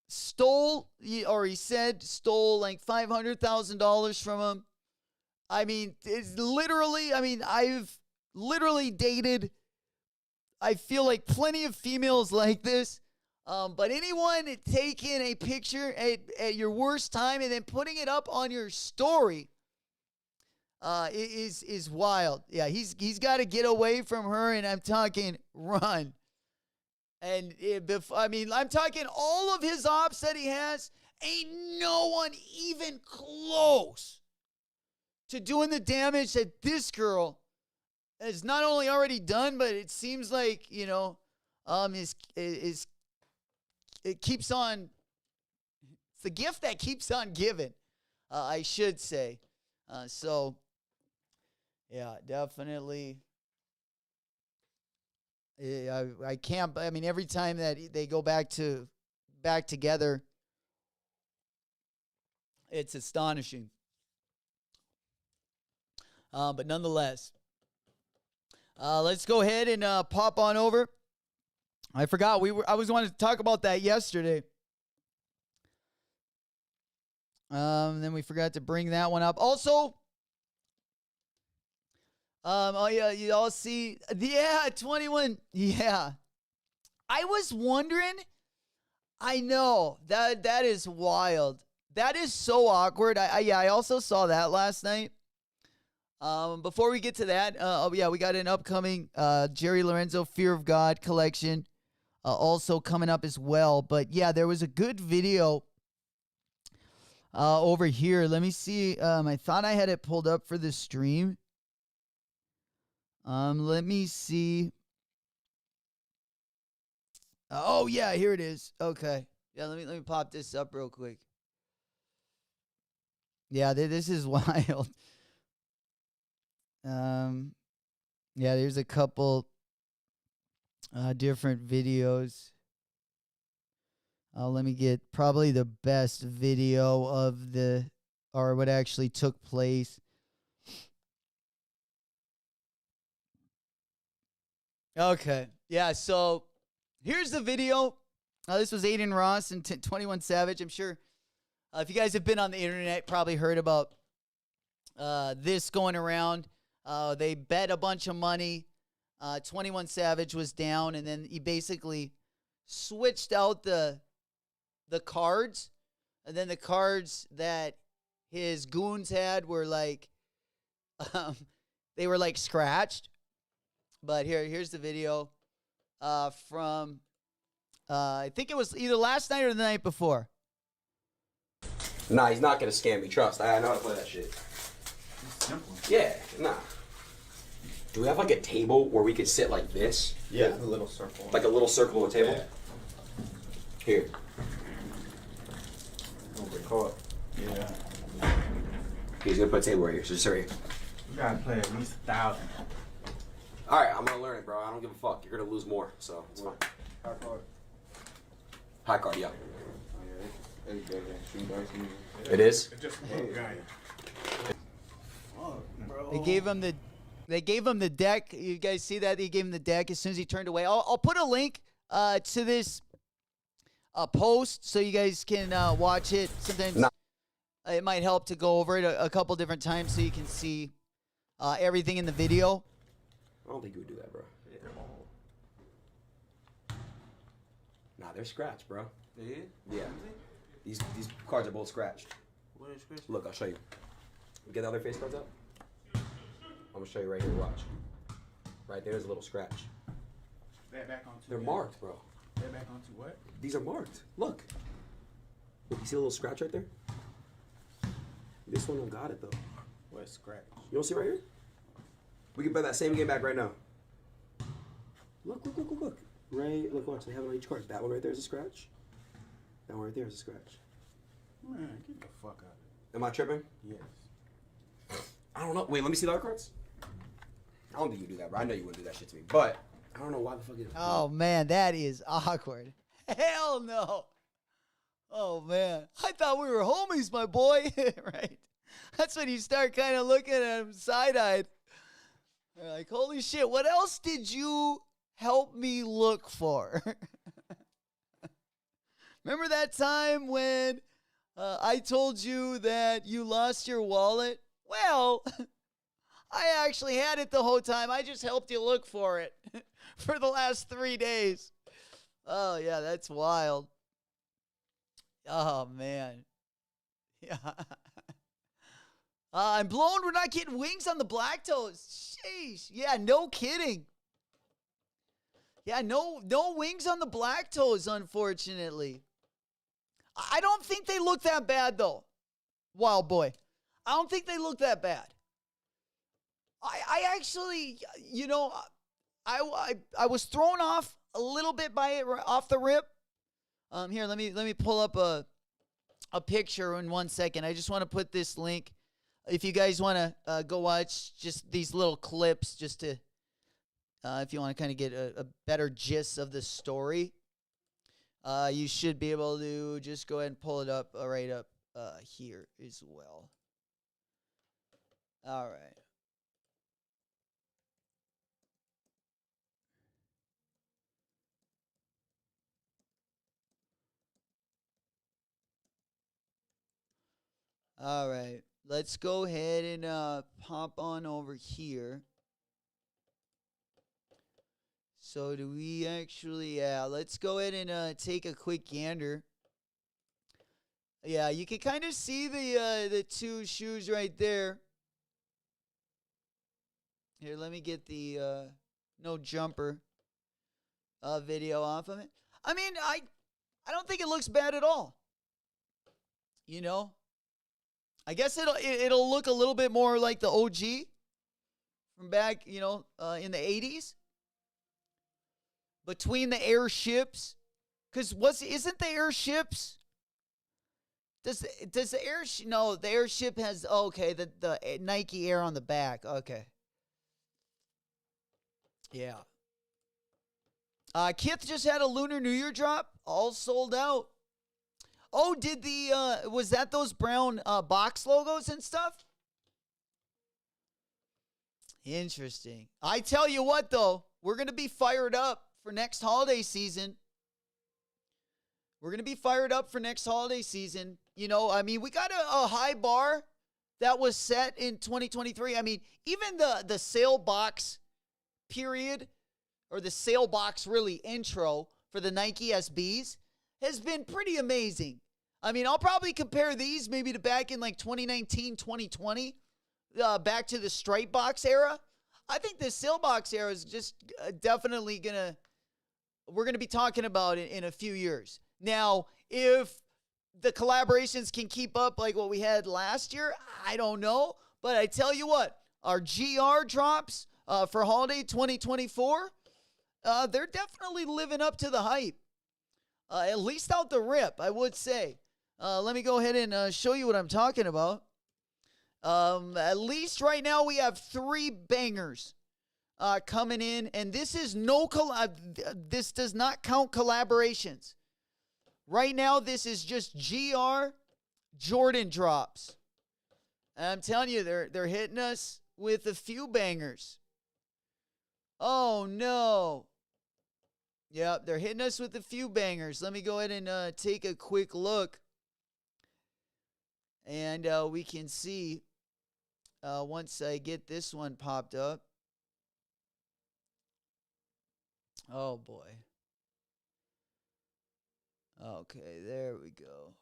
stole like $500,000 from him. I mean, it's literally, I've literally dated, I feel like, plenty of females like this. But anyone taking a picture at your worst time and then putting it up on your story is wild. Yeah, he's got to get away from her, and I'm talking run. And I'm talking all of his ops that he has. Ain't no one even close to doing the damage that this girl has not only already done, but it seems like, it keeps on. It's the gift that keeps on giving, I should say. So, yeah, definitely. I can't. I mean, every time that they go back together, it's astonishing. But nonetheless, let's go ahead and pop on over. I forgot I was wanting to talk about that yesterday. Then we forgot to bring that one up. Also, you all see, 21. Yeah, I was wondering. I know that is wild. That is so awkward. I also saw that last night. Before we get to that, we got an upcoming Jerry Lorenzo Fear of God collection also coming up as well. But yeah, there was a good video over here. Let me see. I thought I had it pulled up for the stream. Let me see. Oh yeah, here it is. Okay. Yeah, let me pop this up real quick. Yeah, this is wild. Yeah, there's a couple different videos. Let me get probably the best video of what actually took place. Okay. Yeah, so here's the video. This was Aiden Ross and 21 Savage. I'm sure if you guys have been on the internet, probably heard about this going around. They bet a bunch of money. 21 Savage was down, and then he basically switched out the cards, and then the cards that his goons had were like, they were like scratched. But here's the video from, I think it was either last night or the night before. Nah, he's not gonna scam me. Trust. I know how to play that shit. Simple. Yeah, nah. Do we have like a table where we could sit like this? Yeah, a little circle. Like a little circle of a table? Yeah. Here. Don't get caught. Yeah. He's gonna put a table right here. So just right here. You gotta play at least 1,000. Alright, I'm gonna learn it, bro. I don't give a fuck. You're gonna lose more, so it's fine. High card. High card, yeah. Oh, yeah. It's better than shooting dice music. It is? It's just one guy. Fuck, bro. They gave him the deck. You guys see that? They gave him the deck as soon as he turned away. I'll put a link to this post so you guys can watch it. Sometimes it might help to go over it a couple different times so you can see everything in the video. I don't think you would do that, bro. Nah, they're scratched, bro. Yeah? Yeah. These cards are both scratched. What is Chris? Look, I'll show you. Get the other face cards up. I'm gonna show you right here. Watch. Right there's a little scratch. Back onto They're marked, bro. Back onto what? These are marked. Look. Look, you see a little scratch right there? This one don't got it though. What scratch? You don't see right here? We can play that same game back right now. Look. Right, look, watch. They have it on each card. That one right there is a scratch. That one right there is a scratch. Man, get the fuck out of Am I tripping? here. Yes. I don't know. Wait, let me see the other cards. I don't think you do that, bro. I know you wouldn't do that shit to me. But I don't know why the fuck you. Oh, man, that is awkward. Hell no. Oh, man. I thought we were homies, my boy. Right? That's when you start kind of looking at him side-eyed. You're like, holy shit, what else did you help me look for? Remember that time when I told you that you lost your wallet? Well, I actually had it the whole time. I just helped you look for it for the last 3 days. Oh, yeah, that's wild. Oh, man. Yeah. I'm blown we're not getting wings on the black toes. Sheesh. Yeah, no kidding. Yeah, no wings on the black toes, unfortunately. I don't think they look that bad, though. Wild boy. I don't think they look that bad. I actually, you know, I was thrown off a little bit by it off the rip. Here, let me pull up a picture in 1 second. I just want to put this link. If you guys want to go watch just these little clips, just to, if you want to kind of get a better gist of the story, you should be able to just go ahead and pull it up right up here as well. All right. All right. Let's go ahead and pop on over here. So do we actually, let's go ahead and take a quick gander. Yeah, you can kind of see the two shoes right there. Here, let me get the no jumper video off of it. I mean, I don't think it looks bad at all. You know? I guess it'll look a little bit more like the OG from back, you know, in the 80s. Between the airships, because isn't the airships? Does the airship? No, the airship has the Nike Air on the back. Okay. Yeah. Kith just had a Lunar New Year drop, all sold out. Oh, did was that those brown box logos and stuff? Interesting. I tell you what, though, we're going to be fired up for next holiday season. We're going to be fired up for next holiday season. You know, I mean, we got a high bar that was set in 2023. I mean, even the sale box period, or the sale box really intro for the Nike SBs has been pretty amazing. I mean, I'll probably compare these maybe to back in like 2019, 2020, back to the stripe box era. I think the sail box era is just definitely we're going to be talking about it in a few years. Now, if the collaborations can keep up like what we had last year, I don't know. But I tell you what, our GR drops for holiday 2024, they're definitely living up to the hype. At least out the rip, I would say. Let me go ahead and show you what I'm talking about. At least right now we have 3 bangers coming in, and this is this does not count collaborations. Right now, this is just GR Jordan drops. And I'm telling you, they're hitting us with a few bangers. Oh no. Yep, they're hitting us with a few bangers. Let me go ahead and take a quick look. And we can see once I get this one popped up. Oh boy. Okay, there we go.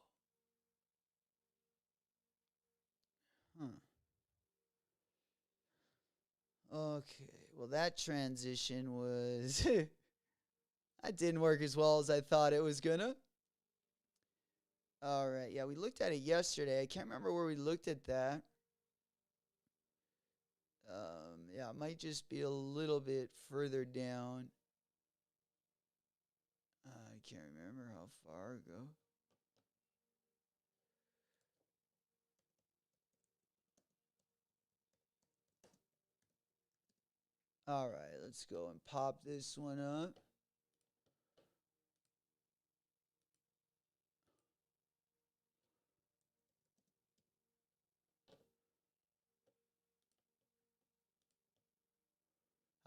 Okay, well that transition was that didn't work as well as I thought it was gonna. All right, yeah, we looked at it yesterday. I can't remember where we looked at that. Yeah, it might just be a little bit further down. I can't remember how far ago. All right, let's go and pop this one up.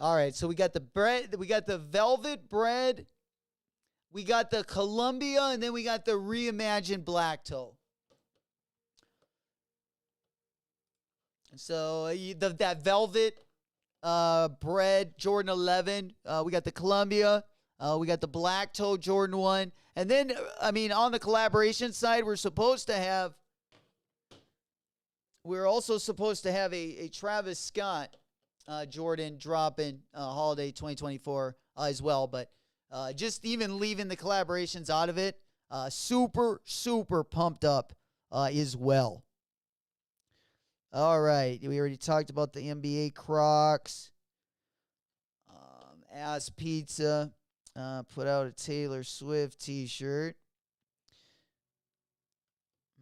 All right, so we got the bread, we got the velvet bread, we got the Columbia, and then we got the reimagined black toe. So that velvet bread Jordan 11, we got the Columbia, we got the black toe Jordan 1, and then I mean on the collaboration side, we're also supposed to have a Travis Scott Jordan dropping holiday 2024 as well, but just even leaving the collaborations out of it, super pumped up as well. All right, we already talked about the NBA Crocs. Ass Pizza put out a Taylor Swift t-shirt.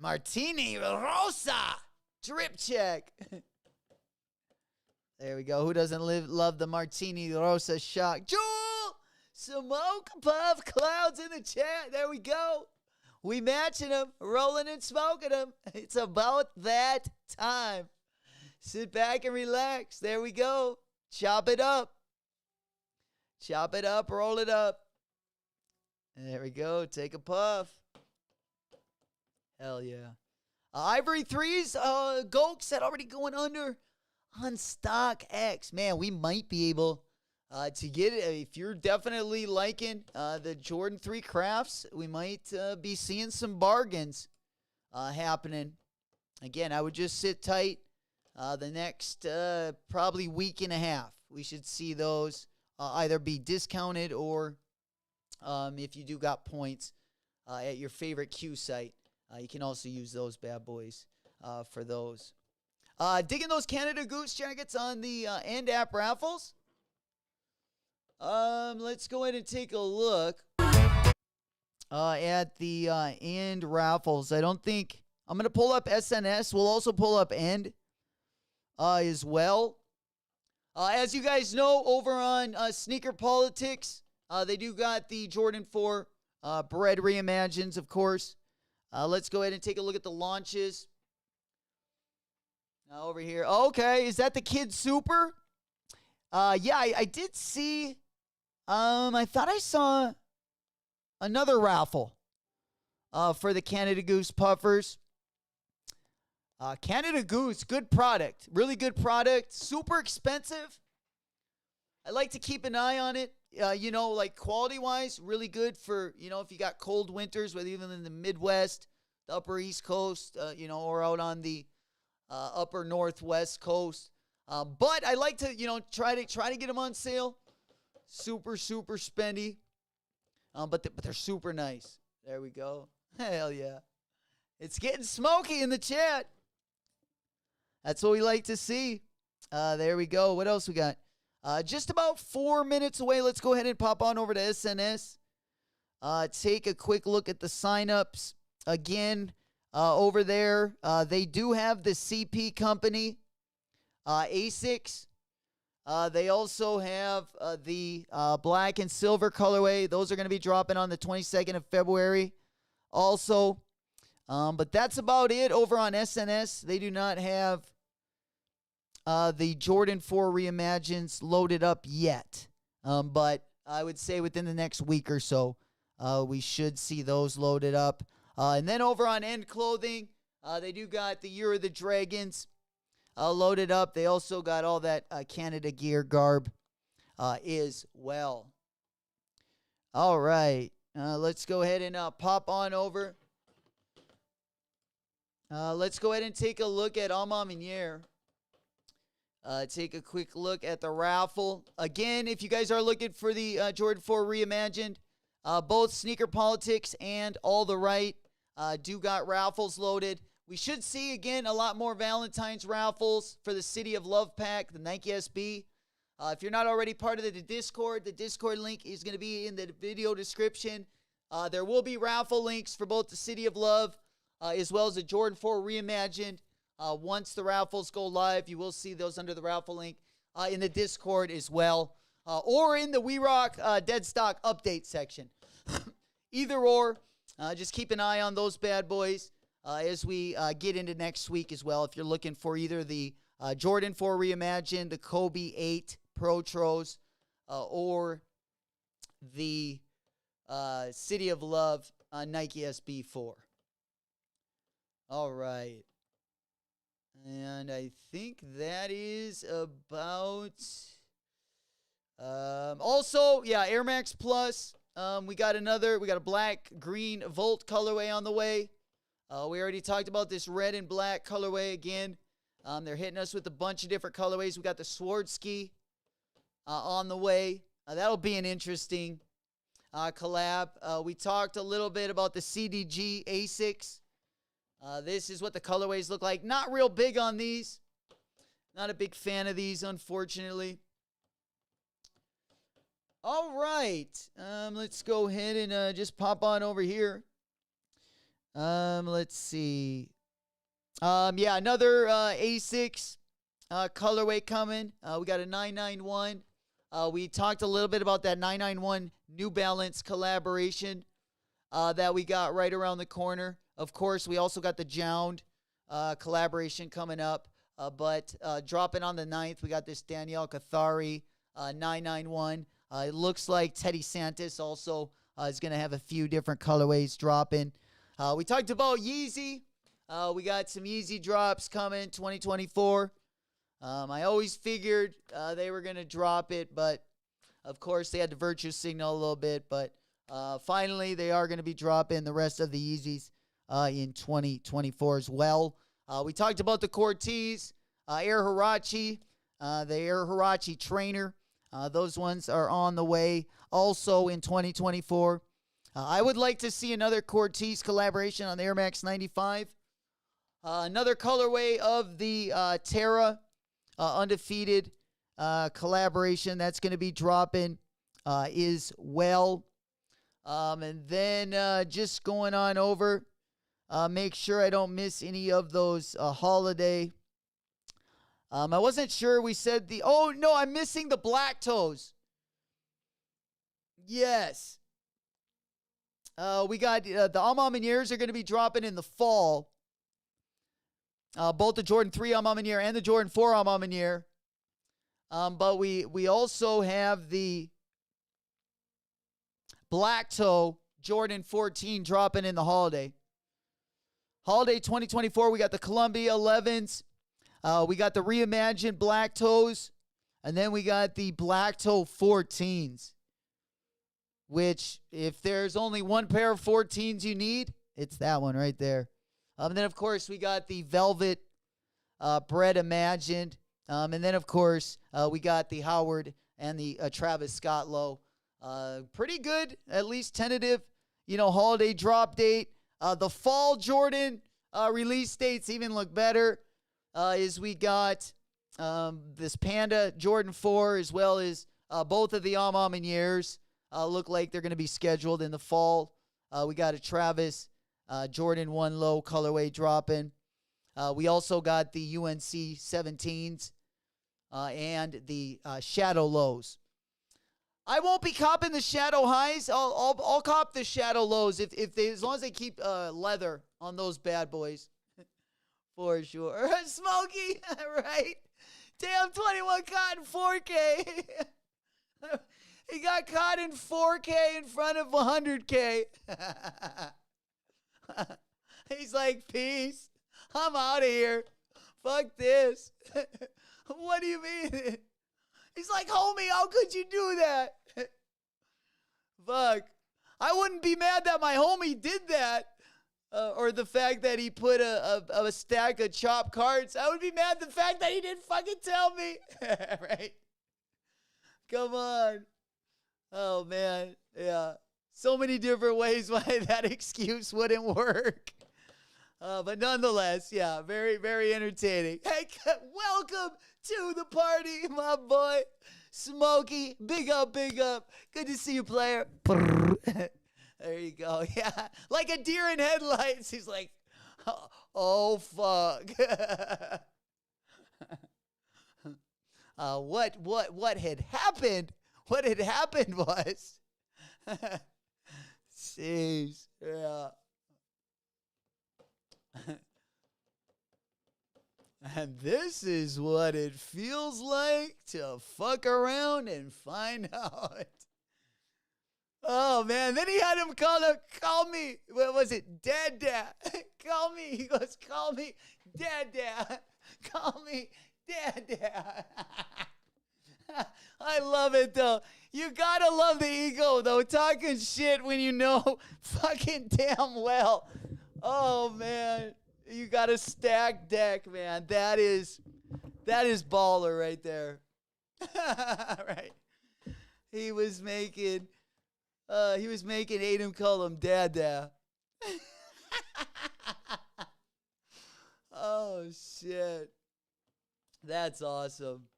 Martini Rosa drip check. There we go. Who doesn't love the Martini Rosa shot? Jewel! Smoke puff clouds in the chat. There we go. We matching them, rolling and smoking them. It's about that time. Sit back and relax. There we go. Chop it up. Chop it up, roll it up. There we go. Take a puff. Hell yeah. Ivory 3s, Gokes said already going under on StockX. Man, we might be able to get it. If you're definitely liking the Jordan 3 crafts, we might be seeing some bargains happening. Again, I would just sit tight the next probably week and a half. We should see those either be discounted or if you do got points at your favorite Q site, you can also use those bad boys for those. Digging those Canada Goose jackets on the End app raffles. Let's go ahead and take a look at the End raffles. I don't think I'm gonna pull up SNS. We'll also pull up End as well. As you guys know, over on Sneaker Politics, they do got the Jordan 4 bread reimagines, of course. Let's go ahead and take a look at the launches. Over here. Okay, is that the Kid Super? Yeah, I did see. I thought I saw another raffle for the Canada Goose puffers. Canada Goose, good product. Really good product. Super expensive. I like to keep an eye on it. Like quality-wise, really good for, if you got cold winters, whether even in the Midwest, the upper East Coast, or out on the upper Northwest Coast. But I like to, try to get them on sale. Super, super spendy. But they're super nice. There we go. Hell yeah. It's getting smoky in the chat. That's what we like to see. There we go. What else we got? Just about 4 minutes away. Let's go ahead and pop on over to SNS. Take a quick look at the signups. Again, over there, they do have the CP company, Asics. They also have the black and silver colorway. Those are going to be dropping on the 22nd of February also. But that's about it over on SNS. They do not have the Jordan 4 Reimagines loaded up yet. But I would say within the next week or so, we should see those loaded up. And then over on End Clothing, they do got the Year of the Dragons loaded up. They also got all that Canada Gear garb as well. All right. Let's go ahead and pop on over. Let's go ahead and take a look at Alma Miniere. Take a quick look at the raffle. Again, if you guys are looking for the Jordan 4 Reimagined, both Sneaker Politics and All the Right do got raffles loaded. We should see, again, a lot more Valentine's raffles for the City of Love pack, the Nike SB. If you're not already part of the Discord link is going to be in the video description. There will be raffle links for both the City of Love as well as the Jordan 4 Reimagined. Once the raffles go live, you will see those under the raffle link in the Discord as well. Or in the We Rock Dead Stock update section. Either or, just keep an eye on those bad boys as we get into next week as well. If you're looking for either the Jordan 4 Reimagined, the Kobe 8 Protros, or the City of Love Nike SB 4. All right. And I think that is about... also, yeah, Air Max Plus. We got a black, green Volt colorway on the way. We already talked about this red and black colorway again. They're hitting us with a bunch of different colorways. We got the Swarovski on the way. That'll be an interesting collab. We talked a little bit about the CDG Asics. This is what the colorways look like. Not real big on these. Not a big fan of these, unfortunately. All right. Let's go ahead and just pop on over here. Let's see. Yeah, another Asics colorway coming. We got a 991. We talked a little bit about that 991 New Balance collaboration that we got right around the corner. Of course, we also got the Jound collaboration coming up. But dropping on the 9th, we got this Danielle Cathari 991. It looks like Teddy Santis also is going to have a few different colorways dropping. We talked about Yeezy. We got some Yeezy drops coming 2024. I always figured they were going to drop it, but of course they had the virtue signal a little bit. But finally, they are going to be dropping the rest of the Yeezys in 2024 as well. We talked about the Cortez, Air Hirachi, the Air Hirachi Trainer. Those ones are on the way also in 2024. I would like to see another Cortez collaboration on the Air Max 95. Another colorway of the Terra Undefeated collaboration that's going to be dropping as well. And then just going on over, make sure I don't miss any of those holiday. I wasn't sure we said the... Oh, no, I'm missing the Black Toes. Yes. We got the Alma Miniers are going to be dropping in the fall. Both the Jordan 3 Alma Miniere and the Jordan 4 Alma Miniere. But we also have the Black Toe Jordan 14 dropping in the holiday. Holiday 2024, we got the Columbia 11s. We got the reimagined Black Toes. And then we got the Black Toe 14s. Which, if there's only one pair of 14s you need, it's that one right there. Then, of course, we got the Velvet Bread Imagined. And then, of course, we got the Howard and the Travis Scott low. Pretty good, at least tentative, holiday drop date. The fall Jordan release dates even look better. Is we got this Panda Jordan 4 as well as both of the Amamiers look like they're going to be scheduled in the fall. We got a Travis Jordan 1 low colorway dropping. We also got the UNC 17s and the Shadow lows. I won't be copping the Shadow highs. I'll cop the Shadow lows if they, as long as they keep leather on those bad boys. For sure. Smokey, right? Damn, 21 caught in 4K. He got caught in 4K in front of 100K. He's like, peace. I'm out of here. Fuck this. What do you mean? He's like, homie, how could you do that? Fuck. I wouldn't be mad that my homie did that. Or the fact that he put a stack of chopped cards. I would be mad at the fact that he didn't fucking tell me. Right? Come on. Oh, man. Yeah. So many different ways why that excuse wouldn't work. But nonetheless, yeah, very, very entertaining. Hey, welcome to the party, my boy. Smokey, big up, big up. Good to see you, player. There you go. Yeah, like a deer in headlights. He's like, oh fuck. What had happened? What had happened was, jeez, yeah. And this is what it feels like to fuck around and find out. Oh, man. Then he had him call me. What was it? Dad. Call me. He goes, call me Dad. Call me Dad. I love it, though. You gotta love the ego, though. Talking shit when you know fucking damn well. Oh, man. You got a stacked deck, man. That is baller right there. Right. He was making Adam call him Dada. Oh shit. That's awesome.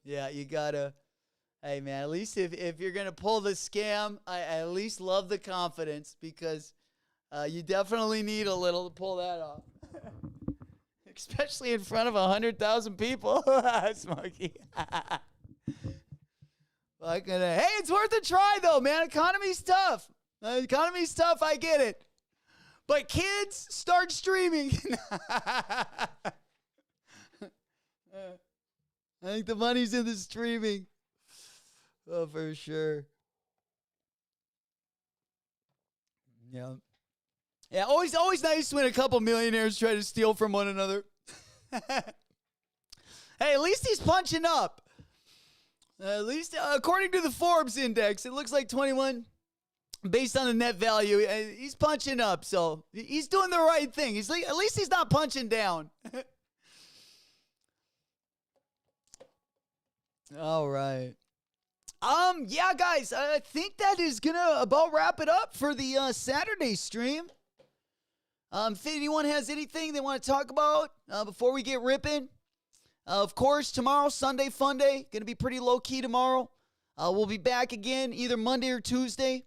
Yeah, you gotta. Hey man, at least if you're gonna pull the scam, I at least love the confidence because you definitely need a little to pull that off. Especially in front of 100,000 people. Smokey. Hey, it's worth a try, though, man. Economy's tough. I get it. But kids, start streaming. I think the money's in the streaming. Oh, for sure. Yeah. Yeah, always nice when a couple millionaires try to steal from one another. Hey, at least he's punching up. At least, according to the Forbes index, it looks like 21, based on the net value, he's punching up, so he's doing the right thing. At least he's not punching down. All right. Yeah, guys, I think that is gonna about wrap it up for the Saturday stream. If anyone has anything they want to talk about before we get ripping, of course, tomorrow, Sunday Fun Day, going to be pretty low-key tomorrow. We'll be back again either Monday or Tuesday,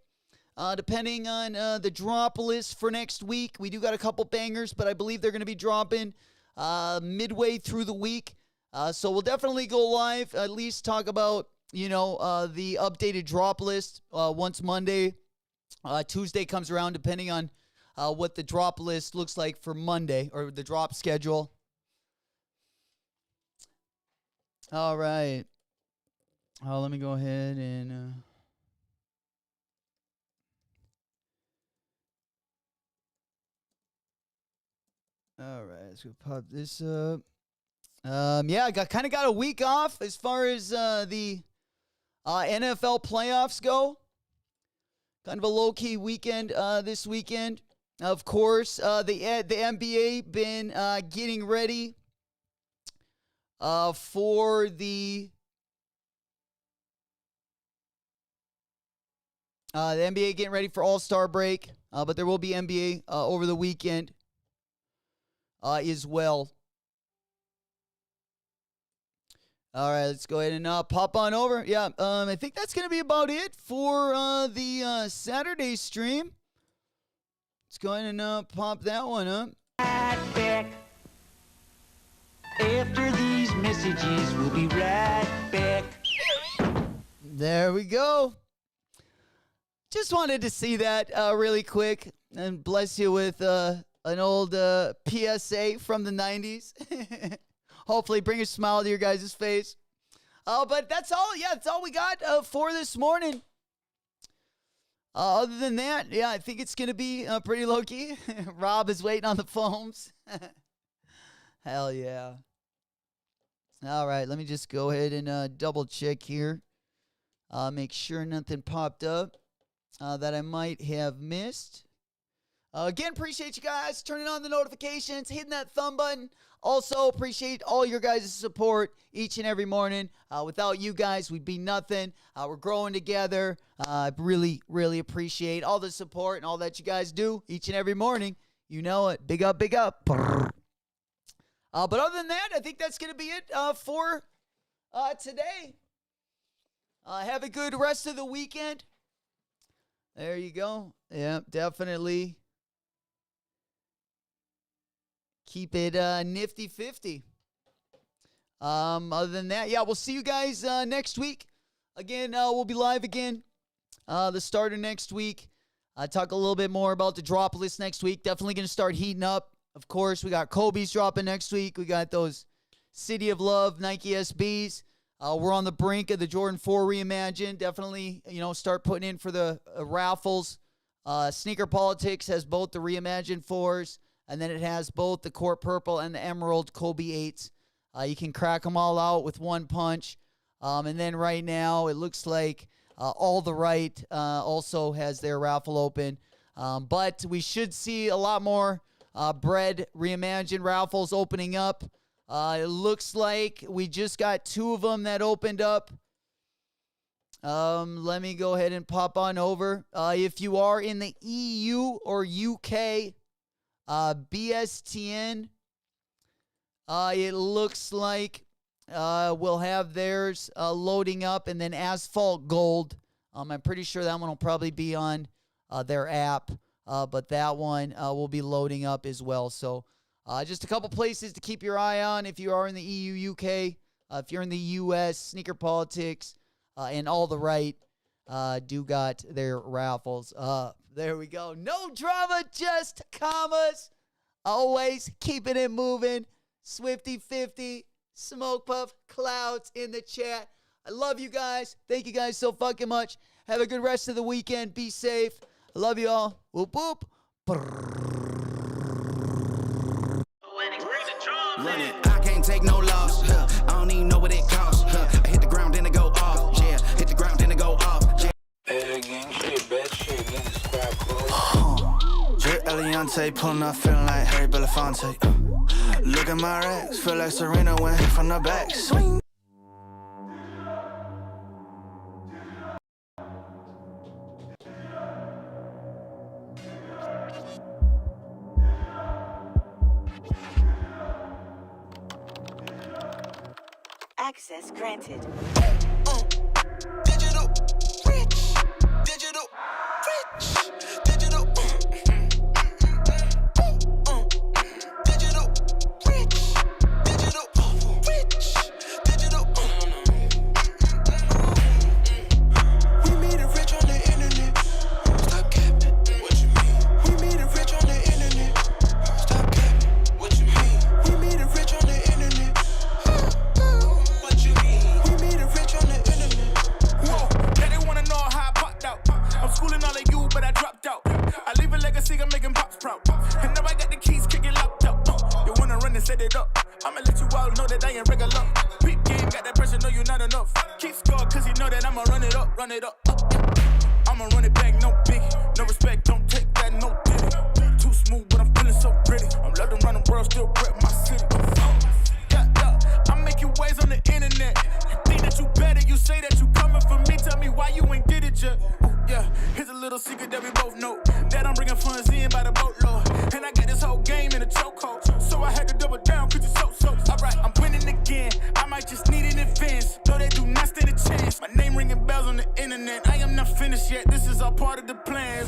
depending on the drop list for next week. We do got a couple bangers, but I believe they're going to be dropping midway through the week. So we'll definitely go live, at least talk about, the updated drop list once Monday, Tuesday comes around, depending on what the drop list looks like for Monday, or the drop schedule. All right. Let me go ahead and... All right, let's go pop this up. Yeah, I kind of got a week off as far as the NFL playoffs go. Kind of a low-key weekend this weekend. Of course, the NBA been getting ready for the NBA getting ready for All-Star break, but there will be NBA over the weekend as well. All right, let's go ahead and pop on over. Yeah, I think that's going to be about it for the Saturday stream. Let's go ahead and pop that one up. Right back. After these messages, we'll be right back. There we go. Just wanted to see that really quick and bless you with an old PSA from the 90s. Hopefully bring a smile to your guys' face. But that's all. Yeah, that's all we got for this morning. Other than that, yeah, I think it's going to be pretty low-key. Rob is waiting on the phones. Hell yeah. All right, let me just go ahead and double-check here. Make sure nothing popped up that I might have missed. Again, appreciate you guys turning on the notifications, hitting that thumb button. Also, appreciate all your guys' support each and every morning. Without you guys, we'd be nothing. We're growing together. I really, really appreciate all the support and all that you guys do each and every morning. You know it. Big up, big up. But other than that, I think that's going to be it for today. Have a good rest of the weekend. There you go. Yeah, definitely. Keep it nifty 50. Other than that, yeah, we'll see you guys next week. Again, we'll be live again the start of next week. Talk a little bit more about the drop list next week. Definitely going to start heating up. Of course, we got Kobe's dropping next week. We got those City of Love Nike SBs. We're on the brink of the Jordan 4 reimagined. Definitely, start putting in for the raffles. Sneaker Politics has both the reimagined 4s. And then it has both the Court Purple and the Emerald Kobe 8s. You can crack them all out with one punch. And then right now, it looks like All the Right also has their raffle open. But we should see a lot more Bread reimagined raffles opening up. It looks like we just got 2 of them that opened up. Let me go ahead and pop on over. If you are in the EU or UK, BSTN, it looks like we'll have theirs loading up, and then Asphalt Gold. I'm pretty sure that one will probably be on their app, but that one will be loading up as well. So just a couple places to keep your eye on if you are in the EU, UK. If you're in the US, Sneaker Politics and All the Right do got their raffles up. There we go. No drama, just commas. Always keeping it moving. Swifty 50, Smoke Puff, Clouds in the chat. I love you guys. Thank you guys so fucking much. Have a good rest of the weekend. Be safe. I love you all. Whoop, whoop. I can't take no loss. I don't even know what it costs. I hit the ground, then it go off. Yeah, hit the ground, then it go off. Yeah. Drip Eliante, pulling up, feeling like Harry Belafonte. Look at my racks, feel like Serena went hit from the back. Swing. Access granted. Digital rich, digital rich, digital. Digital rich, digital rich, digital. We made it rich on the internet. Stop capping. What you mean? We made it rich on the internet. Stop capping. What you mean? We made it rich on the internet. What you mean? We made it rich on the internet. Whoa, they didn't wanna know how I popped out. I'm schooling all of you, but I dropped out. I leave a legacy, I'm making pops proud. And now I got the keys, kicking locked up. You wanna run and set it up? I'ma let you all know that I ain't regular. Peep game, got that pressure, know you not enough. Keep score, cause you know that I'ma run it up, run it up. I'ma run it back, no biggie. No respect, don't take that, no ditty. 2 little secret that we both know, that I'm bringing funds in by the boatload. And I got this whole game in a chokehold, so I had to double down, cause it's so. Alright, I'm winning again, I might just need an advance. No, they do not stand a chance. My name ringing bells on the internet, I am not finished yet, this is all part of the plans.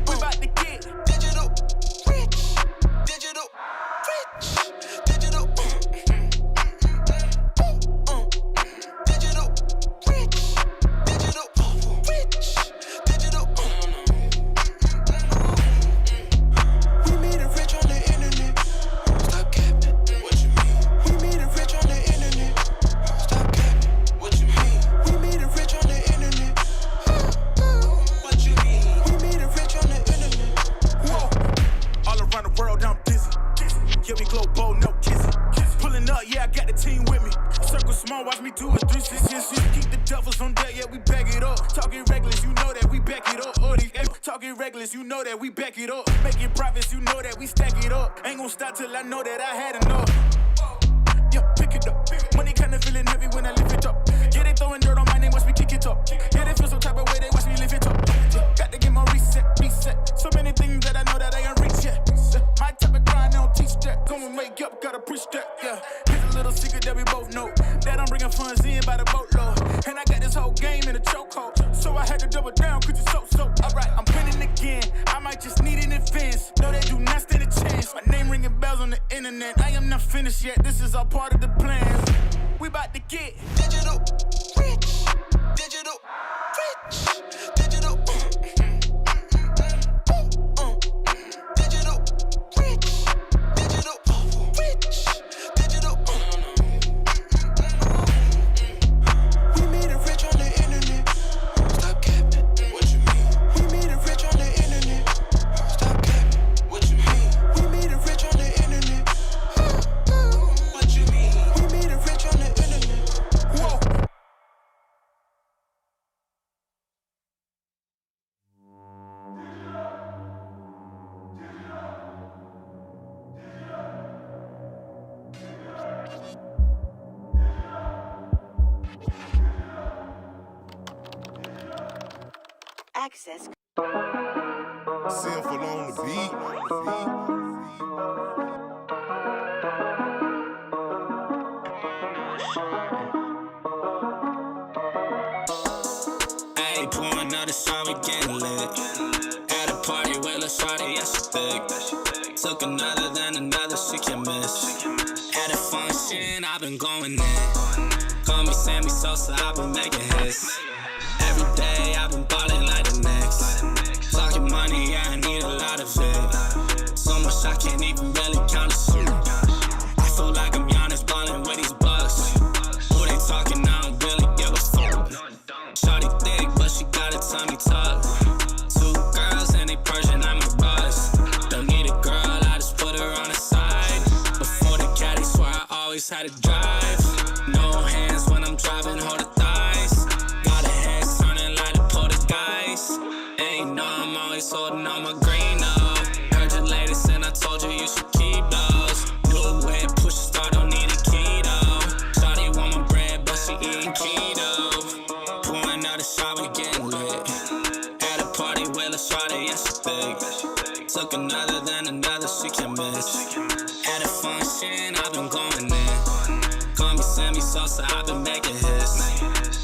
We about to get Digital rich, digital rich, digital digital rich, digital rich, digital We made it rich on the internet. Stop capping. What you mean? We made it rich on the internet. Stop capping. What you mean? We made it rich on the internet. What you mean? We made it rich on the internet. whoa. All around the world, I'm dizzy. Yeah, we global, no kissing. Pulling up, yeah, I got the team with me. Circle small, watch me do it 360. Keep the devils on deck, yeah, we back it up. Talking reckless, you know that we back it up. Talking reckless, you know that we back it up. Making profits, you know that we stack it up. Ain't gon' stop till I know that I had enough. Yeah, pick it up. Money kinda feeling heavy when I lift it up. Yeah, they throwing dirt on my name, watch me kick it up. Yeah, they feel some type of way, they watch me lift it up. Yeah, got to get my reset. So many things that I know that I ain't reach yet. My type of grind, they don't teach that. Gonna make up, gotta preach that. Yeah, here's a little secret that we both know, that I'm bringing funds in by the boatload. And I got this whole game in a chokehold, so I had to double down, cause it's so. Alright, I'm winning again, I might just need an advance. No, they do not stand a chance. My name ringing bells on the internet, I am not finished yet, this is all part of the plan. We about to get Digital rich, digital rich, digital digital rich, digital rich, digital We made it rich on the internet. Stop capping. What you mean? We made it rich on the internet. Stop capping. What you mean? We made it rich on the internet. What you mean? We made it rich on the internet. whoa. Access Sinful on the beat. Ayy, pouring out a shot, we getting lit. At a party with a shawty, yeah, she thick. Took another, then another, she can miss. At a function, I've been going in. Call me Sammy Sosa, I've been making hits. Every day, I've been ballin' like the Knicks. Talking money, yeah, I need a lot of it. So much I can't even really count the shit. I feel like I'm Giannis ballin' with these bucks. Who they talking, I don't really give a fuck. Shawty thick, but she got a tummy tuck. Two girls and they Persian, I'm a buzz. Don't need a girl, I just put her on the side. Before the caddy, swear I always had to drive. No hands when I'm driving, hold the thighs. Got a head turning like the poltergeist. Ain't know I'm always holding on my green up. Heard your latest and I told you you should keep those. New way, push a start, don't need a keto. Shawty want my bread, but she eating keto. Pouring out a shot, we getting lit. At a party with a shawty, yeah, she thick. Took another, then another, she can miss. At a function, I've been going in. Call me Sammy Sosa, I've been making hits.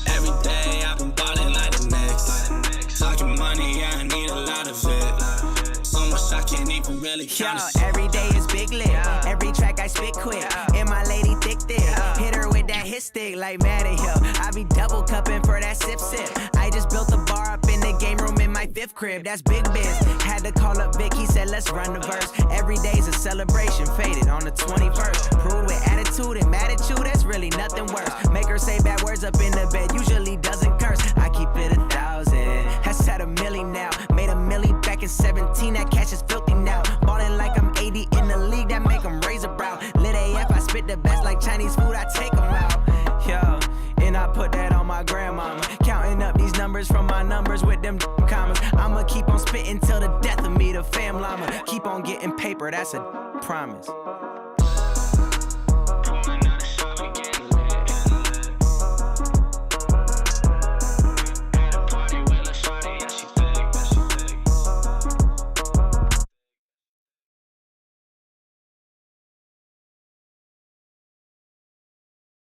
Every day, I've been ballin' like the Knicks. Talking money, yeah, I need a lot of it. So much I can't even really count the shit. Every day is big lit. Every track I spit quick. And my lady thick. Hit her with that hit stick like Madden Hill. I be double cupping for that sip. I just built a bar up in the game room in my 5th crib. That's big biz. Had to call up Vic, he said let's run the verse. Every day's a celebration, faded on the 21st. Proved with attitude and attitude, that's really nothing worse. Make her say bad words up in the bed, usually doesn't curse. I keep it 1,000. That's at $1 million now. Made $1 million back in 17, that cash is filthy now. Ballin' like I'm 80 in the league, that make them raise a brow. Lit AF, I spit the best like Chinese food, I take them out. Yo, and I put that on my grandmama. Counting up these numbers from my numbers with them commas. I'ma keep on spitting till the death of me, the fam llama. Keep on getting paper, that's a promise.